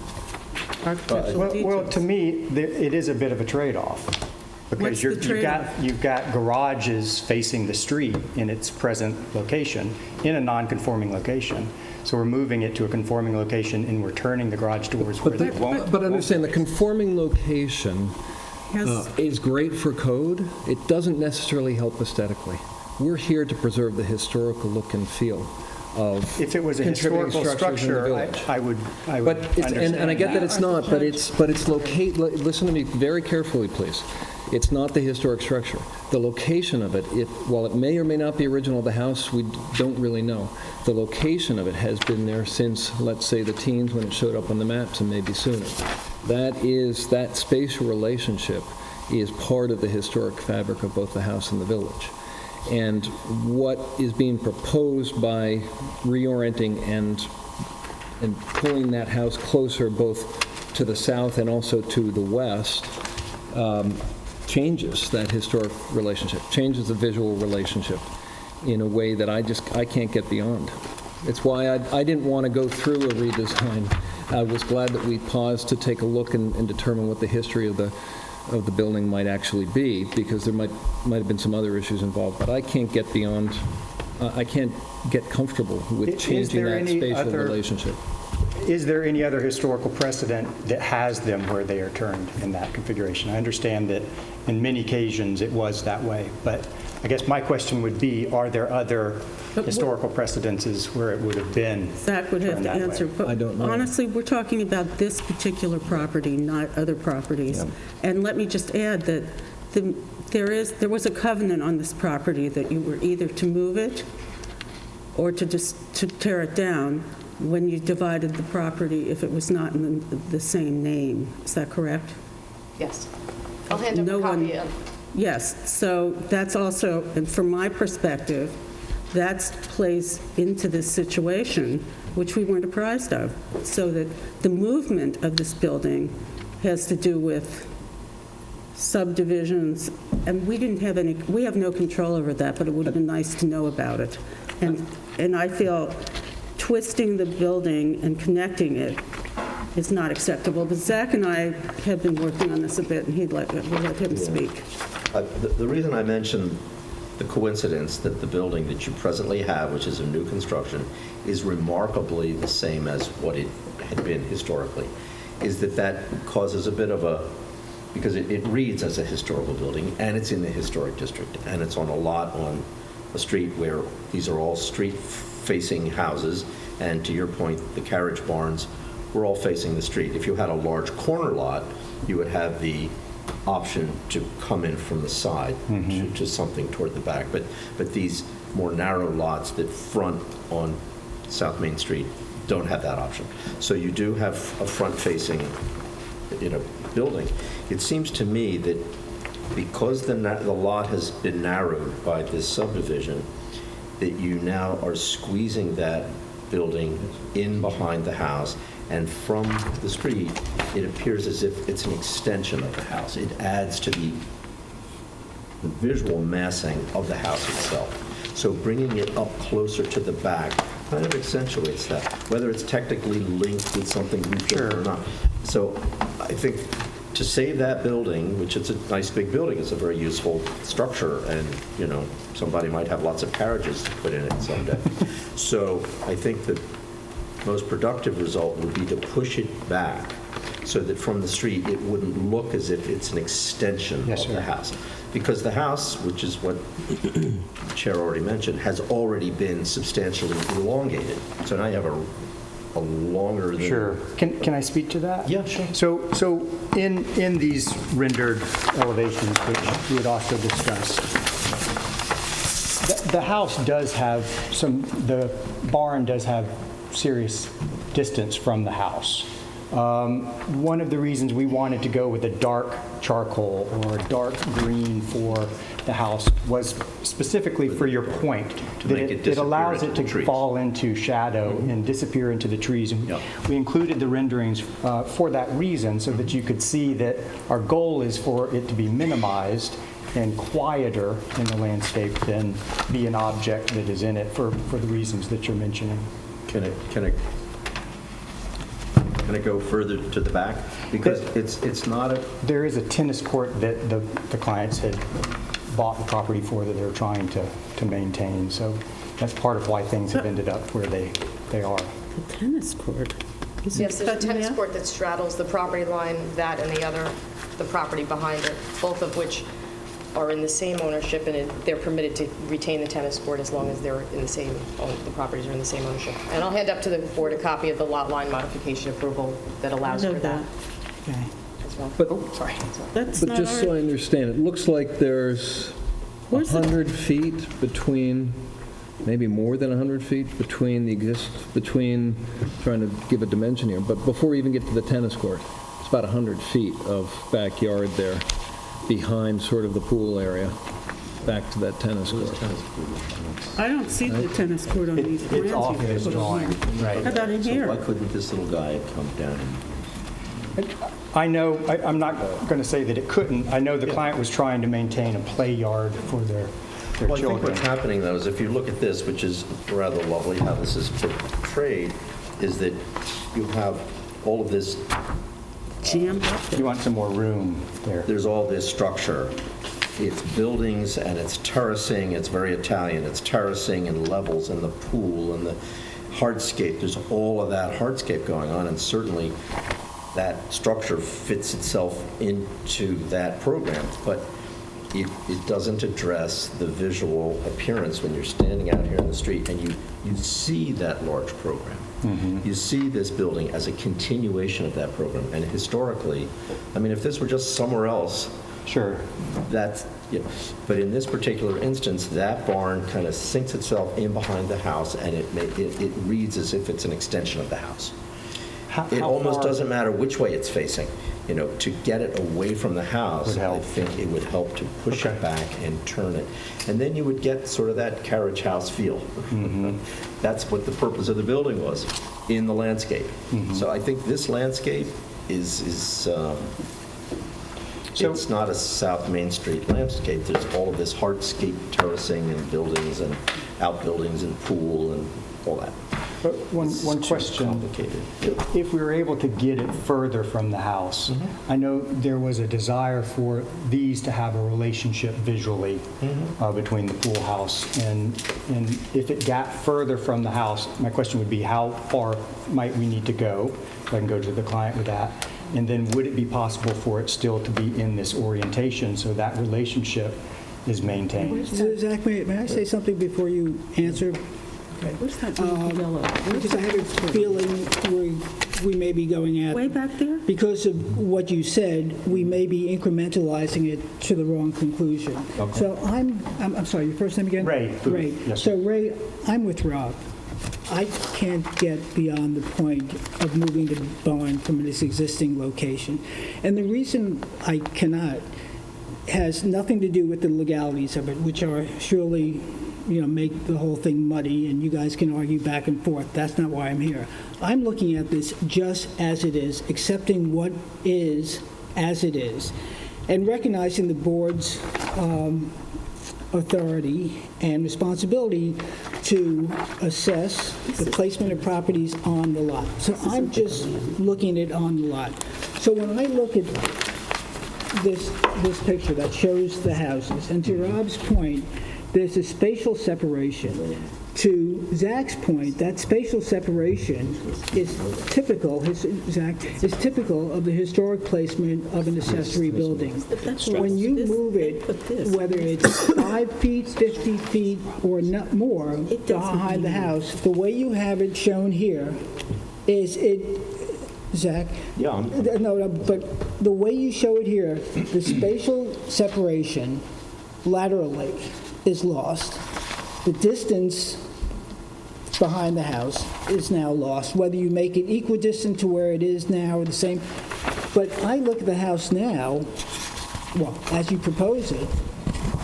architectural details. Well, to me, it is a bit of a trade-off. Because you've got garages facing the street in its present location, in a non-conforming location. So we're moving it to a conforming location and we're turning the garage doors where they won't. But understand, the conforming location is great for code. It doesn't necessarily help aesthetically. We're here to preserve the historical look and feel of if it was a historical structure, I would understand. And I get that it's not, but it's located. Listen to me very carefully, please. It's not the historic structure. The location of it, while it may or may not be original to the house, we don't really know. The location of it has been there since, let's say, the teens when it showed up on the maps, and maybe sooner. That spatial relationship is part of the historic fabric of both the house and the village. And what is being proposed by reorienting and pulling that house closer both to the south and also to the west changes that historic relationship, changes the visual relationship in a way that I can't get beyond. It's why I didn't want to go through a redesign. I was glad that we paused to take a look and determine what the history of the building might actually be, because there might have been some other issues involved. But I can't get beyond, I can't get comfortable with changing that spatial relationship. Is there any other historical precedent that has them where they are turned in that configuration? I understand that in many occasions it was that way, but I guess my question would be, are there other historical precedences where it would have been Zach would have to answer, but I don't know. Honestly, we're talking about this particular property, not other properties. Yeah. And let me just add that there was a covenant on this property that you were either to move it or to tear it down when you divided the property if it was not in the same name. Is that correct? Yes. I'll hand up a copy of. Yes, so that's also, and from my perspective, that plays into this situation, which we weren't apprised of. So that the movement of this building has to do with subdivisions, and we have no control over that, but it would have been nice to know about it. And I feel twisting the building and connecting it is not acceptable. But Zach and I have been working on this a bit, and we'll let him speak. The reason I mentioned the coincidence that the building that you presently have, which is a new construction, is remarkably the same as what it had been historically, is that causes a bit of a, because it reads as a historical building, and it's in the historic district, and it's on a lot on a street where these are all street-facing houses, and to your point, the carriage barns were all facing the street. If you had a large corner lot, you would have the option to come in from the side to something toward the back. But these more narrow lots that front on South Main Street don't have that option. So you do have a front-facing, building. It seems to me that because the lot has been narrowed by this subdivision, that you now are squeezing that building in behind the house, and from the street, it appears as if it's an extension of the house. It adds to the visual massing of the house itself. So bringing it up closer to the back kind of accentuates that, whether it's technically linked with something rebuilt or not. So I think to save that building, which is a nice big building, it's a very useful structure, and somebody might have lots of carriages to put in it someday. So I think the most productive result would be to push it back so that from the street it wouldn't look as if it's an extension of the house. Because the house, which is what the Chair already mentioned, has already been substantially elongated. So now you have a longer than... Sure. Can I speak to that? Yeah, sure. So in these rendered elevations, which we had also discussed, the house does have the barn does have serious distance from the house. One of the reasons we wanted to go with a dark charcoal or a dark green for the house was specifically for your point, that it allows it to fall into shadow and disappear into the trees. And we included the renderings for that reason, so that you could see that our goal is for it to be minimized and quieter in the landscape than be an object that is in it for the reasons that you're mentioning. Can I go further to the back? Because it's not a... There is a tennis court that the clients had bought the property for that they're trying to maintain. So that's part of why things have ended up where they are. The tennis court? Yes, there's a tennis court that straddles the property line, that and the property behind it, both of which are in the same ownership, and they're permitted to retain the tennis court as long as they're in the same, the properties are in the same ownership. And I'll hand up to the board a copy of the lot line modification approval that allows for that. Okay. As well. But, sorry. That's but not just so I understand, it looks like there's 100 feet between, maybe more than 100 feet between trying to give a dimension here, but before we even get to the tennis court, it's about 100 feet of backyard there behind sort of the pool area, back to that tennis court. I don't see the tennis court on these plans. It's off this drawing, right. How about in here? Why couldn't this little guy come down and... I know, I'm not going to say that it couldn't. I know the client was trying to maintain a play yard for their Well, I think children. what's happening, though, is if you look at this, which is rather lovely, how this is portrayed, is that you have all of this... Jammed up. You want some more room there. There's all this structure. It's buildings and it's terracing. It's very Italian. It's terracing and levels and the pool and the hardscape. There's all of that hardscape going on, and certainly that structure fits itself into that program. But it doesn't address the visual appearance when you're standing out here in the street and you see that large program. You see this building as a continuation of that program. And historically, I mean, if this were just somewhere else, sure, that's, but in this particular instance, that barn kind of sinks itself in behind the house, and it reads as if it's an extension of the house. It almost doesn't matter which way it's facing. To get it away from the house, I think it would help to push it back and turn it. And then you would get sort of that carriage house feel. That's what the purpose of the building was, in the landscape. So I think this landscape is it's not a South Main Street landscape. There's all of this hardscape terracing and buildings and outbuildings and pool and all that. But one question. Complicated. If we were able to get it further from the house, I know there was a desire for these to have a relationship visually between the pool house, and if it got further from the house, my question would be, how far might we need to go? If I can go to the client with that. And then would it be possible for it still to be in this orientation so that relationship is maintained? Zach, may I say something before you answer? Where's that yellow? Because I have a feeling we may be going at... Way back there? Because of what you said, we may be incrementalizing it to the wrong conclusion. Okay. So I'm sorry, your first name again? Ray. Ray. Yes, So Ray, I'm with Rob. I can't get beyond the point of moving the barn from its existing location. And the reason I cannot has nothing to do with the legalities of it, which are surely, make the whole thing muddy, and you guys can argue back and forth. That's not why I'm here. I'm looking at this just as it is, accepting what is as it is, and recognizing the board's authority and responsibility to assess the placement of properties on the lot. So I'm just looking at it on the lot. So when I look at this picture that shows the houses, and to Rob's point, there's a spatial separation. To Zach's point, that spatial separation is typical, Zach, is typical of the historic placement of an accessory building. When you move it, whether it's 5 feet, 50 feet, or not more behind the house, the way you have it shown here is Zach? Yeah. No, but the way you show it here, the spatial separation laterally is lost. The distance behind the house is now lost, whether you make it equidistant to where it is now or the same. But I look at the house now, well, as you propose it,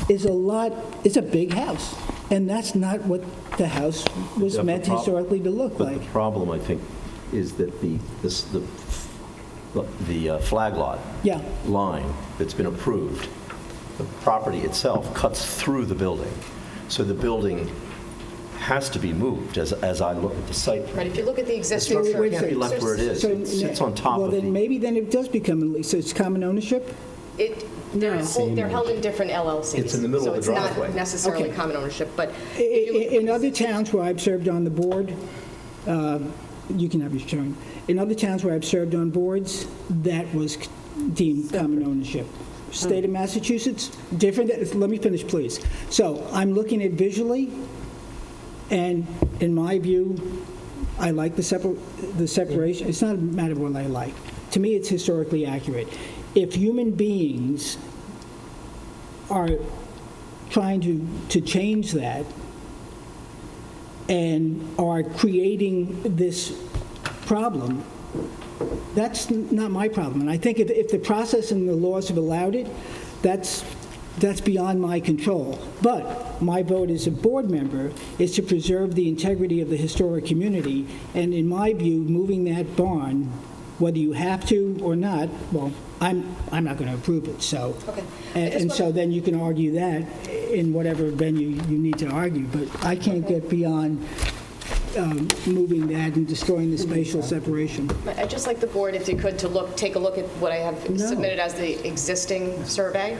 it's a big house. And that's not what the house was meant historically to look like. But the problem, I think, is that the flag lot line that's been approved, the property itself cuts through the building. So the building has to be moved as I look at the site plan. Right, if you look at the existing... It can't be left where it is. It sits on top of the... Well, then it does become a lease. So it's common ownership? They're held in different LLCs. It's in the middle of the driveway. So it's not necessarily common ownership, but... In other towns where I've served on the board, you can have your turn. In other towns where I've served on boards, that was deemed common ownership. State of Massachusetts, different. Let me finish, please. So I'm looking at visually, and in my view, I like the separation. It's not a matter of what I like. To me, it's historically accurate. If human beings are trying to change that and are creating this problem, that's not my problem. And I think if the process and the laws have allowed it, that's beyond my control. But my vote as a board member is to preserve the integrity of the historic community. And in my view, moving that barn, whether you have to or not, well, I'm not going to approve it. So, and so then you can argue that in whatever venue you need to argue. But I can't get beyond moving that and destroying the spatial separation. I'd just like the board, if you could, to take a look at what I have submitted as the existing survey,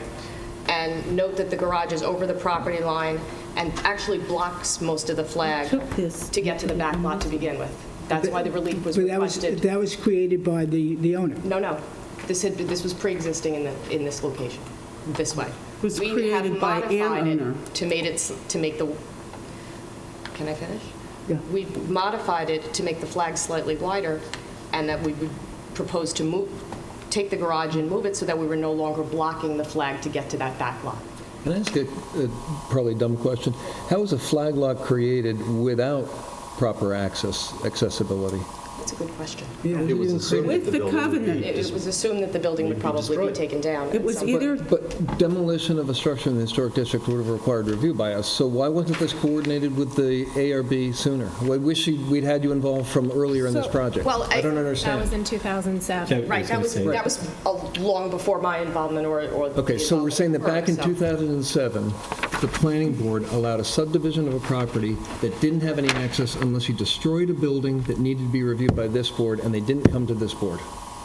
and note that the garage is over the property line and actually blocks most of the flag to get to the back lot to begin with. That's why the relief was requested. That was created by the owner. No. This was pre-existing in this location, this way. It was created by an owner. To make the... Can I finish? Yeah. We modified it to make the flag slightly wider, and that we would propose to take the garage and move it so that we were no longer blocking the flag to get to that back lot. Can I ask a probably dumb question? How was a flag lot created without proper accessibility? That's a good question. It was assumed that With the building would be covenant. It was assumed that the building would probably be taken down. It was at some either, But demolition of a structure in the historic district would have required review by us, so why wasn't this coordinated with the ARB sooner? I wish we'd had you involved from earlier in this project. Well, I don't That understand. was in 2007. Right, that was long before my involvement or the Okay, so we're saying that back in involvement of the firm, 2007, the planning board allowed a subdivision of a property that didn't have any access unless you destroyed a building that needed to be reviewed by this board, and they didn't come to this board.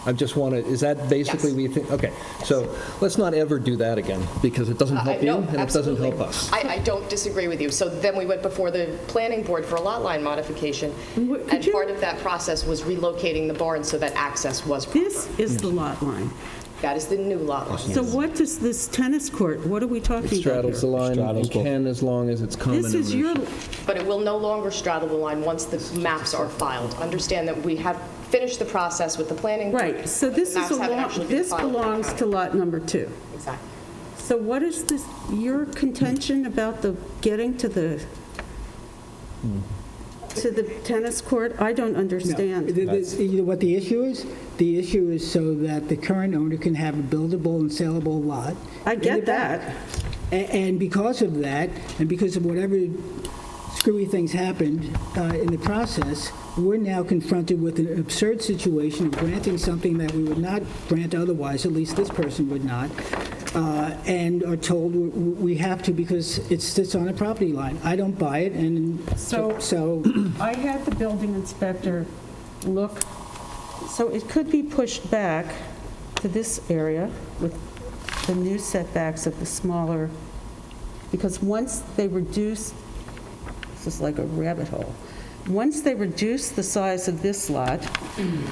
I just want to, is that basically Yes. what you think? Okay, so let's not ever do that again, because it doesn't help you, no, and it doesn't absolutely. help us. I don't disagree with you. So then we went before the planning board for a lot line modification, and part of that process was relocating the barn so that access was proper. this is the lot line. That is the new lot line. So what does this tennis court, what are we It talking about straddles the here? line and can as long as it's common This is your, ownership. But it will no longer straddle the line once the maps are filed. Understand that we have finished the process with the planning board. right, so this Maps is, haven't actually been this filed with the belongs to county. lot number 2. Exactly. So what is this, your contention about the, getting to the tennis court? I don't understand. You know what the issue is? The issue is so that the current owner can have a buildable and saleable lot. I in get the back. that. And because of that, and because of whatever screwy things happened in the process, we're now confronted with an absurd situation of granting something that we would not grant otherwise, at least this person would not, and are told we have to because it sits on a property line. I don't buy it, and so I had the building inspector look, so it could be pushed back to this area with the new setbacks of the smaller, because once they reduce, this is like a rabbit hole, once they reduce the size of this lot,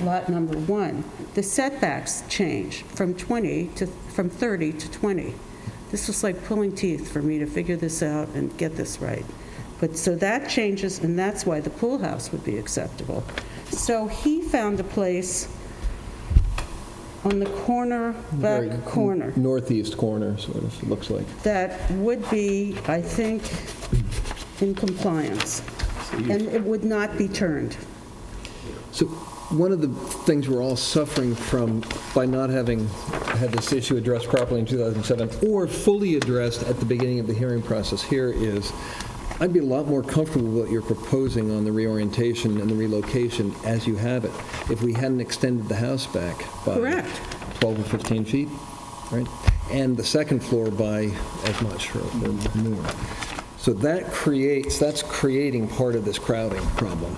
lot number 1, the setbacks change from 30 to 20. This was like pulling teeth for me to figure this out and get this right. But so that changes, and that's why the pool house would be acceptable. So he found a place on the corner, back Very corner, Northeast corner, sort of, it looks like. that would be, I think, in compliance, and it would not be turned. So one of the things we're all suffering from by not having had this issue addressed properly in 2007 or fully addressed at the beginning of the hearing process here is I'd be a lot more comfortable with what you're proposing on the reorientation and the relocation as you have it if we hadn't extended the house back by Correct. 12 or 15 feet, right? And the second floor by as much or more. So that's creating part of this crowding problem.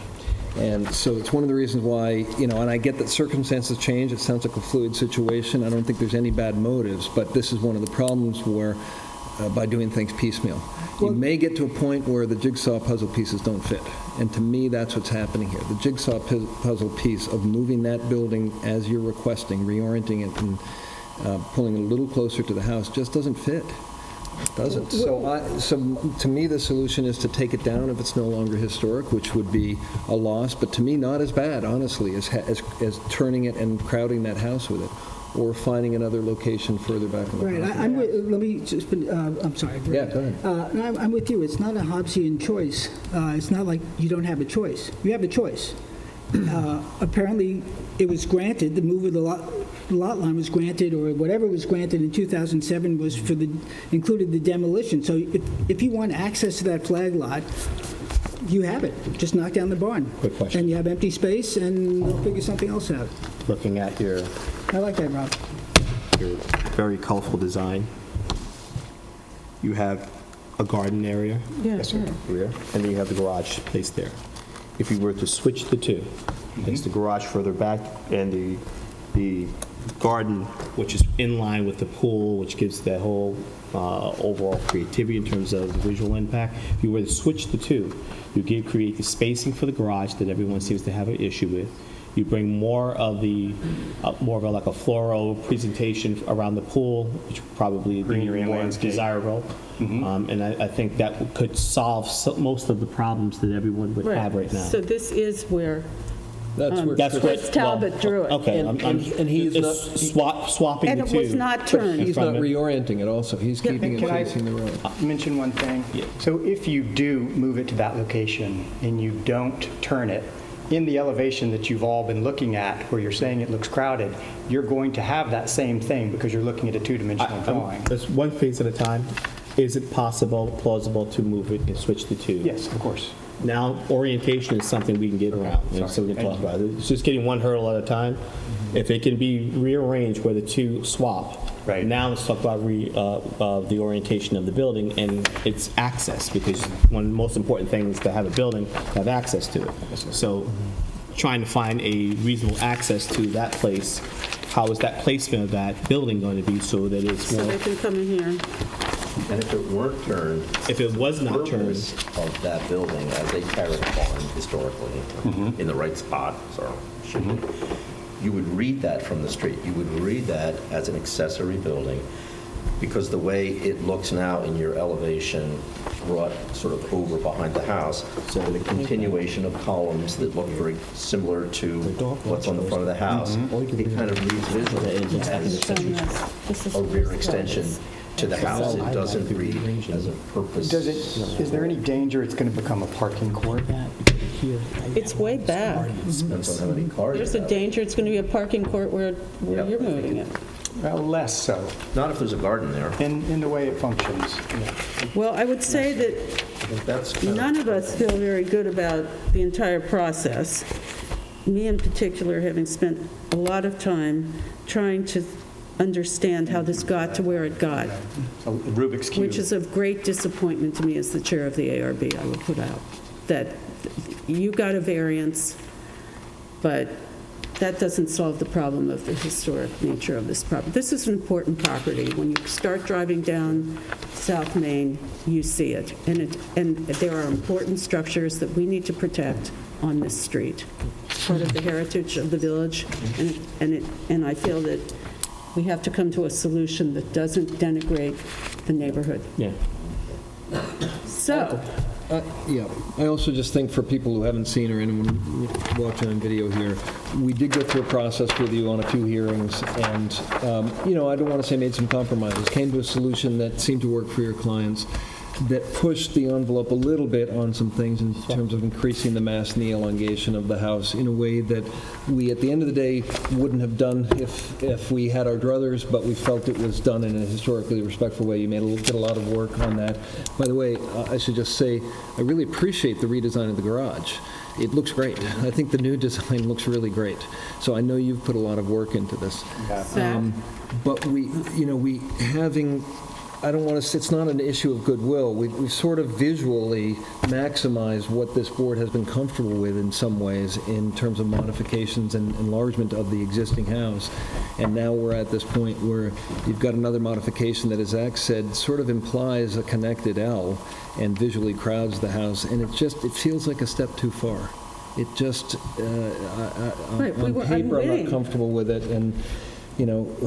And so it's one of the reasons why, and I get that circumstances change. It sounds like a fluid situation. I don't think there's any bad motives, but this is one of the problems where, by doing things piecemeal, you may get to a point where the jigsaw puzzle pieces don't fit. And to me, that's what's happening here. The jigsaw puzzle piece of moving that building as you're requesting, reorienting it and pulling it a little closer to the house just doesn't fit. Doesn't. So to me, the solution is to take it down if it's no longer historic, which would be a loss, but to me, not as bad, honestly, as turning it and crowding that house with it, or finding another location further back in the right. property. Let me just. I'm sorry. Yeah, go ahead. I'm with you. It's not a Hobbesian choice. It's not like you don't have a choice. You have a choice. Apparently, it was granted. The move of the lot line was granted, or whatever was granted in 2007 was included the demolition. So if you want access to that flag lot, you have it. Just knock down the barn. Quick question. And you have empty space, and we'll figure something else out. Looking at your I like that, Rob. very colorful design, you have a garden area. Yes, sir. Rear, and then you have the garage placed there. If you were to switch the two, it's the garage further back and the garden, which is in line with the pool, which gives that whole overall creativity in terms of the visual impact. If you were to switch the two, you create the spacing for the garage that everyone seems to have an issue with. You bring more of like a floral presentation around the pool, which probably be more desirable. And I think that could solve most of the problems that everyone would have right now. So this is where That's Chris Talbot drew it. Okay, and he's not swapping And the it two. was not turned. He's not reorienting it also. He's keeping it Can I facing the road. mention one thing? Yeah. So if you do move it to that location and you don't turn it, in the elevation that you've all been looking at, where you're saying it looks crowded, you're going to have that same thing because you're looking at a two-dimensional drawing. That's one phase at a time. Is it possible, plausible to move it and switch the two? Yes, of course. Now, orientation is something we can get around, so we can talk about it. It's just getting one hurdle at a time. If it can be rearranged where the two swap, right. Now let's talk about the orientation of the building and its access, because one of the most important things to have a building, to have access to it. So trying to find a reasonable access to that place, how is that placement of that building going to be so that it's So more... they can come in here. And if it weren't turned, if it was not turned, of that building as a carriage barn historically, in the right spot, so should be, you would read that from the street. You would read that as an accessory building, because the way it looks now in your elevation brought sort of over behind the house, so the continuation of columns that look very similar to what's on the front of the house, it kind of reads visually as a rear extension to the house. It doesn't read as a purpose. Is there any danger it's going to become a parking court? It's way back. Depends on how many cars. There's a danger it's going to be a parking court where you're moving it. Well, less so. Not if there's a garden there. In the way it functions. Yeah. Well, I would say that none of us feel very good about the entire process. Me in particular, having spent a lot of time trying to understand how this got to where it got. So Rubik's Cube. Which is of great disappointment to me as the chair of the ARB, I will put out. That you got a variance, but that doesn't solve the problem of the historic nature of this property. This is an important property. When you start driving down South Main, you see it. And there are important structures that we need to protect on this street. It's part of the heritage of the village, and I feel that we have to come to a solution that doesn't denigrate the neighborhood. Yeah. So, Yeah, I also just think for people who haven't seen or anyone watching on video here, we did go through a process with you on a few hearings, and, I don't want to say made some compromises, came to a solution that seemed to work for your clients, that pushed the envelope a little bit on some things in terms of increasing the mass and the elongation of the house in a way that we, at the end of the day, wouldn't have done if we had our druthers, but we felt it was done in a historically respectful way. You did a lot of work on that. By the way, I should just say, I really appreciate the redesign of the garage. It looks great. I think the new design looks really great. So I know you've put a lot of work into this. But we having... I don't want to, it's not an issue of goodwill. We've sort of visually maximized what this board has been comfortable with in some ways in terms of modifications and enlargement of the existing house. And now we're at this point where you've got another modification that, as Zach said, sort of implies a connected L and visually crowds the house. And it feels like a step too far. It just, on paper, I'm not comfortable with it. And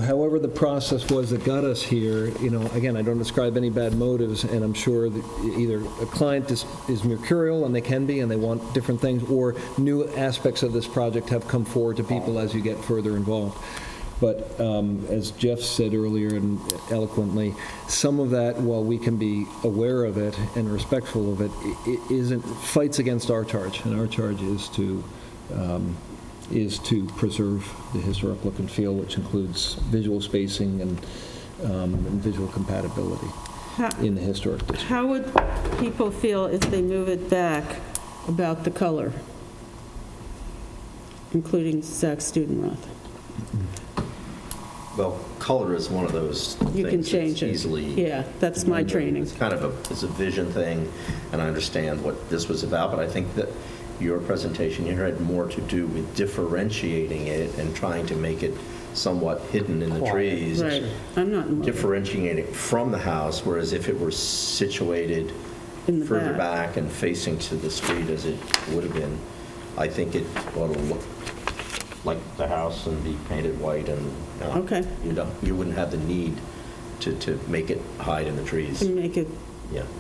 however the process was that got us here, again, I don't describe any bad motives, and I'm sure that either a client is mercurial, and they can be, and they want different things, or new aspects of this project have come forward to people as you get further involved. But as Jeff said earlier and eloquently, some of that, while we can be aware of it and respectful of it fights against our charge, and our charge is to preserve the historic look and feel, which includes visual spacing and visual compatibility in the historic district. how would people feel if they move it back about the color, including Zach Studenroth? Well, color is one of those things You can change that's it. easily... Yeah, that's my training. It's kind of a vision thing, and I understand what this was about, but I think that your presentation here had more to do with differentiating it and trying to make it somewhat hidden in the trees. Right. I'm not in love. Differentiating it from the house, whereas if it were situated further back and facing to the street as it would have been, I think it ought to look like the house and be painted white, and Okay. You wouldn't have the need to make it hide in the trees. And make it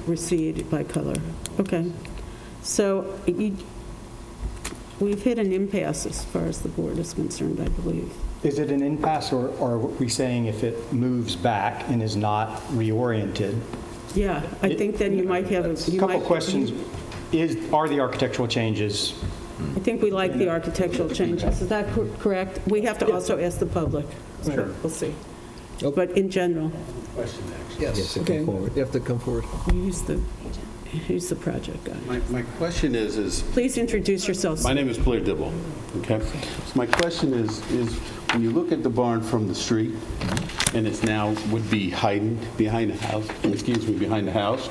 recede by color. Okay. So we've hit an impasse as far as the board is concerned, I believe. Is it an impasse, or are we saying if it moves back and is not reoriented? Yeah, I think then you might have a couple questions. Are the architectural changes I think we like the architectural changes. Is that correct? We have to also ask the public. So we'll see. But in general, Yes, Okay. you have to come forward. who's the project guy? My question is Please introduce yourself. my name is Blair Dibble, okay? So my question is when you look at the barn from the street, and it's now would be hiding behind the house, behind the house,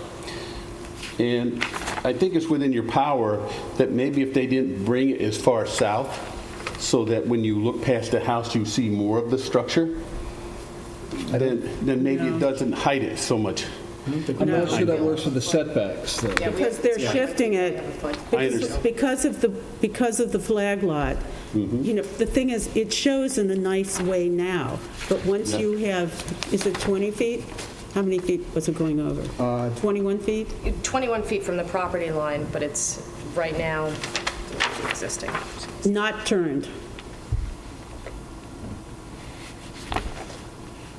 and I think it's within your power that maybe if they didn't bring it as far south, so that when you look past the house, you see more of the structure, then maybe it doesn't hide it so much. I'm not sure that works with the setbacks, though. Because they're shifting it, because of the flag lot. You know, the thing is, it shows in a nice way now, but once you have, is it 20 feet? How many feet was it going over? 21 feet? 21 feet from the property line, but it's right now existing. Not turned.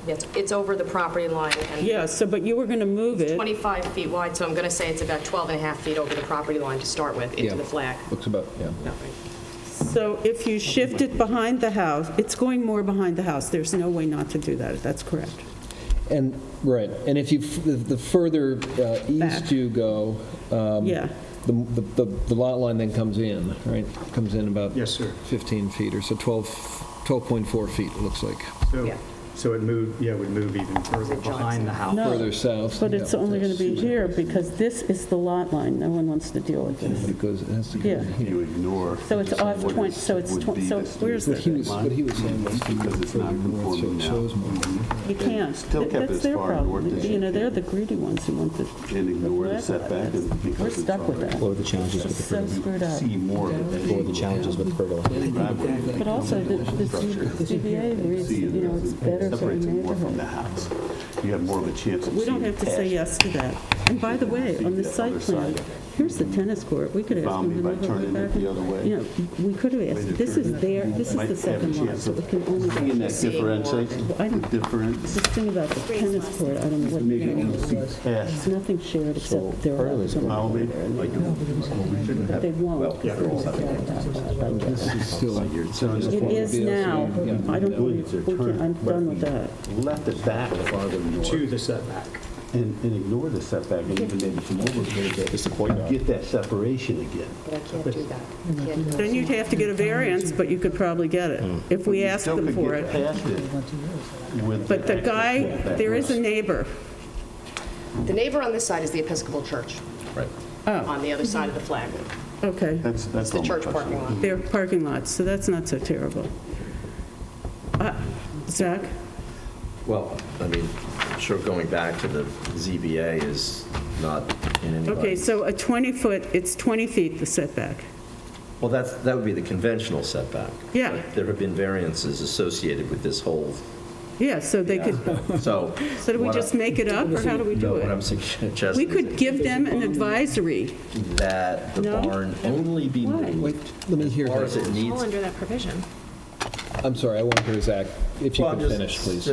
Yes, it's over the property line. And Yeah, so, but you were going to move it. 25 feet wide, so I'm going to say it's about 12 and a half feet over the property line to start with, into the flag. Looks about, yeah. So if you shift it behind the house, it's going more behind the house. There's no way not to do that. That's correct. And, right, and if you, the further east you go, Yeah. the lot line then comes in, right? Comes in about Yes, sir. 15 feet or so, 12.4 feet, it looks like. So it moved, would move even further behind the house. No, Further south. but it's yeah. only going to be here because this is the lot line. No one wants to deal with this. Because it has to go Yeah. here. You ignore. So it's off what 20, is- so it's, would be so the where's What he the, was saying was Because it's not north, so conforming it now. shows more. you can't. Still kept That's as their far north problem. as You you know, they're can. the greedy ones who want the. And ignore the flag lot. setback and because We're it's stuck with that. What are the challenges with the So pergola? screwed up. See more of it. What are the challenges with the pergola? But also, the CBA reads, you know, it's better for the Separates it more from neighborhood. the house. You have more of a chance of We don't seeing have to say past yes to that. And by the way, on the the site other plan, side. here's the tennis court. We could ask Found them me to by move turning it it back. the other way. You know, we could have asked, this is Might the have second a lot, chance so of it can only seeing be. that differentiate, I don't- different. This thing about the tennis court, I don't know what Maybe the you can see was. past. There's nothing shared except there are. Follow me? But they won't. because they're This is still. It is now. I don't believe, I'm done with that. Left it back farther north. To the setback. And ignore the setback and even maybe come over a little bit. Just to get that separation again. But I can't do that. I can't do that. Then you'd have to get a variance, but you could probably get it, if we asked Still them could for get it. past it with But the guy, that there is a risk. neighbor. The neighbor on this side is the Episcopal Church, Oh, on the other side of the flag. okay. That's It's the all my church question. parking lot. They're parking lots, so that's not so terrible. Zach? Well, I mean, I'm sure going back to the ZBA is not in any Okay, so a 20-foot, it's 20 feet, the setback. Well, that would be the conventional setback. Yeah. But there have been variances associated with this whole, Yeah, so they could, so. so do we what just I- make it up, or how do we No, do what I'm it? suggesting We is could give them an advisory. that the No? barn only be Why? moved Wait, let me hear as far as that. it needs. All under that provision. I'm sorry, I want to hear Zach, if you Well, could just- finish, please.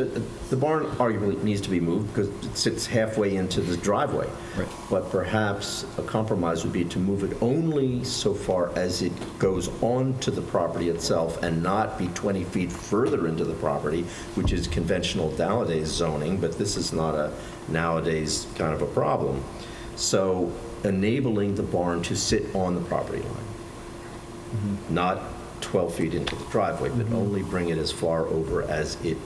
The barn arguably needs to be moved because it sits halfway into the driveway. Right. But perhaps a compromise would be to move it only so far as it goes onto the property itself and not be 20 feet further into the property, which is conventional nowadays zoning, but this is not a nowadays kind of a problem. So enabling the barn to sit on the property line. Not 12 feet into the driveway, but only bring it as far over as it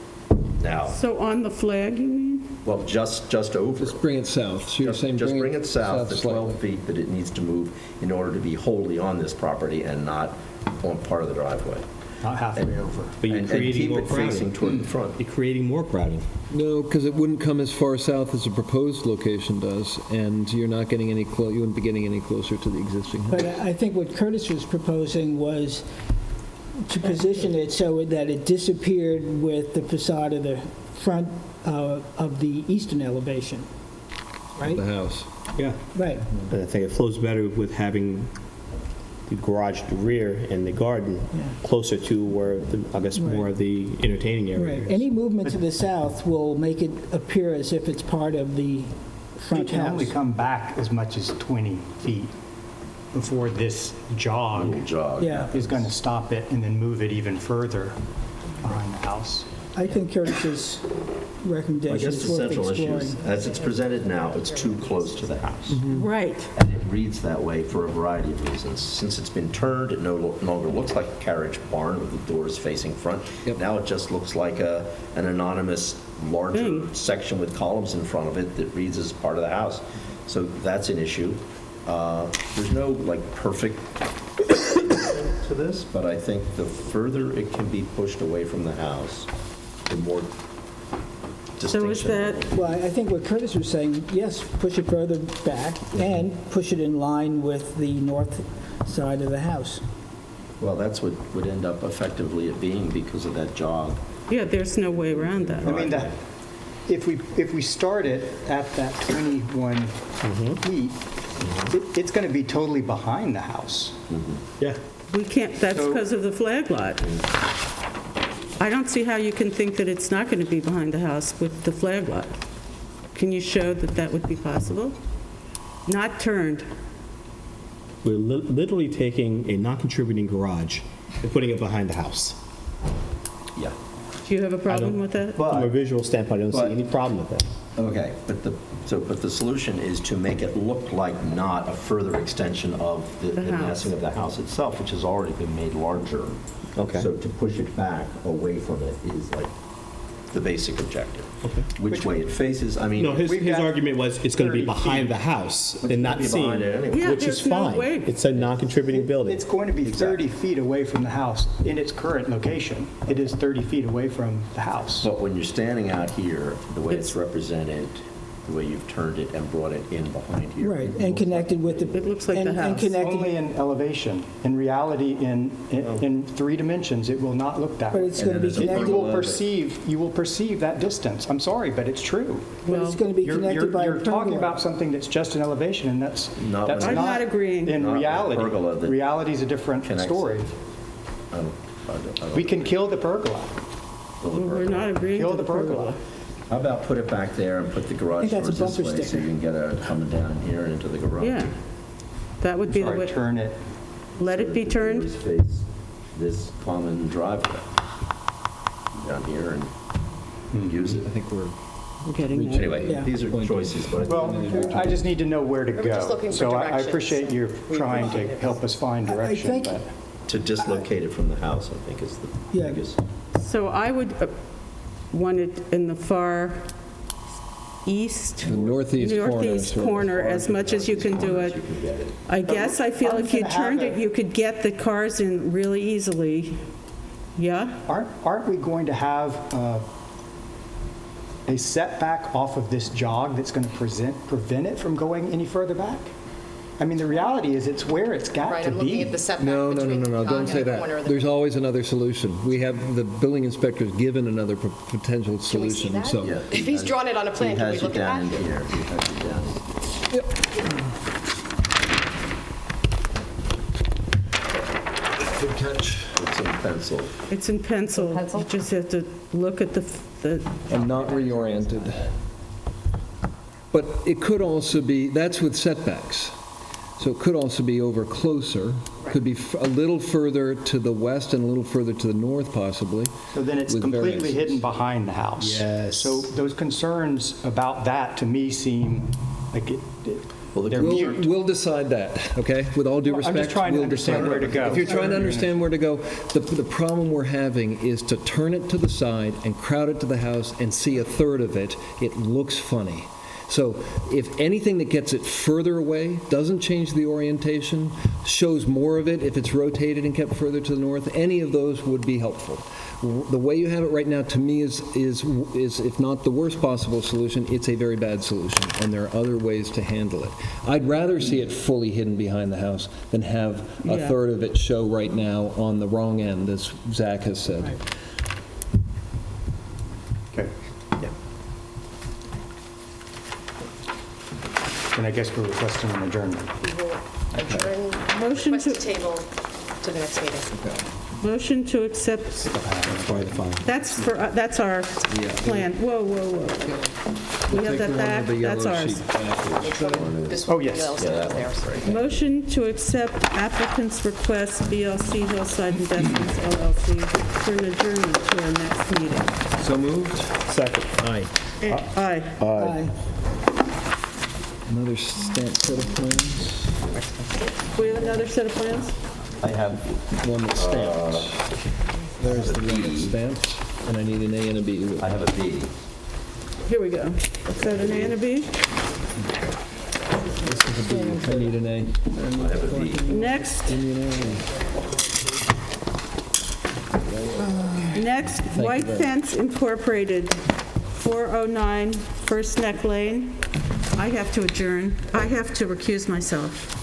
now, So on the flag, you mean? well, just over. Just bring it south. So you're saying Just bring it south the slightly. 12 feet that it needs to move in order to be wholly on this property and not on part of the driveway. Not halfway over. But you're And creating keep more it facing crowding. toward the front. You're creating more crowding. No, because it wouldn't come as far south as the proposed location does, and you're not getting any, you wouldn't be getting any closer to the existing house. But I think what Curtis was proposing was to position it so that it disappeared with the facade of the front of the eastern elevation, right? The house. Yeah. Right. But I think it flows better with having the garage, the rear, and the garden closer to where, I guess, more of the entertaining area Right. is. Any movement to the south will make it appear as if it's part of the You front can only house. come back as much as 20 feet before this jog Yeah. is going to stop it and then move it even further behind the house. I think Curtis's I recommendation guess is the worth central issue exploring. is, as it's presented now, it's too close to the house. Right. And it reads that way for a variety of reasons. Since it's been turned, it no longer looks like a carriage barn with the doors facing front. Now it just looks like an anonymous, larger section with columns in front of it that reads as part of the house. So that's an issue. There's no perfect to this, but I think the further it can be pushed away from the house, the more distinction. So is that, Well, I think what Curtis was saying, yes, push it further back and push it in line with the north side of the house. Well, that's what would end up effectively it being because of that jog. yeah, there's no way around that. I mean, if we start it at that 21 feet, it's going to be totally behind the house. Yeah. We can't, that's because of the flag lot. I don't see how you can think that it's not going to be behind the house with the flag lot. Can you show that that would be possible? Not turned. We're literally taking a non-contributing garage and putting it behind the house. Yeah. Do you have a problem with that? From a visual standpoint, I don't see any problem with that. Okay, but the solution is to make it look like not a further extension of the house. massing of the house itself, which has already been made larger. Okay. So to push it back away from it is like the basic objective. Okay. Which way it faces, I mean. No, his argument was it's going to be behind the house and not seen, behind it anyway. which is there's no fine. way. It's a non-contributing building. It's going to be 30 feet away from the house in its current location. It is 30 feet away from the house. But when you're standing out here, the way it's represented, the way you've turned it and brought it in behind here. Right, it and looks connected with the... It looks like the and house. connected- Only in elevation. In reality, in 3 dimensions, it will not look that But way. it's going to be there's a connected, You will perceive that distance. I'm sorry, but it's true. but it's going to be connected by a You're talking pergola. about something that's just an elevation, and that's Not that's when- I'm not agreeing. in Not with reality. pergola that Reality is a different connects story. it. I don't We can kill the pergola. build a We're pergola. not agreeing Kill to the the pergola. How about put it back there and put the garage I think that's doors a this bumper way so you sticker. can get a coming down here into the garage? Yeah. That would be the Sorry, way, turn it. let it be turned. Doors face this common driveway down here and use it. I think we're Getting there. Anyway, Yeah. these are choices, but I think Well, I just need to know where to We're just go. looking for So I directions. appreciate you trying to help us find direction, think- but to dislocate it from the house, I think is the Yeah. biggest. So I would want it in the far east. The northeast corner, Northeast sort of. corner, as much as you can do it. I guess I feel I'm if you gonna turned have it, you could get the cars in really easily. Yeah? aren't we going to have a setback off of this jog that's going to prevent it from going any further back? I mean, the reality is it's where it's got Right, to I'm looking be. at the setback No, between the don't jog say and the corner that. of the... There's always another solution. We have, the building inspector's given another potential Can we see solution, that? so. Yeah. If he's drawn it on a plan, He can we has look you at down that? in here. He has you down. Good catch. It's in pencil. It's in pencil. You just have to look at the And not reoriented. But it could also be, that's with setbacks. So it could also be over closer, could be a little further to the west and a little further to the north possibly. So then it's with completely variances. hidden behind the house. Yes. So those concerns about that, to me, seem like they're mute. We'll decide that, okay? With all due I'm respect, just trying to we'll understand decide where to that. go. If you're trying to understand where to go, the problem we're having is to turn it to the side and crowd it to the house and see a third of it. It looks funny. So if anything that gets it further away, doesn't change the orientation, shows more of it if it's rotated and kept further to the north, any of those would be helpful. The way you have it right now, to me, is if not the worst possible solution, it's a very bad solution, and there are other ways to handle it. I'd rather see it fully hidden behind the house than have a Yeah. third of it show right now on the wrong end, as Zach has said. Okay. Yeah. And I guess we're requesting an adjournment. We will adjourn, Motion request to- a table to to the next meeting. Motion to accept, that's our plan. Whoa, whoa, whoa. We have that back, that's ours. Oh, yes. Motion to accept applicant's request, BLC Hillside Investments LLC, for an adjournment to our next meeting. So moved? Second. Aye. Aye. Aye. Another stamped set of plans? We have another set of plans? I have One that's stamped. There's the one that's stamped, and I need an A and a B. I have a B. Here we go. Is that an A and a B? This is a B. I need an A. I have a B. Next, Give me an next, you White very Fence Incorporated, 409 First Neck Lane. I have to adjourn. I have to recuse myself.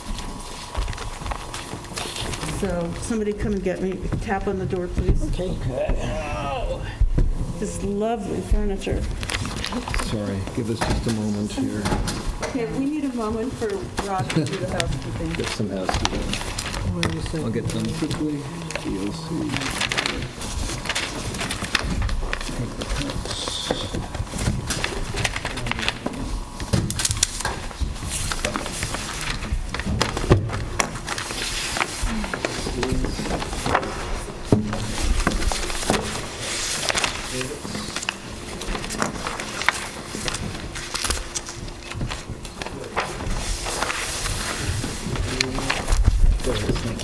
So somebody come and get me. Tap on the door, please. Okay. This lovely furniture. Sorry, give us just a moment here. Okay, we need a moment for Rob to do the housekeeping. Get some housekeeping. I'll get done quickly. DLC. Thank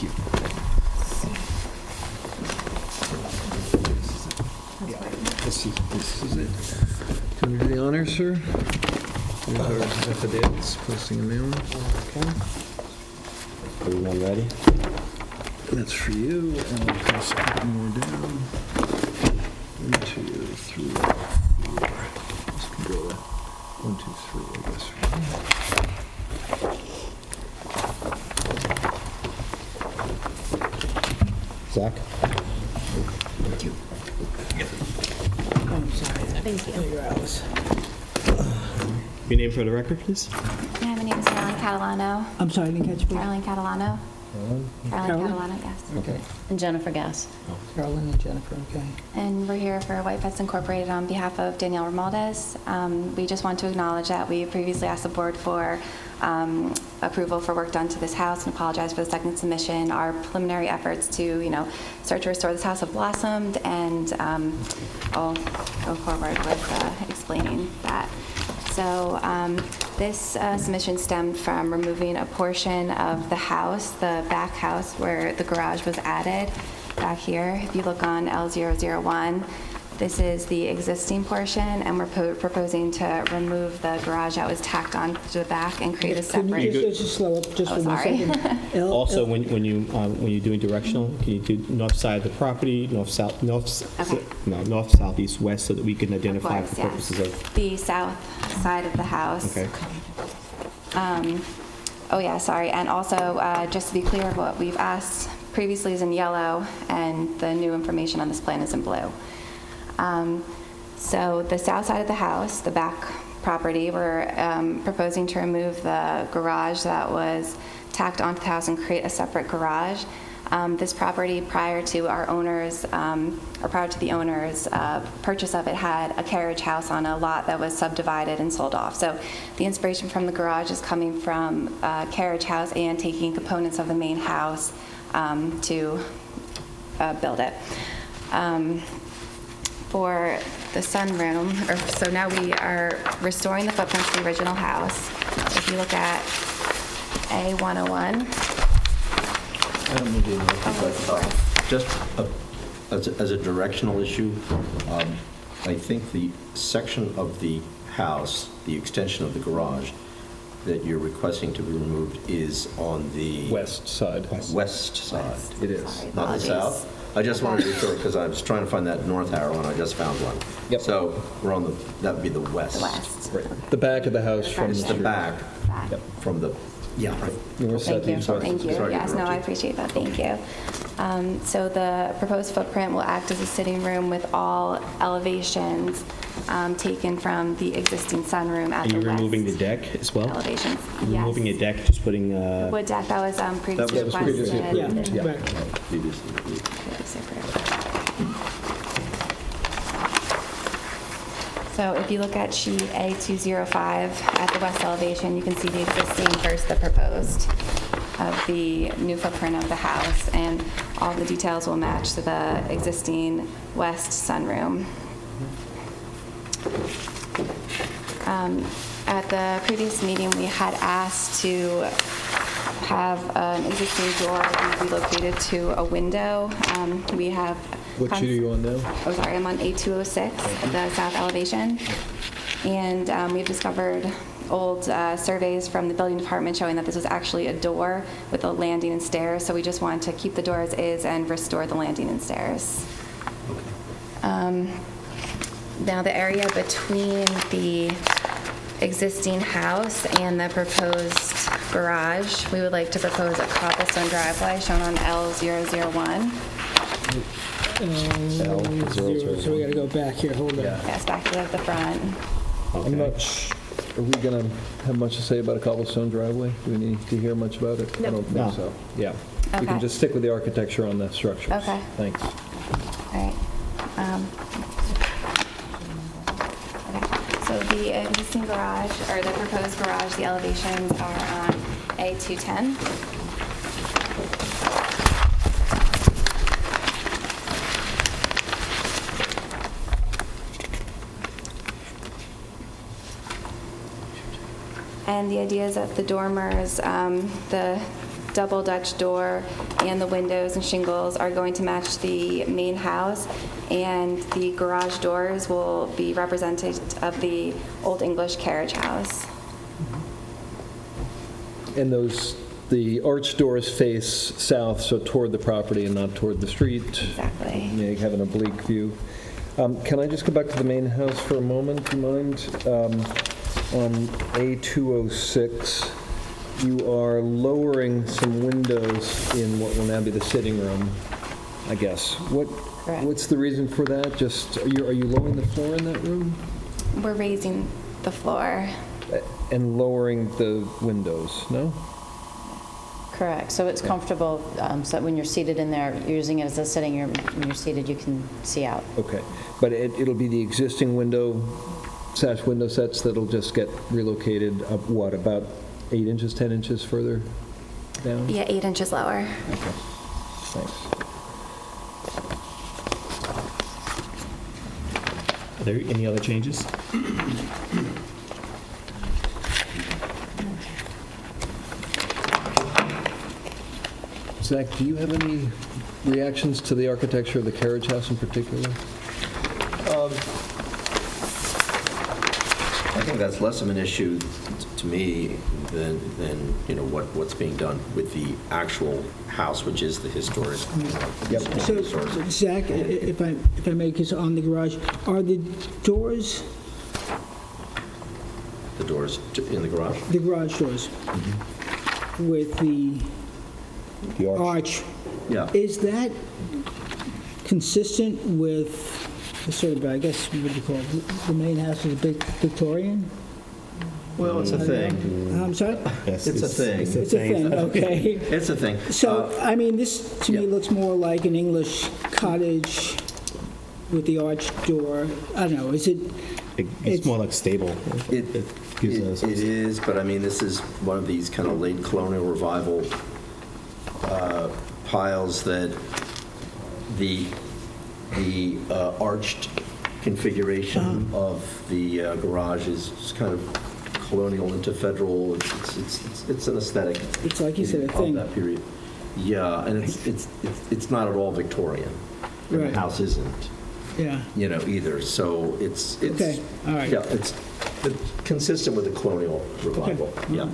you. This is it. Do you do the honors, sir? Here's our affidavits, posting and mailing. Everyone ready? That's for you, and I'll pass a couple more down. 1, 2, 3, 4. This can go 1, 2, 3, I guess. Zach? Thank you. Oh, I'm sorry. Thank you. Oh, you're Alice. Your name for the record, please? Yeah, my name is Caroline Catalano. I'm sorry, I didn't catch you. Caroline Catalano. Caroline Catalano, yes. Okay. And Jennifer Gass. Carolyn and Jennifer, okay. And we're here for White Fence Incorporated on behalf of Danielle Romualdez. We just want to acknowledge that we previously asked the board for approval for work done to this house and apologize for the second submission. Our preliminary efforts to, start to restore this house have blossomed, and I'll go forward with explaining that. So this submission stemmed from removing a portion of the house, the back house where the garage was added back here. If you look on L001, this is the existing portion, and we're proposing to remove the garage that was tacked on to the back and create a Can separate... you just slow up just for 1 second? Also, when you're doing directional, can you do north side of the property, north, south, east, west, so that we can identify Of course, for purposes of... the south side of the house. Okay. Oh yeah, sorry, and also, just to be clear, what we've asked previously is in yellow, and the new information on this plan is in blue. So the south side of the house, the back property, we're proposing to remove the garage that was tacked onto the house and create a separate garage. This property, prior to our owners, or prior to the owner's purchase of it, had a carriage house on a lot that was subdivided and sold off. So the inspiration from the garage is coming from a carriage house and taking components of the main house to build it. For the sunroom, so now we are restoring the footprint to the original house. If you look at A101, I don't need to interrupt, but just as a directional issue, I think the section of the house, the extension of the garage that you're requesting to be removed is on the... West side. West side. It is. Not the south? I just wanted to be sure, because I was trying to find that north arrow, and I just found one. Yep. So we're on that would be the west. Right. The back of the house from the It's the street. back from the... Yeah, right. North, Thank south, you. east, west. Thank you. Sorry to Yes, no, interrupt I you. appreciate that. Thank you. So the proposed footprint will act as a sitting room with all elevations taken from the existing sunroom at Are the you west removing the deck as well? elevations. You're Yes. removing a deck, just putting... Wood deck that was previously That was previously requested. approved. Yeah, right. previously approved. So if you look at sheet A205 at the west elevation, you can see the existing versus the proposed of the new footprint of the house, and all the details will match to the existing west sunroom. At the previous meeting, we had asked to have an existing door be relocated to a window. We have... What sheet are you on now? Oh, sorry, I'm on A206 at the south elevation. And we've discovered old surveys from the building department showing that this was actually a door with a landing and stairs, so we just wanted to keep the door as is and restore the landing and stairs. Now, the area between the existing house and the proposed garage, we would like to propose a cobblestone driveway shown on L001. So we got to go back here, hold on. Yes, back to the front. I'm not, are we going to have much to say about a cobblestone driveway? Do we need to hear much about it? I don't think so. Yeah. We Okay. can just stick with the architecture on the structures. Okay. Thanks. All right. Okay. So the existing garage, or the proposed garage, the elevations are on A210. And the idea is that the dormers, the double Dutch door and the windows and shingles are going to match the main house, and the garage doors will be representative of the Old English carriage house. And the arch doors face south, so toward the property and not toward the street. Exactly. They have an oblique view. Can I just go back to the main house for a moment, do you mind? On A206, you are lowering some windows in what will now be the sitting room, I guess. What's the reason for that? Just, are you lowering the floor in that room? We're raising the floor. And lowering the windows, no? Correct. So it's comfortable, so that when you're seated in there, you're using it as a sitting room. When you're seated, you can see out. Okay. But it'll be the existing sash window sets that'll just get relocated up, what, about 8 inches, 10 inches further down? Yeah, 8 inches lower. Okay. Thanks. Are there any other changes? Zach, do you have any reactions to the architecture of the carriage house in particular? I think that's less of an issue to me than what's being done with the actual house, which is the historic. So, Zach, if I may, because on the garage, are the doors, The doors in the garage? the garage doors, with the arch, Yeah. is that consistent with the sort of, I guess, what do you call it, the main house is a big Victorian? Well, it's a thing. I'm sorry? It's a thing. It's a thing, okay. It's a thing. So, I mean, this to me looks more like an English cottage with the arched door. I don't know, is it? It's more like stable. It is, but I mean, this is one of these kind of late colonial revival piles that the arched configuration of the garage is kind of colonial into federal. It's an aesthetic. It's like you said, a thing. Of that period. Yeah, and it's not at all Victorian. And Right. the house isn't. Yeah. Either. So it's Okay, all right. Yeah, it's consistent with the colonial revival. Okay. Yeah,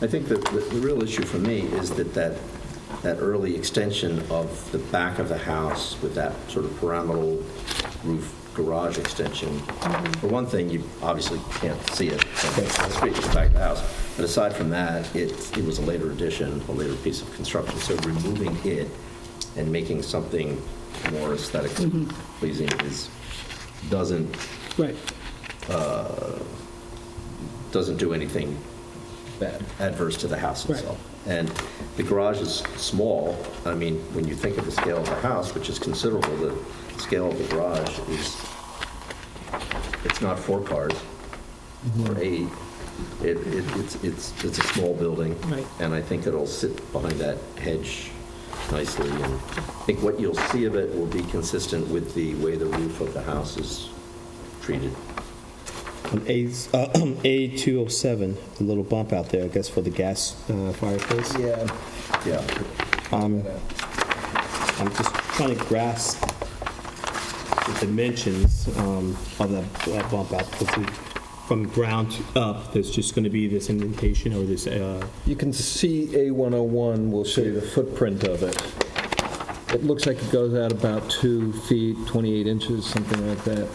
I think that the real issue for me is that early extension of the back of the house with that sort of pyramidal roof garage extension. For one thing, you obviously can't see it from the street, it's the back of the house. But aside from that, it was a later addition, a later piece of construction. So removing it and making something more aesthetically pleasing doesn't do anything adverse to the house itself. And the garage is small. I mean, when you think of the scale of the house, which is considerable, the scale of the garage is, it's not 4 cars or 8. It's a small building. Right. And I think it'll sit behind that hedge nicely. And I think what you'll see of it will be consistent with the way the roof of the house is treated. On A207, the little bump out there, I guess, for the gas fireplace. Yeah. Yeah. I'm just trying to grasp the dimensions of that bump out, because from ground up, there's just going to be this indentation or this... You can see A101 will show you the footprint of it. It looks like it goes out about 2 feet, 28 inches, something like that.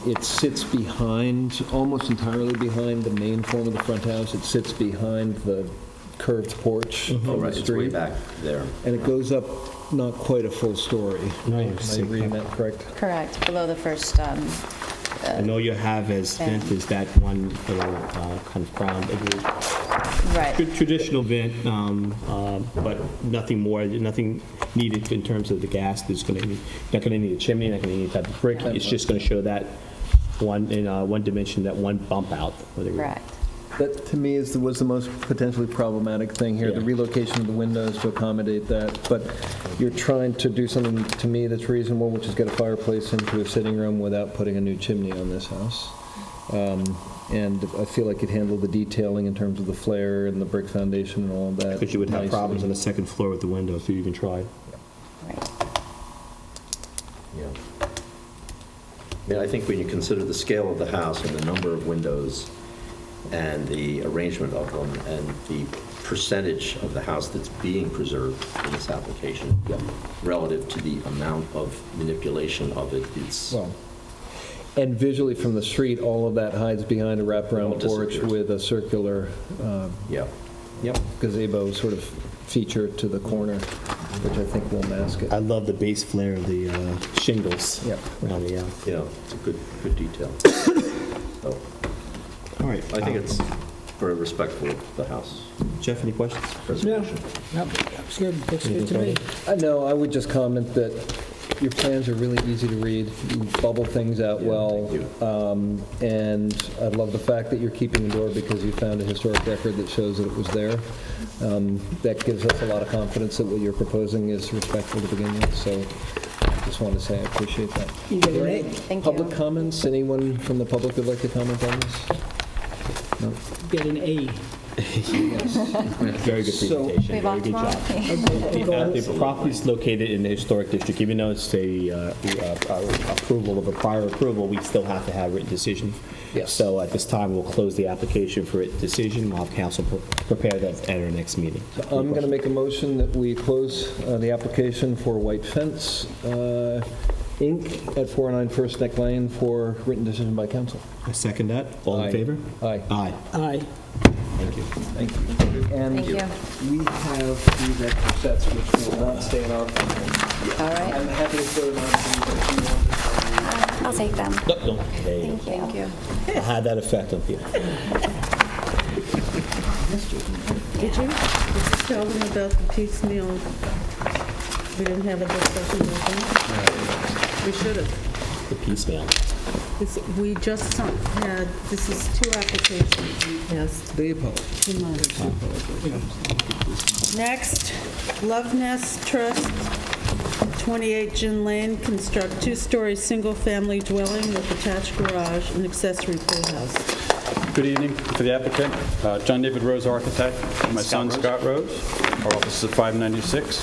It sits behind, almost entirely behind the main form of the front house. It sits behind the curved porch from Oh, right, the it's way street. back there. And it goes up not quite a full story. Am I reading that correct? Correct, below the first, And all you have as vent is that one little kind of ground. right. Traditional vent, but nothing more, nothing needed in terms of the gas. There's going to be, not going to need a chimney, not going to need that brick. It's just going to show that one in one dimension, that one bump out. Correct. That, to me, was the most potentially problematic thing here, the relocation of the windows to accommodate that. But you're trying to do something, to me, that's reasonable, which is get a fireplace into a sitting room without putting a new chimney on this house. And I feel like it handled the detailing in terms of the flare and the brick foundation and all of that. Because you would have nicely. problems on the second floor with the window if you even tried. Yeah. Yeah, I think when you consider the scale of the house and the number of windows and the arrangement of them and the percentage of the house that's being preserved in this application relative to the amount of manipulation of it, it's... Well, and visually from the street, all of that hides behind a wraparound porch with a circular gazebo sort of feature to the corner, which I think will mask it. I love the base flare of the shingles. Yep. Around the, Yeah, it's a good detail. So, all right. I think it's very respectful of the house. Jeff, any questions? Preservation. No, that's good. Looks good to me. No, I would just comment that your plans are really easy to read. You bubble things out well. And I love the fact that you're keeping the door because you found a historic record that shows that it was there. That gives us a lot of confidence that what you're proposing is respectful to begin with. So I just want to say I appreciate that. You get an A. Thank Public you. comments? Anyone from the public would like to comment on this? No? Get an A. Very good presentation. We've Very good job. The property is located in the historic district. Even though it's a approval of a prior approval, we still have to have a written decision. Yes. So at this time, we'll close the application for written decision. We'll have council prepare that at our next meeting. I'm going to make a motion that we close the application for White Fence, Inc. at 409 First Neck Lane for written decision by council. I second that. All in favor? Aye. Aye. Aye. Thank you. Thank you. And Thank you. we have these extra sets which will not stay in our file. All right. I'm happy to throw them on to you if you want. I'll take them. No, okay. Thank you. I had that effect on people. Did you tell them about the piecemeal? We didn't have a discussion with them? We should have. The piecemeal. We just had, this is 2 applications we passed. They oppose. 2 months. Next, Love Nest Trust, 28 Gin Lane, construct 2-story single-family dwelling with attached garage and accessory pool house. Good evening for the applicant, John David Rose, architect, and my son Scott Rose. Our office is at 596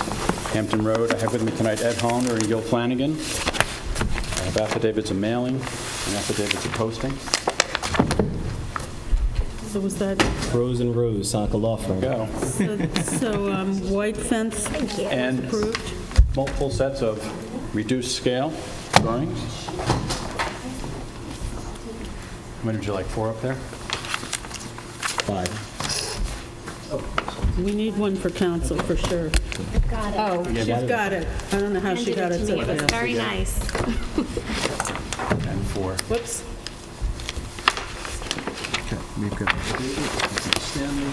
Hampton Road. I have with me tonight Ed Honer and Gil Flanagan. I have affidavits of mailing and affidavits of posting. So was that, Rose and Rose, Saka Law Firm. Go. so White Fence was And approved? multiple sets of reduced scale drawings. How many would you like, 4 up there? 5. We need one for council, for sure. Got it. Oh, she's got it. I don't know how she got it so It was fast. very nice. And 4. Whoops. Okay, we've got Stanley.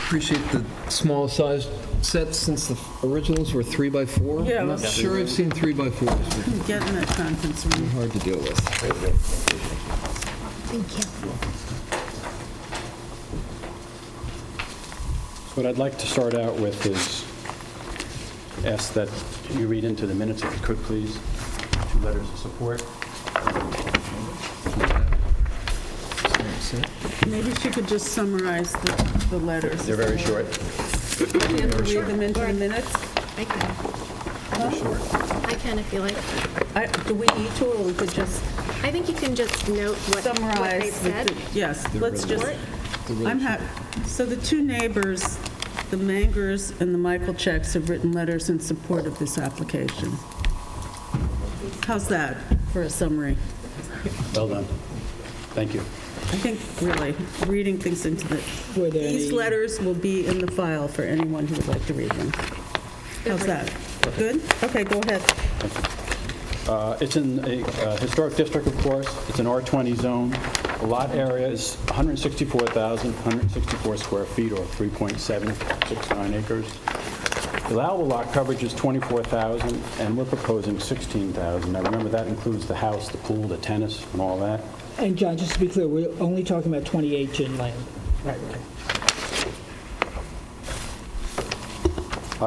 Appreciate the small size sets since the originals were 3x4. Yeah, I'm not let's- sure I've seen 3x4s. Get in that conference room. Hard to deal with. Thank you. What I'd like to start out with is ask that you read into the minutes, if you could, please, 2 letters of support. Maybe she could just summarize the letters. They're very short. Can you read them into the minutes? I can. I can if you like. Do we need to, or we could just I think you can just note what they summarize? said. Yes, let's just, Support. I'm happy. So the 2 neighbors, the Mangers and the Michaelcheks, have written letters in support of this application. How's that for a summary? Well done. Thank you. I think, really, reading things into these letters will be in the file for anyone who would like to read them. How's that? Good? Okay, go ahead. It's in a historic district, of course. It's an R20 zone. The lot area is 164,164 square feet, or 3.769 acres. The allowable lot coverage is 24,000, and we're proposing 16,000. Now, remember, that includes the house, the pool, the tennis, and all that. And John, just to be clear, we're only talking about 28 Gin Lane. Right.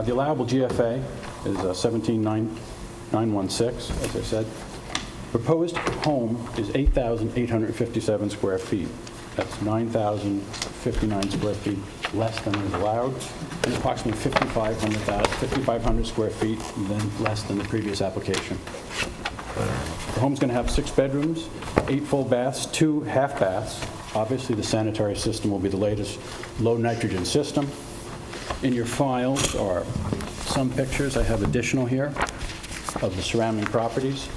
The allowable GFA is 17,916, as I said. Proposed home is 8,857 square feet. That's 9,059 square feet less than is allowed, and approximately 5,500 square feet less than the previous application. The home's going to have 6 bedrooms, 8 full baths, 2 half baths. Obviously, the sanitary system will be the latest low nitrogen system. In your files are some pictures. I have additional here of the surrounding properties.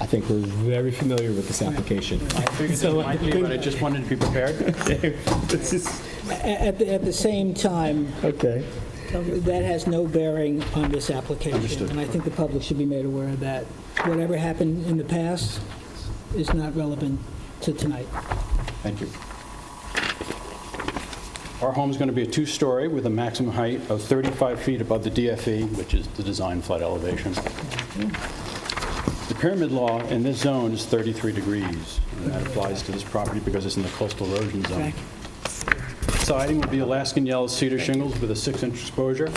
I think we're very familiar with this application. I figured this might be, but I just wanted to be prepared. At the same time, okay, that has no bearing on this application. Understood. And I think the public should be made aware of that. Whatever happened in the past is not relevant to tonight. Thank you. Our home is going to be a 2-story with a maximum height of 35 feet above the DFE, which is the design flood elevation. The pyramid law in this zone is 33 degrees, and that applies to this property because it's in the coastal erosion zone. Siding will be Alaskan yellow cedar shingles with a 6-inch exposure.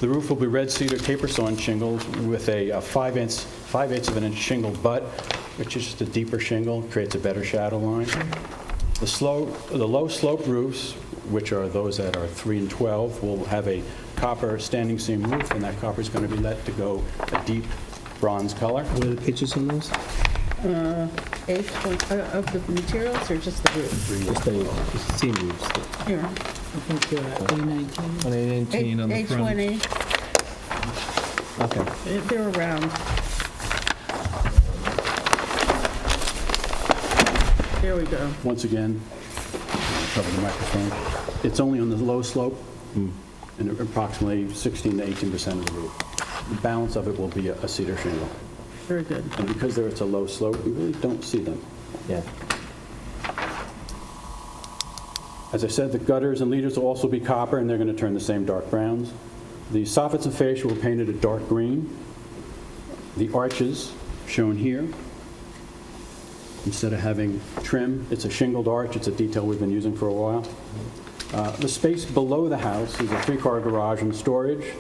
The roof will be red cedar taper sawn shingles with a 5/8 of an inch shingle butt, which is just a deeper shingle, creates a better shadow line. The low slope roofs, which are those that are 3 and 12, will have a copper standing seam roof, and that copper is going to be let to go a deep bronze color. What are the pictures on those? Of the materials or just the roof? Just the seam roofs. Here. I think A19. On A19 on the front. A20. Okay. They're around. There we go. Once again, cover the microphone. It's only on the low slope, and approximately 16 to 18% of the roof. The balance of it will be a cedar shingle. Very good. And because it's a low slope, we really don't see them. Yeah. As I said, the gutters and leaders will also be copper, and they're going to turn the same dark browns. The soffits and fascia were painted a dark green. The arches, shown here, instead of having trim, it's a shingled arch. It's a detail we've been using for a while. The space below the house is a 3-car garage and storage.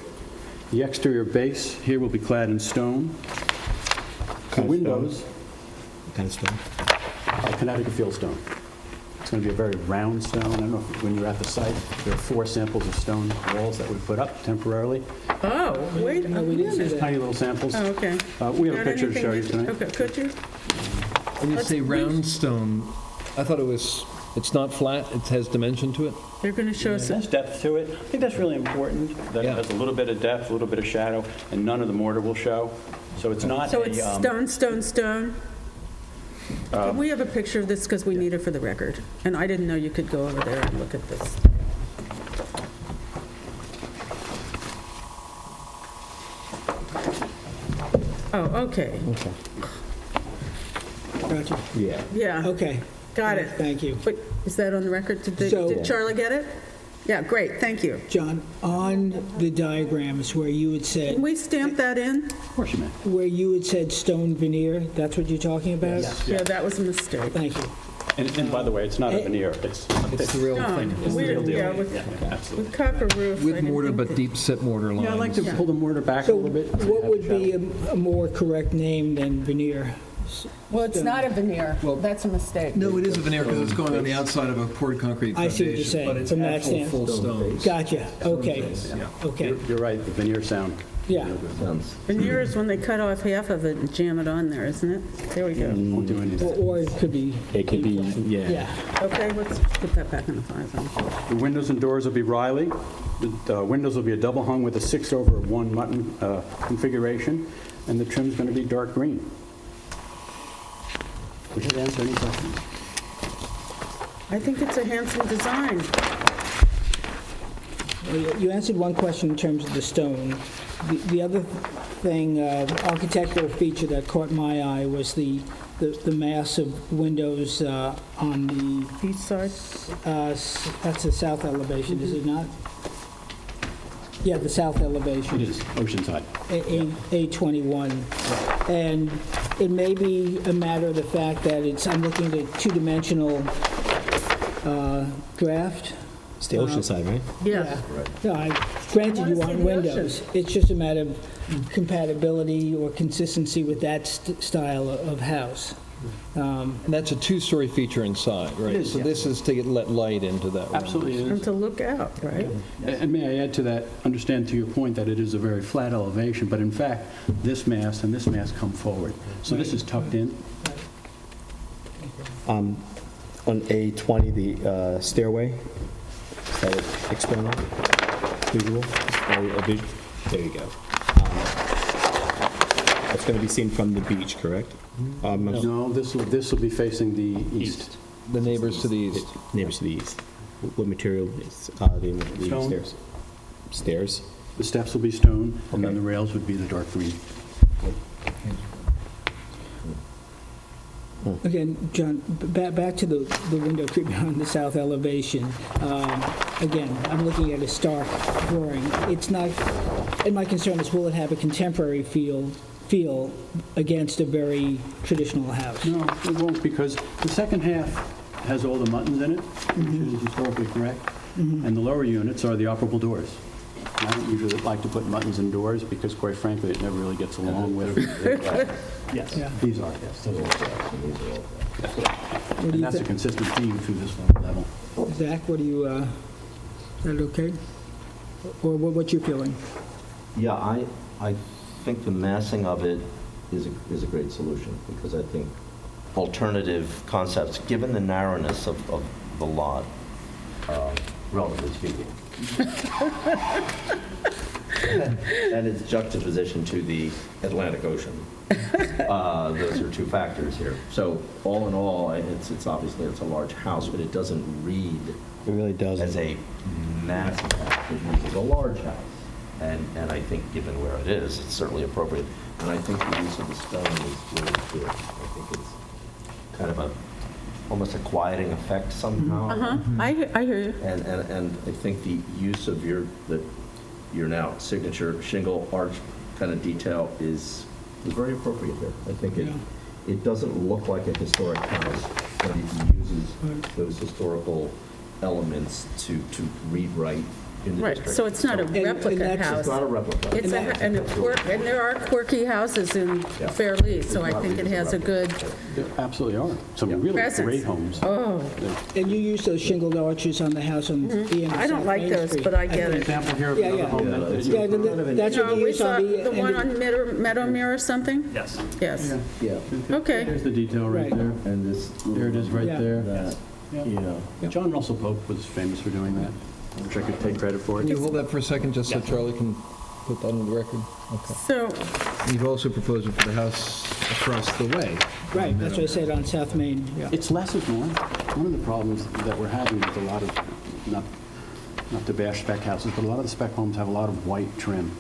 The exterior base here will be clad in stone. The windows, What kind of stone? Connecticut field stone. It's going to be a very round stone. I don't know if when you're at the site, there are 4 samples of stone walls that we put up temporarily. Oh, wait a minute. Tiny little samples. Oh, okay. We have a Got picture to show you anything- tonight. Okay, could you? When you say round stone, I thought it's not flat, it has dimension to it? They're going to show us. There's depth to it. I think that's really important, that it has a little bit of depth, a little bit of shadow, and none of the mortar will show. So it's not So it's stone, stone, stone? Can we have a picture of this because we need it for the record? And I didn't know you could go over there and look at this. Oh, okay. Okay. All Gotcha. Yeah. Yeah. Okay. Got it. Thank you. But is that on the record? So- Did Charlie get it? Yeah, great, thank you. John, on the diagrams where you had said, Can we stamp that in? Of course you may. where you had said stone veneer, that's what you're talking about? Yeah, that was a mistake. Thank you. And by the way, it's not a veneer, it's It's the real No, thing. weird, yeah, with copper roof. I With didn't mortar, think but that- deep set mortar lines. Yeah, I like to pull the mortar back a So little bit. what would be a more correct name than veneer? Well, it's not a veneer. That's a mistake. No, it is a veneer because it's going on the outside of a poured concrete I foundation. see what you're saying, But it's from that actual stand. full stones. Gotcha, okay, okay, You're right, the veneer sound. yeah. Veneer is when they cut off half of it and jam it on there, isn't it? There we go. Won't do anything. Or it could be, It could be, yeah. yeah. Okay, let's put that back in the file zone. The windows and doors will be Riley. The windows will be a double hung with a 6/1 mutton configuration, and the trim's going to be dark green. We should answer any questions. I think it's a handsome design. Well, you answered one question in terms of the stone. The other thing, architectural feature that caught my eye was the massive windows on the, East side? that's the south elevation, is it not? Yeah, the south elevation. It is, Oceanside. A21. And it may be a matter of the fact that I'm looking at a two-dimensional draft. It's the ocean side, right? Yeah. No, granted you wanna see want the windows. It's just a matter of compatibility or consistency with that style of house. And that's a two-story feature inside, right? It is, So yeah. this is to let light into that room. Absolutely it And is. to look out, right? And may I add to that, understand to your point that it is a very flat elevation, but in fact, this mast and this mast come forward. So this is tucked in. On A20, the stairway, is that external, visual? There you go. It's going to be seen from the beach, correct? No, this will be facing the east. The neighbors to the east. Neighbors to the east. What material is the Stone. stairs? Stairs? The steps will be stone, and then the rails would be the dark green. Again, John, back to the window treatment on the south elevation. Again, I'm looking at a stark drawing. It's not, and my concern is, will it have a contemporary feel against a very traditional house? No, it won't, because the second half has all the muttons in it, which is historically correct, and the lower units are the operable doors. I don't usually like to put muttons in doors because, quite frankly, it never really gets along with. Yes, Yeah. these are, yes. Those are. What do And you that's a think? consistent theme through this one level. Zach, what do you, is that okay? Or what's your feeling? Yeah, I think the massing of it is a great solution, because I think alternative concepts, given the narrowness of the lot, relatively speaking, and its juxtaposition to the Atlantic Ocean. Those are two factors here. So all in all, it's obviously it's a large house, but it doesn't read It really does. as a massive house. It reads as a large house. And I think given where it is, it's certainly appropriate. And I think the use of the stone is really good. I think it's kind of almost a quieting effect somehow. I hear you. And I think the use of your now signature shingle arch kind of detail is very appropriate there. I think it doesn't look like a historic house, but it uses those historical elements to read right in the Right, district. so it's not a replica house. It's not a replica. It's and there are quirky houses in Fairleigh, so I think it has a good There absolutely are. Some really presence. great homes. Oh, And you use those shingled arches on the house on the end of I don't South like Main those, Street. but I get An it. example here of Yeah, another yeah. home that Yeah, that's what No, you we use saw on the one on Meadowmere or something? Yes. Yes. Yeah. Okay. There's the detail right Right. there. And this. There it is right Yeah. there. That, Yeah. John Russell Pope was famous for doing that. I wish I could take credit for Can it. you hold that for a second, just so Charlie can put that on the record? Okay. So, You've also proposed it for the house across the way. Right, that's what I said on South Main, yeah. It's less is more. One of the problems that we're having with a lot of, not not to bash spec houses, but a lot of the spec homes have a lot of white trim,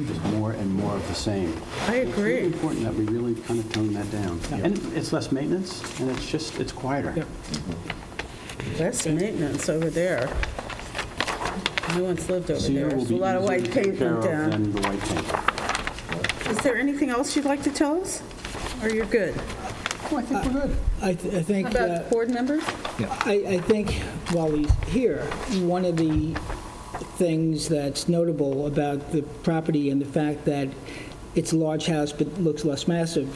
just more and more of the same. I It's agree. really important that we really kind of tone that down. And it's less maintenance, and it's quieter. Less maintenance over there. I once lived over Cedar there. will There's a be lot of easier white to take paint care went of down. than the white paint. Is there anything else you'd like to tell us? Or you're good? Oh, I think we're good. I think, How about board members? I think while he's here, one of the things that's notable about the property and the fact that it's a large house but looks less massive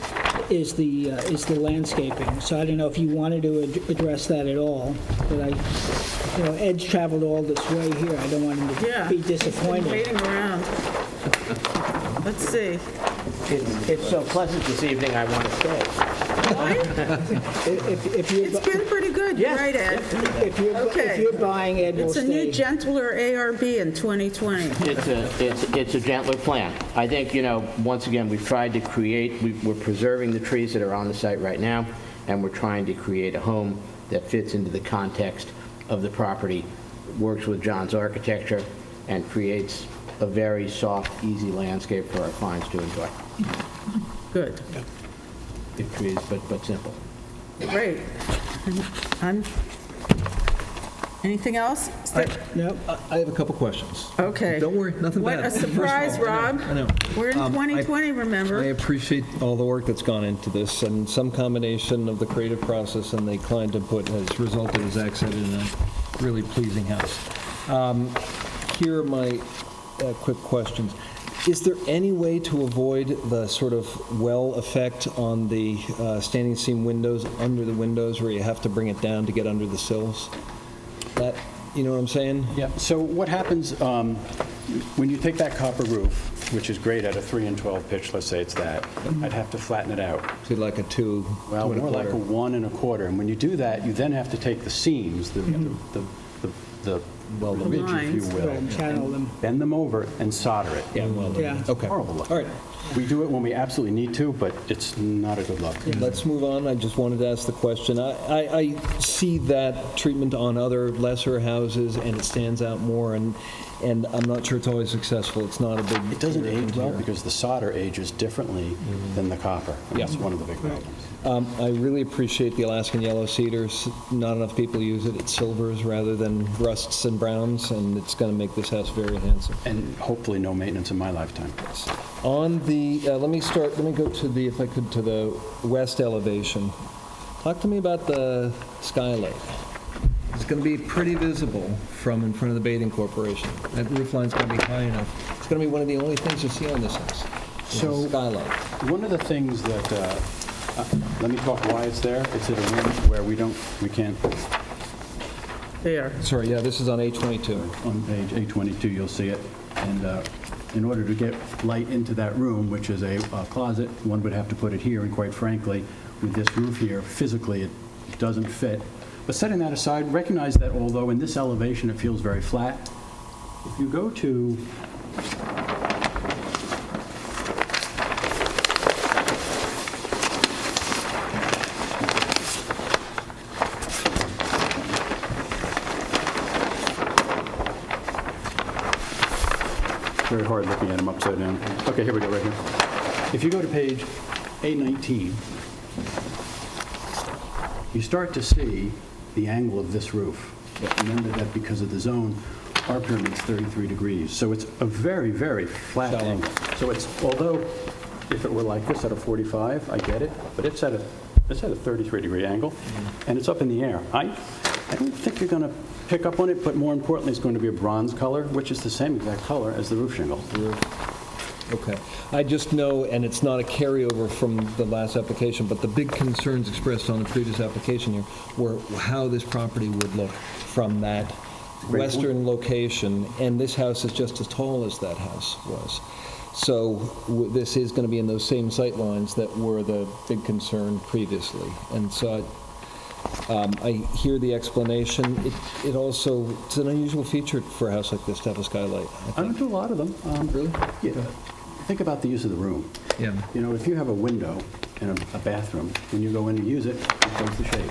is the landscaping. So I don't know if you wanted to address that at all, but Ed's traveled all this way here. I don't want him to be disappointed. He's been waiting around. Let's see. It's so pleasant this evening, I want to stay. It's been pretty good, you're right, Ed. If you're buying, Ed will It's a stay. new, gentler ARB in 2020. It's a gentler plan. I think, once again, we've tried to create, we're preserving the trees that are on the site right now, and we're trying to create a home that fits into the context of the property, works with John's architecture, and creates a very soft, easy landscape for our clients to enjoy. Good. Big trees, but simple. Great. Anything else? No. I have a couple questions. Okay. Don't worry, nothing What bad. a surprise, First of all, Rob. I know. We're in 2020, remember? I appreciate all the work that's gone into this, and some combination of the creative process and the client input has resulted, as Zach said, in a really pleasing house. Here are my quick questions. Is there any way to avoid the sort of well effect on the standing seam windows, under the windows, where you have to bring it down to get under the sills? That, you know what I'm saying? Yeah, so what happens when you take that copper roof, which is great at a 3 and 12 pitch, let's say it's that, I'd have to flatten it out. So like a 2, well, more like a 1 1/4. And when you do that, you then have to take the seams, the ridge, if you will, channel them. bend them over and solder it. Yeah, well, Yeah. okay. Horrible look. All right. We do it when we absolutely need to, but it's not a good look. Let's move on. I just wanted to ask the question. I see that treatment on other lesser houses, and it stands out more, and I'm not sure it's always successful. It's not a big... It doesn't age well because the solder ages differently than the copper. That's one of the big problems. I really appreciate the Alaskan yellow cedars. Not enough people use it. It's silvers rather than rusts and browns, and it's going to make this house very handsome. And hopefully no maintenance in my lifetime. On the, let me go to the, if I could, to the west elevation. Talk to me about the skylight. It's going to be pretty visible from in front of the bathing corporation. That roof line's going to be high enough. It's going to be one of the only things you see on this house. So, skylight. One of the things that, let me talk why it's there. It's in a room where we can't. There. Sorry, yeah, this is on A22. On page A22, you'll see it. And in order to get light into that room, which is a closet, one would have to put it here. And quite frankly, with this roof here, physically it doesn't fit. But setting that aside, recognize that although in this elevation it feels very flat, if you go to very hard looking at them upside down. Okay, here we go, right here. If you go to page A19, you start to see the angle of this roof. Remember that because of the zone, our pyramid's 33 degrees. So it's a very, very flat angle. So it's, although if it were like this at a 45, I get it, but it's at a 33-degree angle, and it's up in the air. I don't think you're going to pick up on it, but more importantly, it's going to be a bronze color, which is the same exact color as the roof shingle. Okay. I just know, and it's not a carryover from the last application, but the big concerns expressed on the previous application here were how this property would look from that western location, and this house is just as tall as that house was. So this is going to be in those same sight lines that were the big concern previously. And so I hear the explanation. It also, it's an unusual feature for a house like this to have a skylight. I don't do a lot of them. Really? Yeah. Think about the use of the room. Yeah. You know, if you have a window in a bathroom, when you go in to use it, it goes the shade.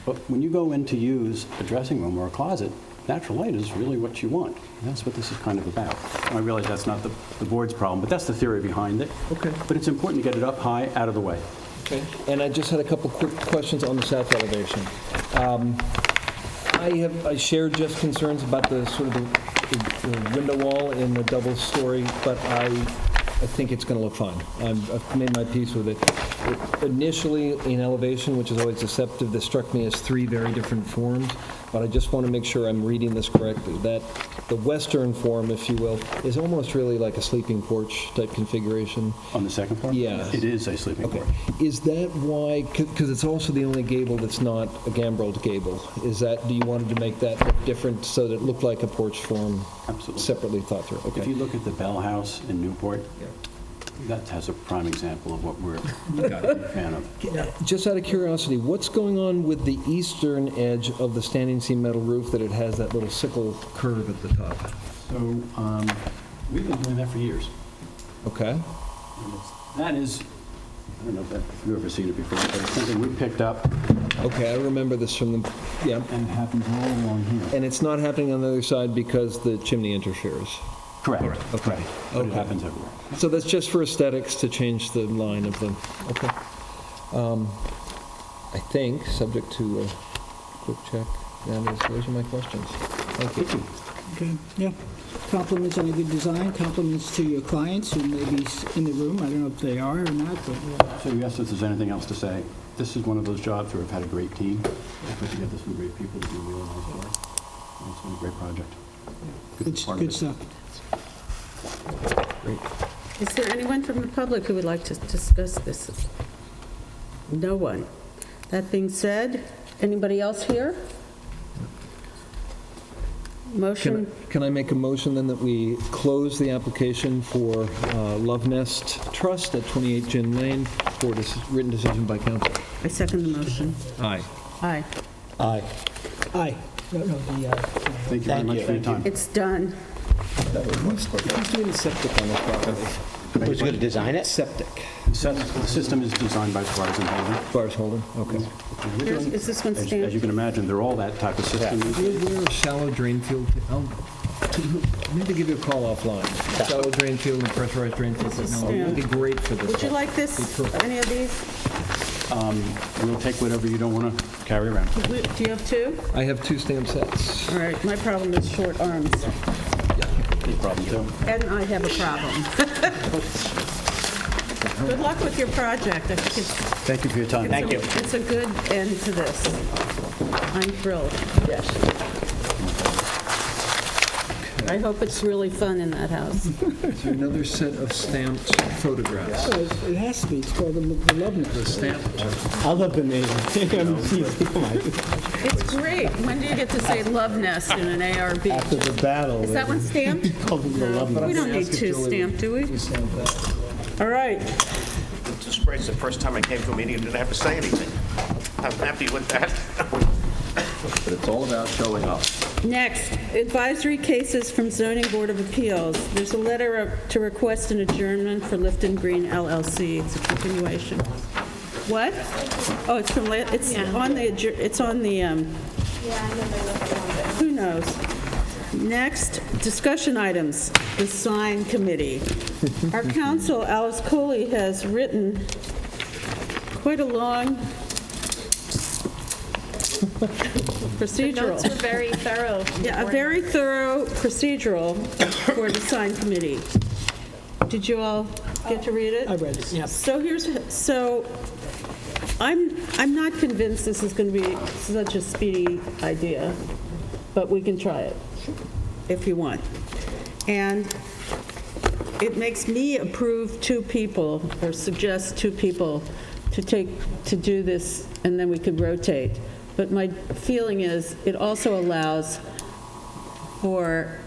But when you go in to use a dressing room or a closet, natural light is really what you want. That's what this is kind of about. I realize that's not the board's problem, but that's the theory behind it. Okay. But it's important to get it up high, out of the way. Okay. And I just had a couple quick questions on the south elevation. I shared Jeff's concerns about the sort of the window wall in the double story, but I think it's going to look fine. I've made my peace with it. Initially, in elevation, which is always deceptive, this struck me as three very different forms, but I just want to make sure I'm reading this correctly, that the western form, if you will, is almost really like a sleeping porch type configuration. On the second floor? Yeah. It is a sleeping porch. Is that why, because it's also the only gable that's not a gambreled gable, is that, do you wanted to make that look different so that it looked like a porch form? Absolutely. Separately thought through? Okay. If you look at the Bell House in Newport, that has a prime example of what we're a fan of. Just out of curiosity, what's going on with the eastern edge of the standing seam metal roof that it has that little sickle curve at the top? So we've been doing that for years. Okay. That is, I don't know if you've ever seen it before, but it's something we picked up. Okay, I remember this from the, yeah. And it happens all along here. And it's not happening on the other side because the chimney interferes? Correct. Okay. But it happens everywhere. So that's just for aesthetics to change the line of the, okay. I think, subject to a quick check, those are my questions. Thank you. Okay, yeah. Compliments on a good design, compliments to your clients who may be in the room. I don't know if they are or not, but... So you asked if there's anything else to say. This is one of those jobs where I've had a great team. I put together some great people to do really nice work. And it's been a great project. Good stuff. Great. Is there anyone from the public who would like to discuss this? No one. That being said, anybody else here? Motion? Can I make a motion then that we close the application for Love Nest Trust at 28 Gin Lane for written decision by council? I second the motion. Aye. Aye. Aye. Aye. No, Thank you very much for your time. It's done. Who's doing the septic on this property? Who's going to design it? Septic. The system is designed by Squires and Holden. Squires Holden, okay. Is this one As stamped? you can imagine, they're all that type of system. Where a shallow drain field, I need to give you a call offline. Shallow drain field and pressurized drain field technology would be great for this. Would you like this, any of these? We'll take whatever you don't want to carry around. Do you have two? I have two stamp sets. All right, my problem is short arms. No problem, too. Ed and I have a problem. Good luck with your project. I think it's... Thank you for your time. Thank you. It's a good end to this. I'm thrilled. Yes. I hope it's really fun in that house. Is there another set of stamped photographs? Oh, it has to be. It's called the Love Nest. The stamped. I love the name. It's great. When do you get to say Love Nest in an ARB? After the battle. Is that one stamped? We don't need two stamped, do we? All right. Just great. It's the first time I came to a meeting and didn't have to say anything. I'm happy with that. But it's all about showing up. Next, advisory cases from Zoning Board of Appeals. There's a letter to request an adjournment for Lifton Green LLC. It's a continuation. What? Oh, it's from, it's on the, who knows? Next, discussion items, the sign committee. Our counsel, Alice Coley, has written quite a long procedural. The notes were very thorough. Yeah, a very thorough procedural for the sign committee. Did you all get to read it? I read it, yeah. So I'm not convinced this is going to be such a speedy idea, but we can try it if you want. And it makes me approve two people, or suggest two people to do this, and then we could rotate. But my feeling is it also allows for,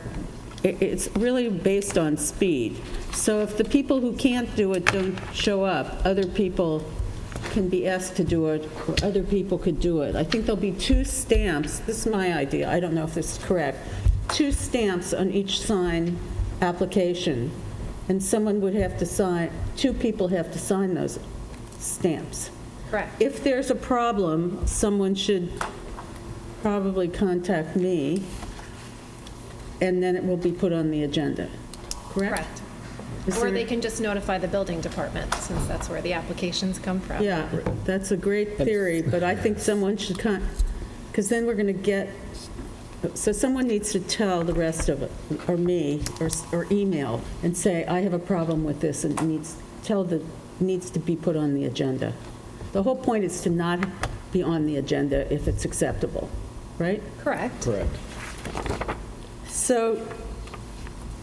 it's really based on speed. So if the people who can't do it don't show up, other people can be asked to do it, or other people could do it. I think there'll be two stamps. This is my idea. I don't know if this is correct. Two stamps on each sign application, and someone would have to sign, two people have to sign those stamps. Correct. If there's a problem, someone should probably contact me, and then it will be put on the agenda, correct? Correct. Is Or there- they can just notify the building department, since that's where the applications come from. Yeah, that's a great theory, but I think someone should, because then we're going to get, so someone needs to tell the rest of it, or me, or email, and say, I have a problem with this, and needs to be put on the agenda. The whole point is to not be on the agenda if it's acceptable, right? Correct. Correct. So,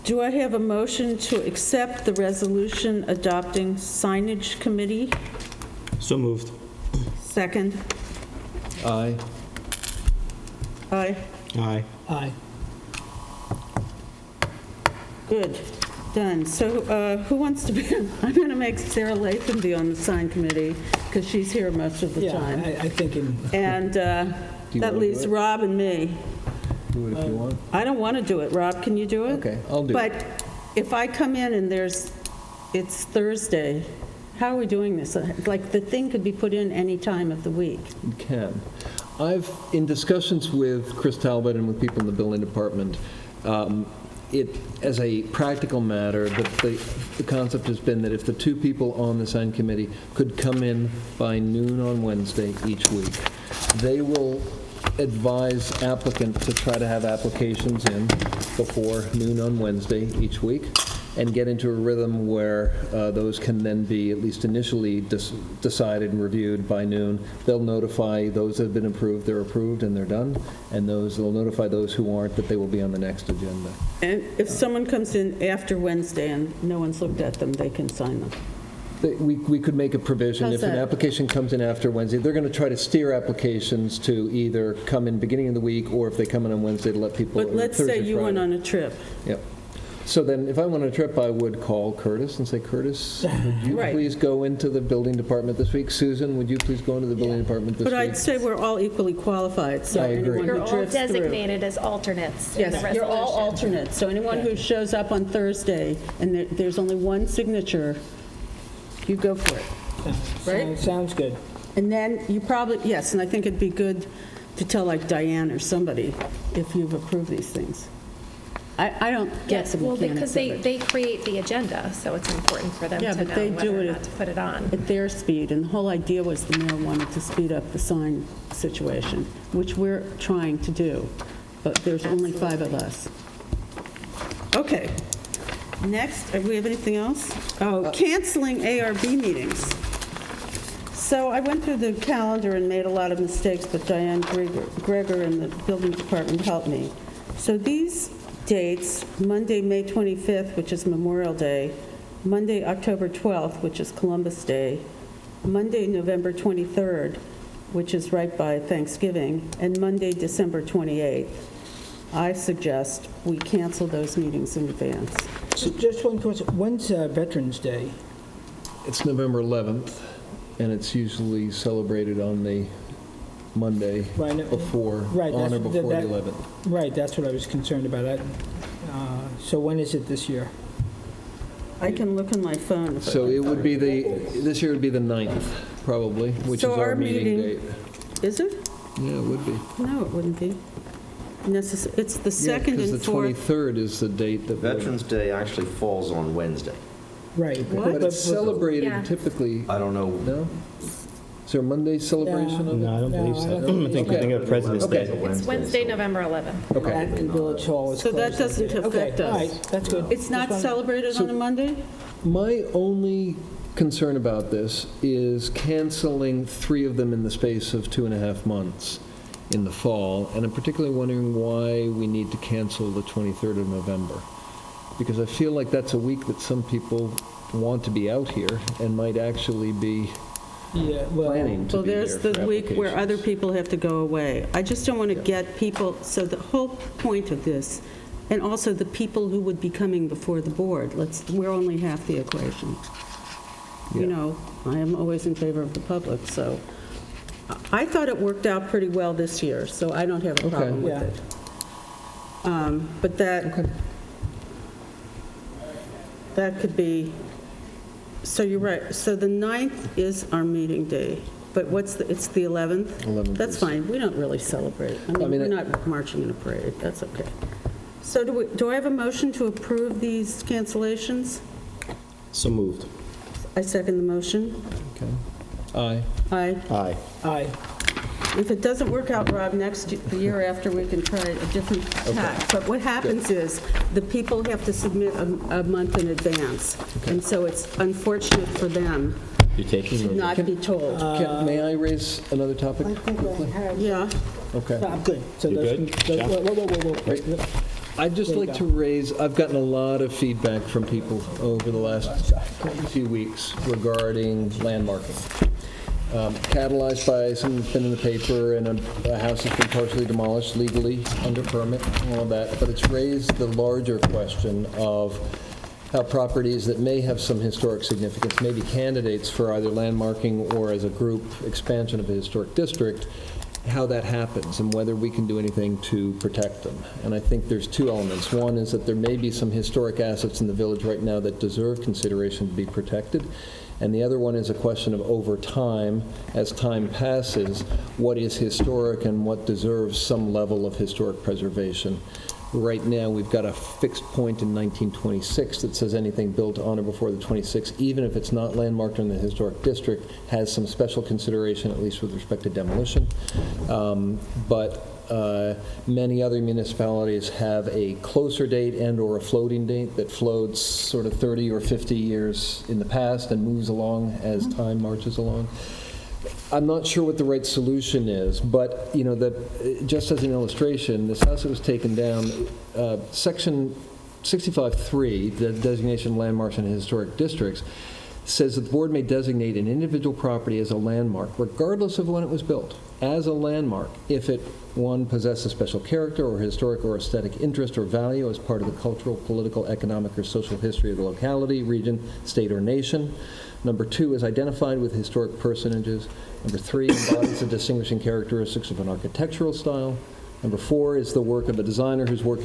do I have a motion to accept the resolution adopting signage committee? So moved. Second? Aye. Aye. Aye. Aye. Good, done. So who wants to be, I'm going to make Sarah Latham be on the sign committee, because she's here most of the Yeah, time. I think And you that wanna leaves do it? Rob and me. Do it if you want. I don't want to do it. Rob, can you do it? Okay, I'll do it. But if I come in and it's Thursday, how are we doing this? Like, the thing could be put in any time of the week. You can. In discussions with Chris Talbot and with people in the building department, as a practical matter, the concept has been that if the two people on the sign committee could come in by noon on Wednesday each week, they will advise applicant to try to have applications in before noon on Wednesday each week, and get into a rhythm where those can then be, at least initially, decided and reviewed by noon. They'll notify those that have been approved, they're approved and they're done, and they'll notify those who aren't that they will be on the next agenda. And if someone comes in after Wednesday and no one's looked at them, they can sign them. We could make a provision, How's if an that? application comes in after Wednesday, they're going to try to steer applications to either come in beginning of the week, or if they come in on Wednesday, to let people. But let's say Thursday, you went Friday. on a trip. Yep. So then, if I went on a trip, I would call Curtis and say, Curtis, would you Right. please go into the building department this week? Susan, would you please go into the building department this But week? I'd say we're all equally qualified, so I agree. anyone You're who all drifts through. designated as alternates in the Yes, resolution. you're all alternates, so anyone who shows up on Thursday and there's only one signature, you go for it, right? Sounds good. And then you probably, yes, and I think it'd be good to tell like Diane or somebody if you've approved these things. I don't get Yes, the well, mechanics because of it. they create the agenda, so it's important for them Yeah, to but know they do whether or it not to put it on. at their speed, and the whole idea was the mayor wanted to speed up the sign situation, which we're trying to do, but there's only 5 of us. Okay. Next, do we have anything else? Oh, canceling ARB meetings. So I went through the calendar and made a lot of mistakes, but Diane Greger in the building department helped me. So these dates, Monday, May 25th, which is Memorial Day, Monday, October 12th, which is Columbus Day, Monday, November 23rd, which is right by Thanksgiving, and Monday, December 28th. I suggest we cancel those meetings in advance. Just one question. When's Veterans Day? It's November 11th, and it's usually celebrated on the Monday before, on or before the 11th. Right, that's what I was concerned about. So when is it this year? I can look on my phone. So it would be this year would be the 9th, probably, which So is our our meeting meeting- date. Is it? Yeah, it would be. No, it wouldn't be. It's the second Because and the fourth. 23rd is the date that. Veterans Day actually falls on Wednesday. Right. But it's celebrated Yeah. typically, I don't know. no? Is there a Monday celebration of it? No, I don't believe so. I don't I think Okay. of President's Day. It's Wednesday, November 11th. Okay. Acton Village Hall is So that closed doesn't that day. affect Okay, all us. right, that's good. It's not Just wanted- celebrated on a Monday? My only concern about this is canceling 3 of them in the space of 2.5 months in the fall, and I'm particularly wondering why we need to cancel the 23rd of November. Because I feel like that's a week that some people want to be out here and might actually be Yeah, well, planning to Well, be there there's for the week where applications. other people have to go away. I just don't want to get people, so the whole point of this, and also the people who would be coming before the board, we're only half the equation. You Yeah. know, I am always in favor of the public, so I thought it worked out pretty well this year, so I don't have a Okay. problem with Yeah. it. But that could be, so you're right, so the 9th is our meeting day, but it's the 11th? 11th That's is- fine, we don't really celebrate. I mean, mean, we're not marching in a parade, that's okay. So do I have a motion to approve these cancellations? So moved. I second the motion. Okay. Aye. Aye. Aye. Aye. If it doesn't work out, Rob, the year after, we can try a different tack. But what happens is, the people have to submit a month in advance. And so it's unfortunate for them You're taking to it? not be told. May I raise another topic? Yeah. Okay. No, I'm good. So You let's- good? let's- whoa. Right. I'd just There you like go. to raise, I've gotten a lot of feedback from people over the last few weeks regarding landmarking. Catalyzed by something that's been in the paper, and a house has been partially demolished legally, under permit, and all that, but it's raised the larger question of how properties that may have some historic significance may be candidates for either landmarking or as a group expansion of a historic district, how that happens and whether we can do anything to protect them. And I think there's two elements. One is that there may be some historic assets in the village right now that deserve consideration to be protected. And the other one is a question of over time, as time passes, what is historic and what deserves some level of historic preservation. Right now, we've got a fixed point in 1926 that says anything built on or before the 26th, even if it's not landmarked in the historic district, has some special consideration, at least with respect to demolition. But many other municipalities have a closer date and/or a floating date that floats sort of 30 or 50 years in the past and moves along as time marches along. I'm not sure what the right solution is, but, you know, just as an illustration, this house that was taken down, Section 65.3, the designation of landmarks in historic districts, says that the board may designate an individual property as a landmark, regardless of when it was built, as a landmark, if it, one, possesses special character or historic or aesthetic interest or value as part of the cultural, political, economic, or social history of the locality, region, state, or nation. Number two is identified with historic personages. Number three, embodies the distinguishing characteristics of an architectural style. Number four is the work of a designer whose work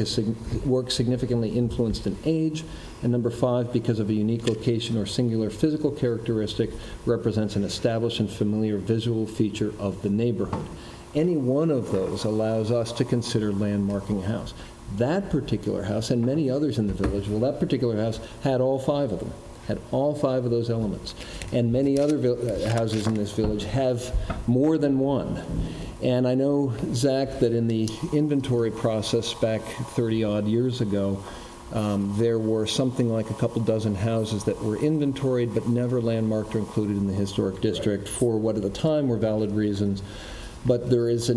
significantly influenced in age. And number five, because of a unique location or singular physical characteristic, represents an established and familiar visual feature of the neighborhood. Any one of those allows us to consider landmarking a house. That particular house, and many others in the village, well, that particular house had all five of them. Had all five of those elements. And many other houses in this village have more than one. And I know, Zach, that in the inventory process back 30-odd years ago, there were something like a couple dozen houses that were inventoried but never landmarked or included in the historic district for what at the time were valid reasons. But there's a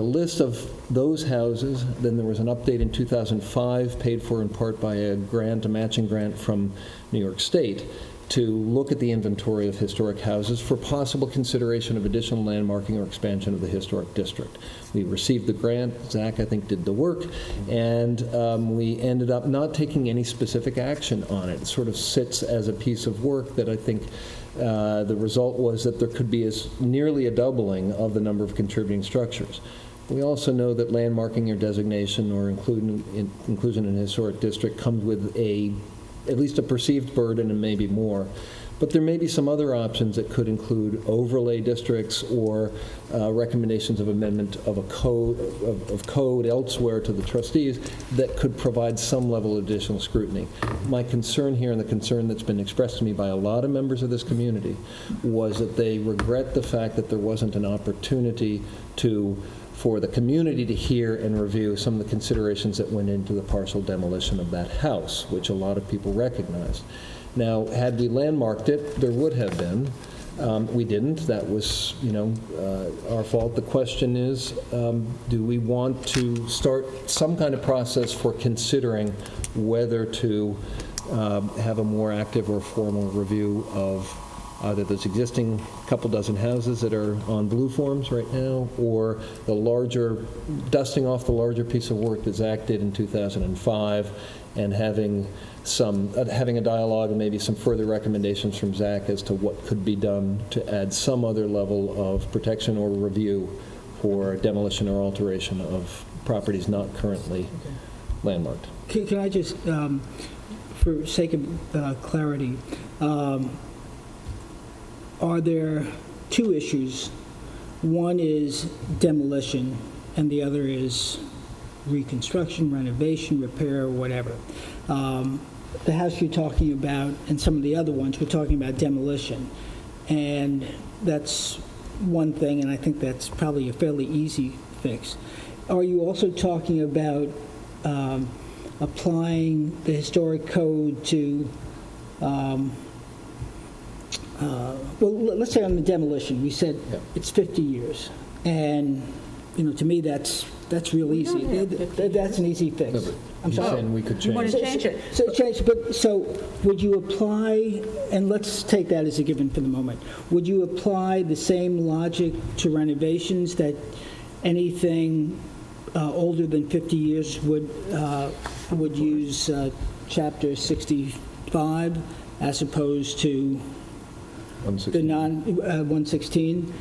list of those houses. Then there was an update in 2005, paid for in part by a matching grant from New York State, to look at the inventory of historic houses for possible consideration of additional landmarking or expansion of the historic district. We received the grant. Zach, I think, did the work, and we ended up not taking any specific action on it. It sort of sits as a piece of work that I think the result was that there could be nearly a doubling of the number of contributing structures. We also know that landmarking or designation or inclusion in a historic district comes with at least a perceived burden and maybe more. But there may be some other options that could include overlay districts or recommendations of amendment of a code elsewhere to the trustees that could provide some level of additional scrutiny. My concern here, and the concern that's been expressed to me by a lot of members of this community, was that they regret the fact that there wasn't an opportunity for the community to hear and review some of the considerations that went into the partial demolition of that house, which a lot of people recognized. Now, had we landmarked it, there would have been. We didn't. That was, our fault. The question is, do we want to start some kind of process for considering whether to have a more active or formal review of either those existing couple dozen houses that are on blue forms right now, or the larger, dusting off the larger piece of work that Zach did in 2005, and having a dialogue and maybe some further recommendations from Zach as to what could be done to add some other level of protection or review for demolition or alteration of properties not currently landmarked. Can I just, for sake of clarity, are there two issues? One is demolition, and the other is reconstruction, renovation, repair, whatever. The house you're talking about, and some of the other ones, we're talking about demolition. And that's one thing, and I think that's probably a fairly easy fix. Are you also talking about applying the historic code to, well, let's say on the demolition, we said it's 50 years. And, you know, to me, that's real easy. That's an easy fix. I'm sorry. And we could change. You want to change it? So would you apply, and let's take that as a given for the moment, would you apply the same logic to renovations, that anything older than 50 years would use Chapter 65 as opposed to the 116?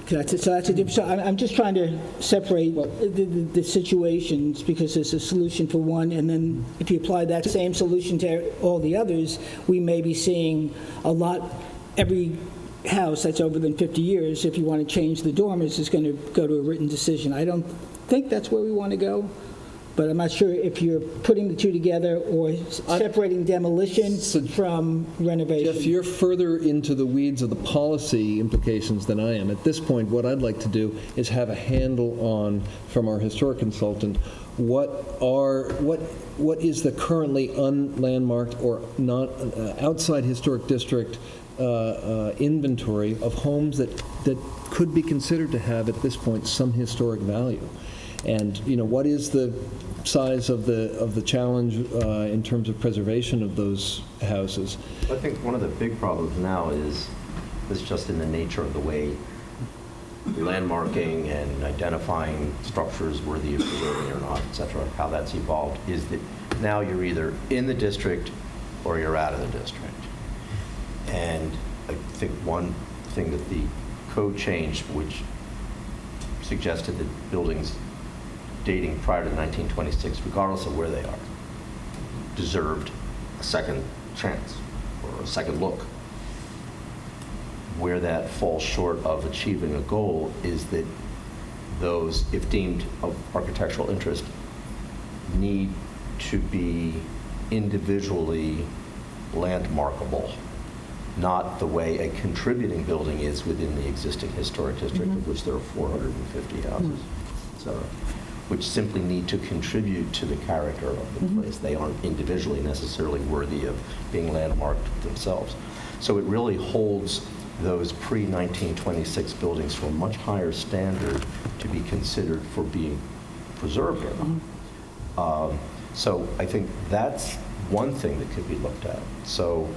So that's a different. So I'm just trying to separate the situations, because there's a solution for one, and then if you apply that same solution to all the others, we may be seeing a lot. Every house that's over than 50 years, if you want to change the dormers, is going to go to a written decision. I don't think that's where we want to go, but I'm not sure if you're putting the two together or separating demolition from renovation. Jeff, you're further into the weeds of the policy implications than I am. At this point, what I'd like to do is have a handle on, from our historic consultant, what is the currently unlandmarked or not outside historic district inventory of homes that could be considered to have, at this point, some historic value. And, you know, what is the size of the challenge in terms of preservation of those houses? I think one of the big problems now is just in the nature of the way landmarking and identifying structures worthy of preserving or not, et cetera, how that's evolved, is that now you're either in the district or you're out of the district. And I think one thing that the code changed, which suggested that buildings dating prior to 1926, regardless of where they are, deserved a second chance or a second look. Where that falls short of achieving a goal is that those, if deemed of architectural interest, need to be individually landmarkable, not the way a contributing building is within the existing historic district, of which there are 450 houses, et cetera, which simply need to contribute to the character of the place. They aren't individually necessarily worthy of being landmarked themselves. So it really holds those pre-1926 buildings to a much higher standard to be considered for being preserved or not. So I think that's one thing that could be looked at. So,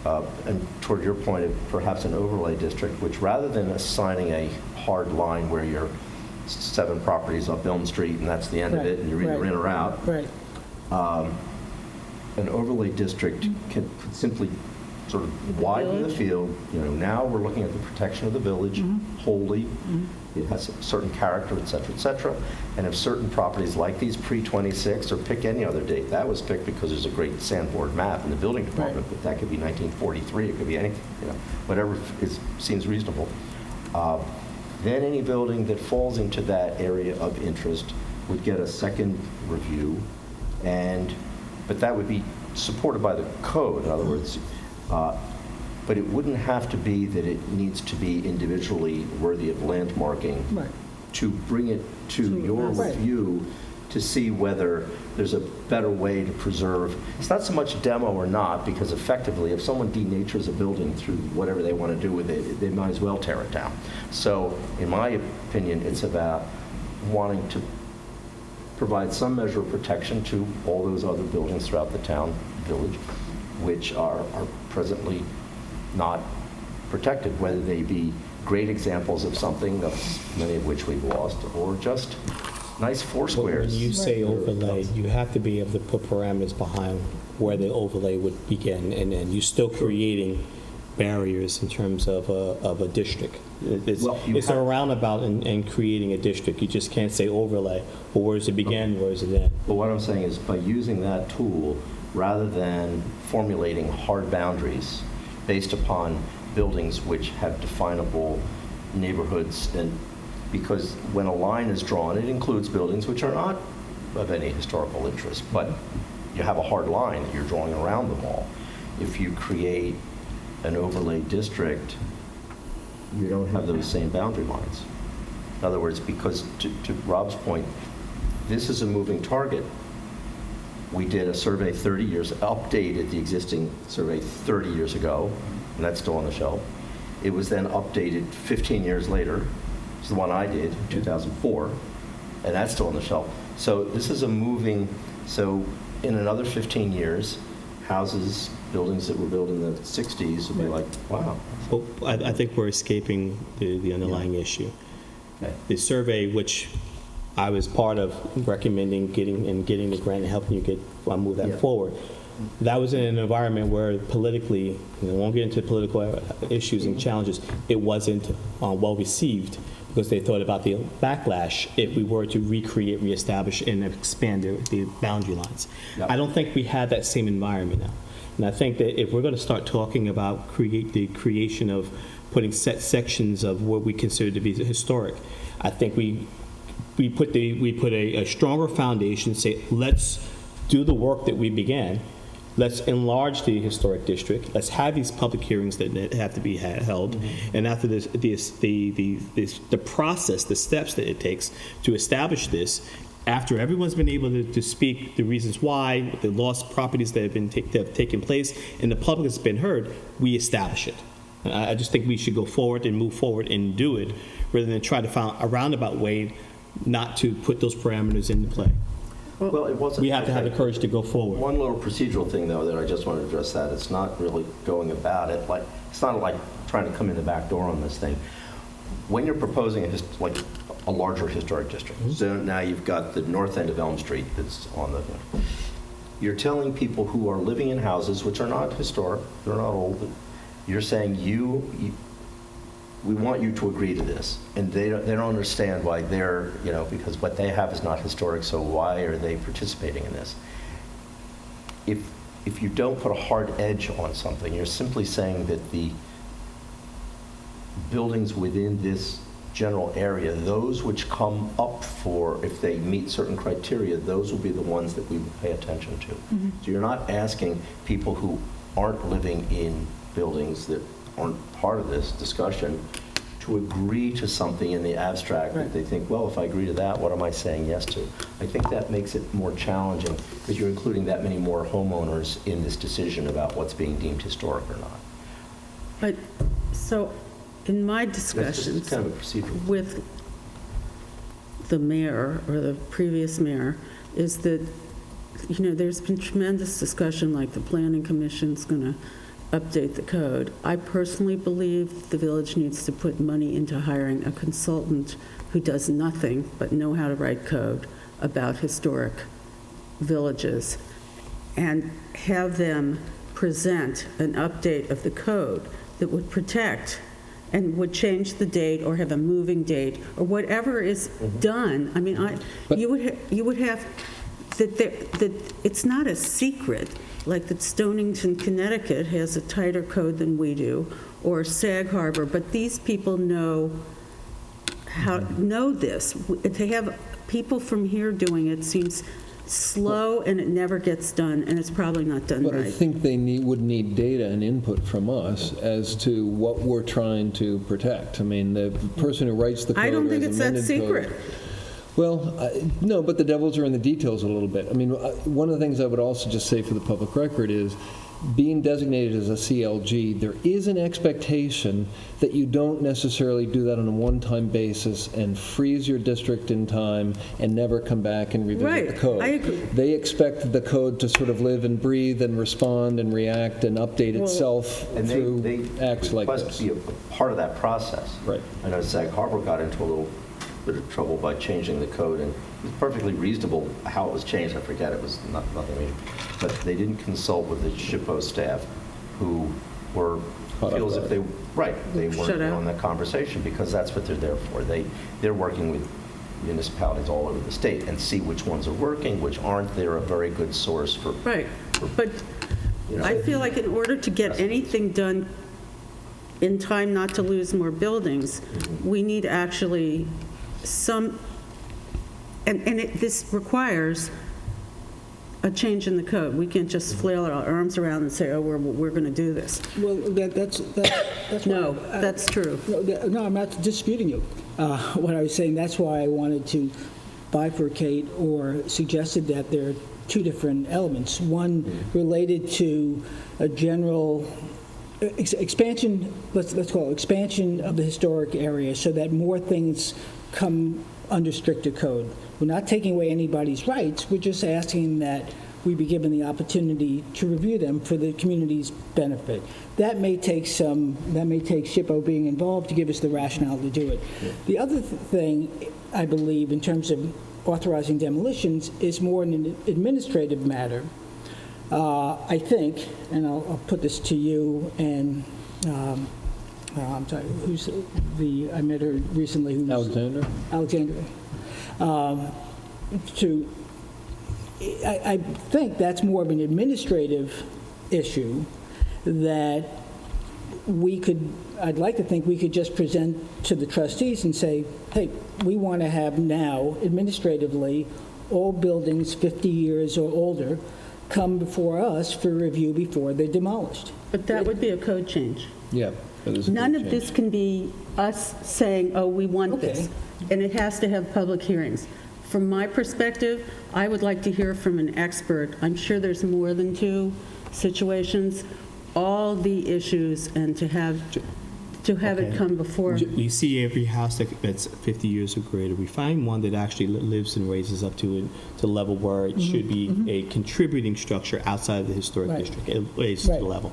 and toward your point of perhaps an overlay district, which rather than assigning a hard line where you're 7 properties up Elm Street and that's the end of it and you're either in or out, an overlay district could simply sort of widen the field. You know, now we're looking at the protection of the village wholly. It has a certain character, et cetera, et cetera. And if certain properties like these pre-26, or pick any other date, that was picked because there's a great sandboard map in the building department, but that could be 1943, it could be anything, you know, whatever seems reasonable. Then any building that falls into that area of interest would get a second review, but that would be supported by the code. In other words, but it wouldn't have to be that it needs to be individually worthy of landmarking to bring it to your review to see whether there's a better way to preserve. It's not so much demo or not, because effectively, if someone denatures a building through whatever they want to do with it, they might as well tear it down. So, in my opinion, it's about wanting to provide some measure of protection to all those other buildings throughout the town, village, which are presently not protected, whether they be great examples of something, many of which we've lost, or just nice four squares. When you say overlay, you have to be able to put parameters behind where the overlay would begin, and then you're still creating barriers in terms of a district. It's a roundabout in creating a district. You just can't say overlay. Well, where does it begin? Where does it end? But what I'm saying is, by using that tool, rather than formulating hard boundaries based upon buildings which have definable neighborhoods and because when a line is drawn, it includes buildings which are not of any historical interest, but you have a hard line that you're drawing around them all. If you create an overlay district, you don't have those same boundary lines. In other words, because to Rob's point, this is a moving target. We did a survey 30 years, updated the existing survey 30 years ago, and that's still on the shelf. It was then updated 15 years later. It's the one I did in 2004, and that's still on the shelf. So this is a moving, so in another 15 years, houses, buildings that were built in the 60s will be like, wow. Well, I think we're escaping the underlying issue. Okay. The survey, which I was part of recommending getting the grant and helping you move that forward, that was in an environment where politically, I won't get into political issues and challenges, it wasn't well received because they thought about the backlash if we were to recreate, reestablish, and expand the boundary lines. Yep. I don't think we have that same environment now. And I think that if we're going to start talking about the creation of putting set sections of what we consider to be historic, I think we put a stronger foundation, say, let's do the work that we began. Let's enlarge the historic district. Let's have these public hearings that have to be held. Mm-hmm. And after the process, the steps that it takes to establish this, after everyone's been able to speak the reasons why, the lost properties that have taken place, and the public has been heard, we establish it. And I just think we should go forward and move forward and do it, rather than try to find a roundabout way not to put those parameters into play. Well, it wasn't. We have to have the courage to go forward. One little procedural thing, though, that I just want to address that. It's not really going about it. Like, it's not like trying to come in the back door on this thing. When you're proposing a larger historic district, so now you've got the north end of Elm Street that's on the, you're telling people who are living in houses which are not historic, they're not old, you're saying we want you to agree to this, and they don't understand why they're, because what they have is not historic, so why are they participating in this? If you don't put a hard edge on something, you're simply saying that the buildings within this general area, those which come up for, if they meet certain criteria, those will be the ones that we will pay attention to. Mm-hmm. So you're not asking people who aren't living in buildings that aren't part of this discussion to agree to something in the abstract that they think, well, if I agree to that, what am I saying yes to? I think that makes it more challenging because you're including that many more homeowners in this decision about what's being deemed historic or not. But, so, in my discussions kind of a procedural with the mayor or the previous mayor, is that, there's been tremendous discussion, like the planning commission's going to update the code. I personally believe the village needs to put money into hiring a consultant who does nothing but know how to write code about historic villages and have them present an update of the code that would protect and would change the date or have a moving date or whatever is done. I mean, you would have that it's not a secret, like that Stonington, Connecticut has a tighter code than we do, or Sag Harbor, but these people know this. To have people from here doing it seems slow, and it never gets done, and it's probably not done right. But I think they would need data and input from us as to what we're trying to protect. I mean, the person who writes the code, I don't think it's that secret. Well, no, but the devils are in the details a little bit. I mean, one of the things I would also just say for the public record is, being designated as a CLG, there is an expectation that you don't necessarily do that on a one-time basis and freeze your district in time and never come back and revisit the code. I agree. They expect the code to sort of live and breathe and respond and react and update itself through acts like this. Be a part of that process. Right. I know Sag Harbor got into a little bit of trouble by changing the code, and it was perfectly reasonable how it was changed. I forget, it was nothing major. But they didn't consult with the SHPO staff, who were feel as if they weren't in on that conversation, because that's what they're there for. They're working with municipalities all over the state and see which ones are working, which aren't. They're a very good source for. Right, but I feel like in order to get anything done in time not to lose more buildings, we need actually this requires a change in the code. We can't just flail our arms around and say, oh, we're going to do this. Well, that's No, that's true. No, I'm not disputing you. What I was saying, that's why I wanted to bifurcate or suggested that there are two different elements. One related to a general expansion, let's call it expansion of the historic area so that more things come under stricter code. We're not taking away anybody's rights. We're just asking that we be given the opportunity to review them for the community's benefit. That may take SHPO being involved to give us the rationale to do it. The other thing, I believe, in terms of authorizing demolitions is more an administrative matter. I think, and I'll put this to you and I'm sorry, I met her recently. Alexandra. I think that's more of an administrative issue that I'd like to think we could just present to the trustees and say, hey, we want to have now, administratively, all buildings 50 years or older come before us for review before they're demolished. But that would be a code change. Yeah. None of this can be us saying, oh, we want this, and it has to have public hearings. From my perspective, I would like to hear from an expert. I'm sure there's more than two situations, all the issues, and to have it come before. We see every house that's 50 years or greater. We find one that actually lives and raises up to the level where it should be a contributing structure outside of the historic district. It raises to the level.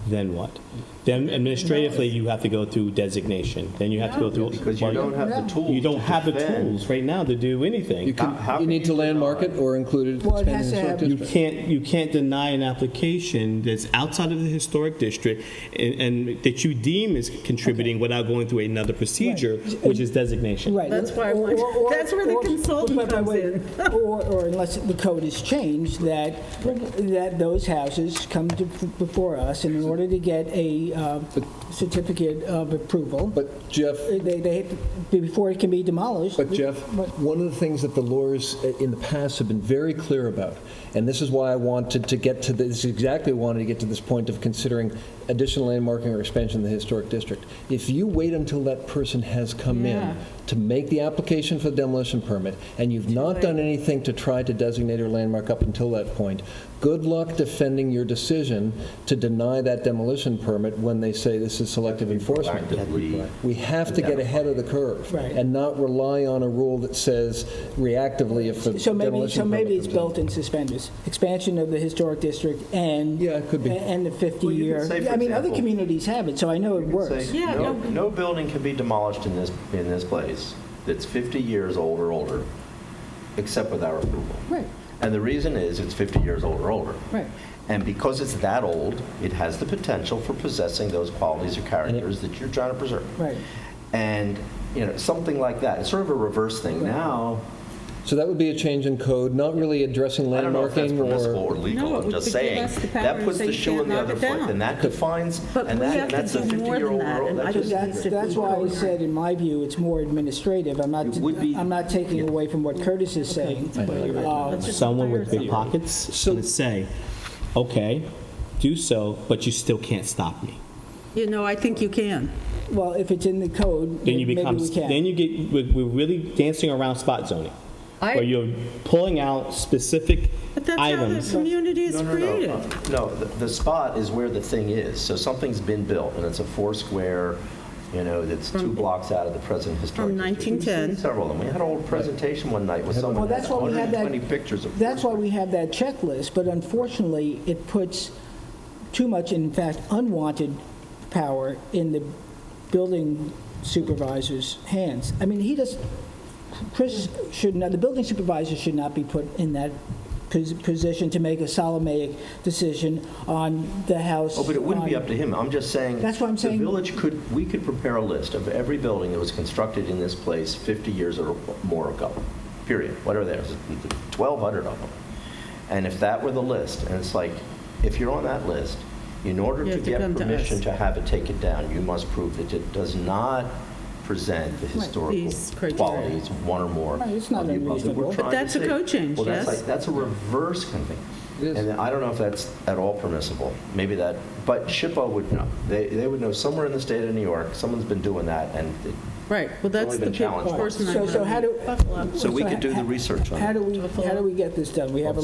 Then what? Then administratively, you have to go through designation. Then you have to go through... Because you don't have the tools. You don't have the tools right now to do anything. You need to landmark it or include it. Well, it has to have... You can't deny an application that's outside of the historic district and that you deem is contributing without going through another procedure, which is designation. Right. That's why that's where the consultant comes in. Or unless the code is changed, that those houses come before us, and in order to get a certificate of approval. But Jeff, they before it can be demolished. But Jeff, one of the things that the lawyers in the past have been very clear about, and this is why I wanted to get to this, exactly wanted to get to this point of considering additional landmarking or expansion of the historic district. If you wait until that person has come in to make the application for the demolition permit, and you've not done anything to try to designate or landmark up until that point, good luck defending your decision to deny that demolition permit when they say this is selective enforcement. We have to get ahead of the curve and not rely on a rule that says reactively if the demolition permit maybe it's built in suspenders. Expansion of the historic district and it could be. And the 50-year. I mean, other communities have it, so I know it works. No building can be demolished in this place that's 50 years old or older, except with our approval. Right. And the reason is it's 50 years old or older. Right. And because it's that old, it has the potential for possessing those qualities or characters that you're trying to preserve. Right. And, something like that. It's sort of a reverse thing. Now, so that would be a change in code, not really addressing landmarking. I don't know if that's permissible or legal. I'm just saying that puts the shoe on the other foot, and that defines, and that's a 50-year-old world. That's why I said, in my view, it's more administrative. I'm not taking away from what Curtis is saying. Someone with big pockets going to say, okay, do so, but you still can't stop me. I think you can. Well, if it's in the code, then maybe we can. Then you get, we're really dancing around spot zoning. Where you're pulling out specific but that's items. How the community is created. No, the spot is where the thing is. So something's been built, and it's a 4-square, that's 2 blocks out of the present historic from 1910. We've seen several of them. We had an old presentation one night with someone that's why 120 pictures of. That's why we have that checklist. But unfortunately, it puts too much, in fact, unwanted power in the building supervisor's hands. I mean, Chris should not, the building supervisor should not be put in that position to make a Solomaic decision on the house. Oh, but it wouldn't be up to him. I'm just saying. That's what I'm saying. The village we could prepare a list of every building that was constructed in this place 50 years or more ago, period. Whatever there's 1,200 of them. And if that were the list, and it's like, if you're on that list, in order to get permission to have it taken down, you must prove that it does not present the historical these criteria. qualities, one or more. Right, it's not of the above that we're unreasonable. trying But that's to a see. code change, Well, yes? that's a reverse conveyance. It is. And I don't know if that's at all permissible. Maybe that, but SHPO would know. They would know somewhere in the state of New York, someone's been doing that, and Right, well, that's only the been challenged person I'm So how do, so we could do the research on how it. do we get this done? We have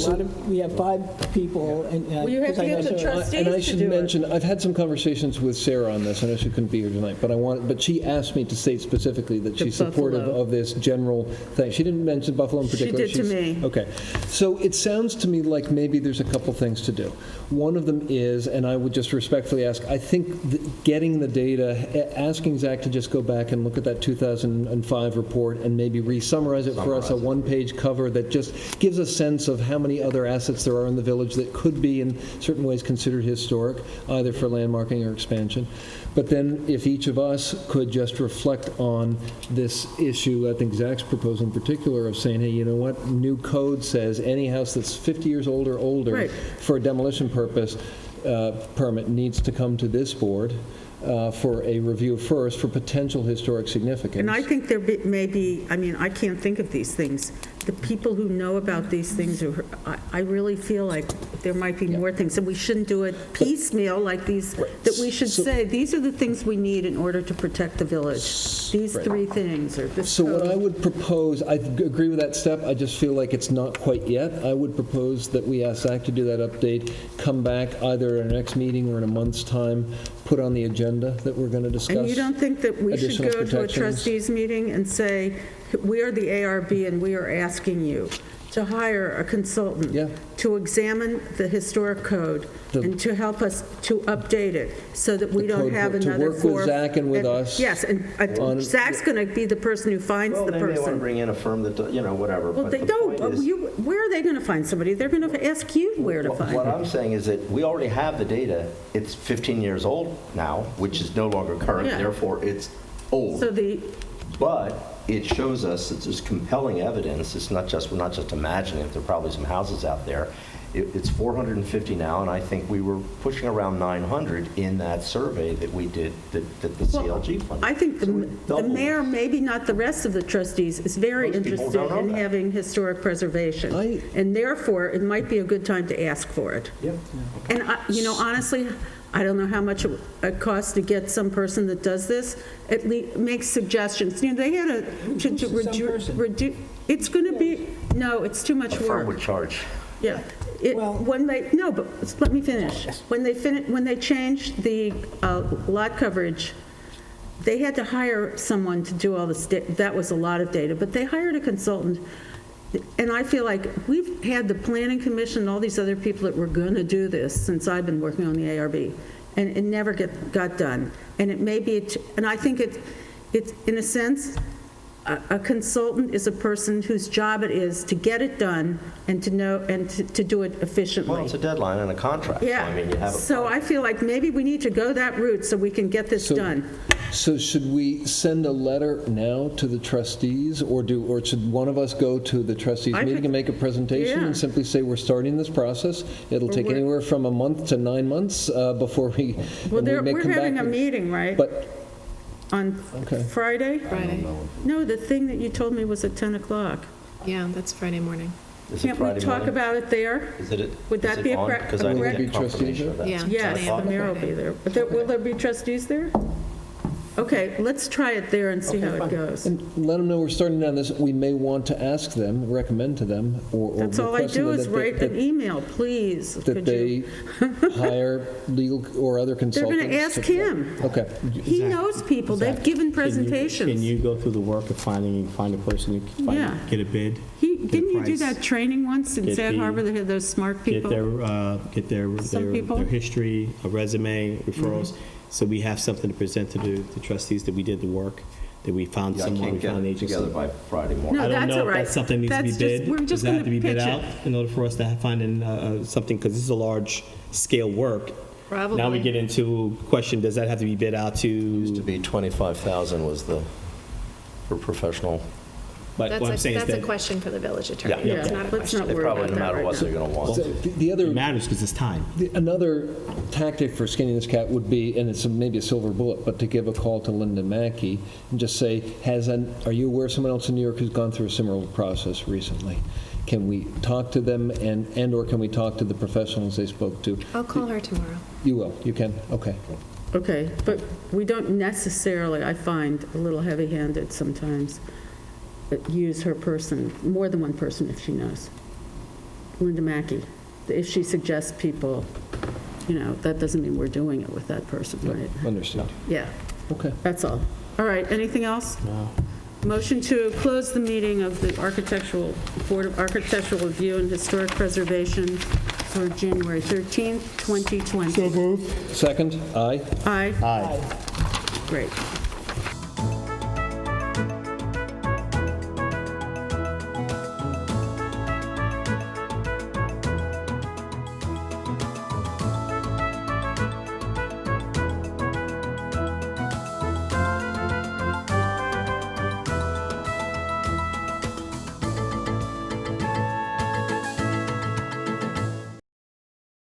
we have 5 people and. Well, you have to get the trustees And I to should do it. mention, I've had some conversations with Sarah on this. I know she couldn't be here tonight, but she asked me to state specifically that The she's supportive Buffalo. of this general thing. She didn't mention Buffalo in She particular. did to me. Okay. So it sounds to me like maybe there's a couple things to do. One of them is, and I would just respectfully ask, I think getting the data, asking Zach to just go back and look at that 2005 report and maybe re-summarize it for us, a one-page cover that just gives a sense of how many other assets there are in the village that could be in certain ways considered historic, either for landmarking or expansion. But then if each of us could just reflect on this issue, I think Zach's proposal in particular, of saying, hey, you know what, new code says any house that's 50 years old or older Right. for a demolition purpose permit needs to come to this board for a review first for potential historic significance. And I think there may be, I mean, I can't think of these things. The people who know about these things, I really feel like there might be more things, and we shouldn't do it piecemeal like these, that we should say, these are the things we need in order to protect the village. These 3 things, or this So what code. I would propose, I agree with that step, I just feel like it's not quite yet. I would propose that we ask Zach to do that update, come back either at our next meeting or in a month's time, put on the agenda that we're going to discuss. And you don't think that we should additional go to a protections. trustees meeting and say, we are the ARB and we are asking you to hire a consultant to examine the historic code and to help us to update it so that we The don't code have to another work with Zach and with us Yes, and on- Zach's going to be the person who finds Well, the they may want to person. bring in a firm that, whatever. Well, but they the don't. point is- Where are they going to find somebody? They're going to ask you where to find What it. I'm saying is that we already have the data. It's 15 years old now, which is no longer current, Yeah. therefore it's old. So the, But it shows us that there's compelling evidence. We're not just imagining it. There are probably some houses out there. It's 450 now, and I think we were pushing around 900 in that survey that we did, that the CLG funded. I think the doubled. mayor, maybe not the rest of the trustees, is very Most people interested don't know in that. having historic preservation. And therefore, it might be a good time to ask for it. Yep. And, honestly, I don't know how much it costs to get some person that does this. At least makes suggestions. They had to reduce. It's going to be, no, it's too much A firm work. would charge. Yeah. No, but let me finish. When they changed the lot coverage, they had to hire someone to do all this. That was a lot of data, but they hired a consultant. And I feel like we've had the Planning Commission and all these other people that were going to do this since I've been working on the ARB, and it never got done. And it may be, and I think it's in a sense, a consultant is a person whose job it is to get it done and to know and to do it efficiently. Well, it's a deadline and a contract. Yeah. I mean, you have a So I feel like maybe we need to go that route so we can get this done. So should we send a letter now to the trustees, or should one of us go to the trustees I meeting could- and make a presentation Yeah. and simply say, we're starting this process? It'll take we're- anywhere from a month to 9 months before we, Well, and we may we're come back having a with- meeting, right? But, On okay. Friday? Friday. No, the thing that you told me was at 10 o'clock. Yeah, that's Friday morning. Is it Can't we Friday talk morning? about it there? Would that be a correct? Because I correct- didn't get confirmation of that. Yeah. Yes, 10 the a.m. mayor will be there. But will there be trustees there? Okay, let's try it there and see how it goes. and let them know we're starting down this. We may want to ask them, recommend to them, or That's all I request them do is that they- write an email, please. that Could they you- hire legal or other They're consultants. going to ask him. Okay. He knows people. They've given presentations. Can you go through the work of find a person who can Yeah. get a bid? Didn't you do price. that training once in Get Sag the- Harbor? They had those smart people? Get their Some people? their history, a resume, referrals. So we have something to present to the trustees that we did the work, that we found Yeah, I someone, can't we found an get it agency. together by Friday morning. No, I don't that's know all if right. that's something that needs to be That's just- bid. we're just Does that have to gonna be bid pitch it. out in order for us to find something, because this is a large scale work. Probably. Now we get into question, does that have to be bid out Used to to? be 25,000 was for professional But what I'm saying is That's a that question for the village attorney. Yeah. That's not a Let's not question. worry about that right now. They're going to want So to. the other it matters because it's time. Another tactic for skinning this cat would be, and it's maybe a silver bullet, but to give a call to Linda Mackey and just say, are you aware of someone else in New York who's gone through a similar process recently? Can we talk to them and/or can we talk to the professionals they spoke to? I'll call her tomorrow. You will, you can, okay. Okay, but we don't necessarily, I find, a little heavy-handed sometimes, use her person, more than one person if she knows. Linda Mackey, if she suggests people, that doesn't mean we're doing it with that person, right? Understood. Yeah. Okay. That's all. All right, anything else? No. Motion to close the meeting of the Board of Architectural Review and Historic Preservation for January 13th, 2020. So moved. Second, aye. Aye. Aye. Great.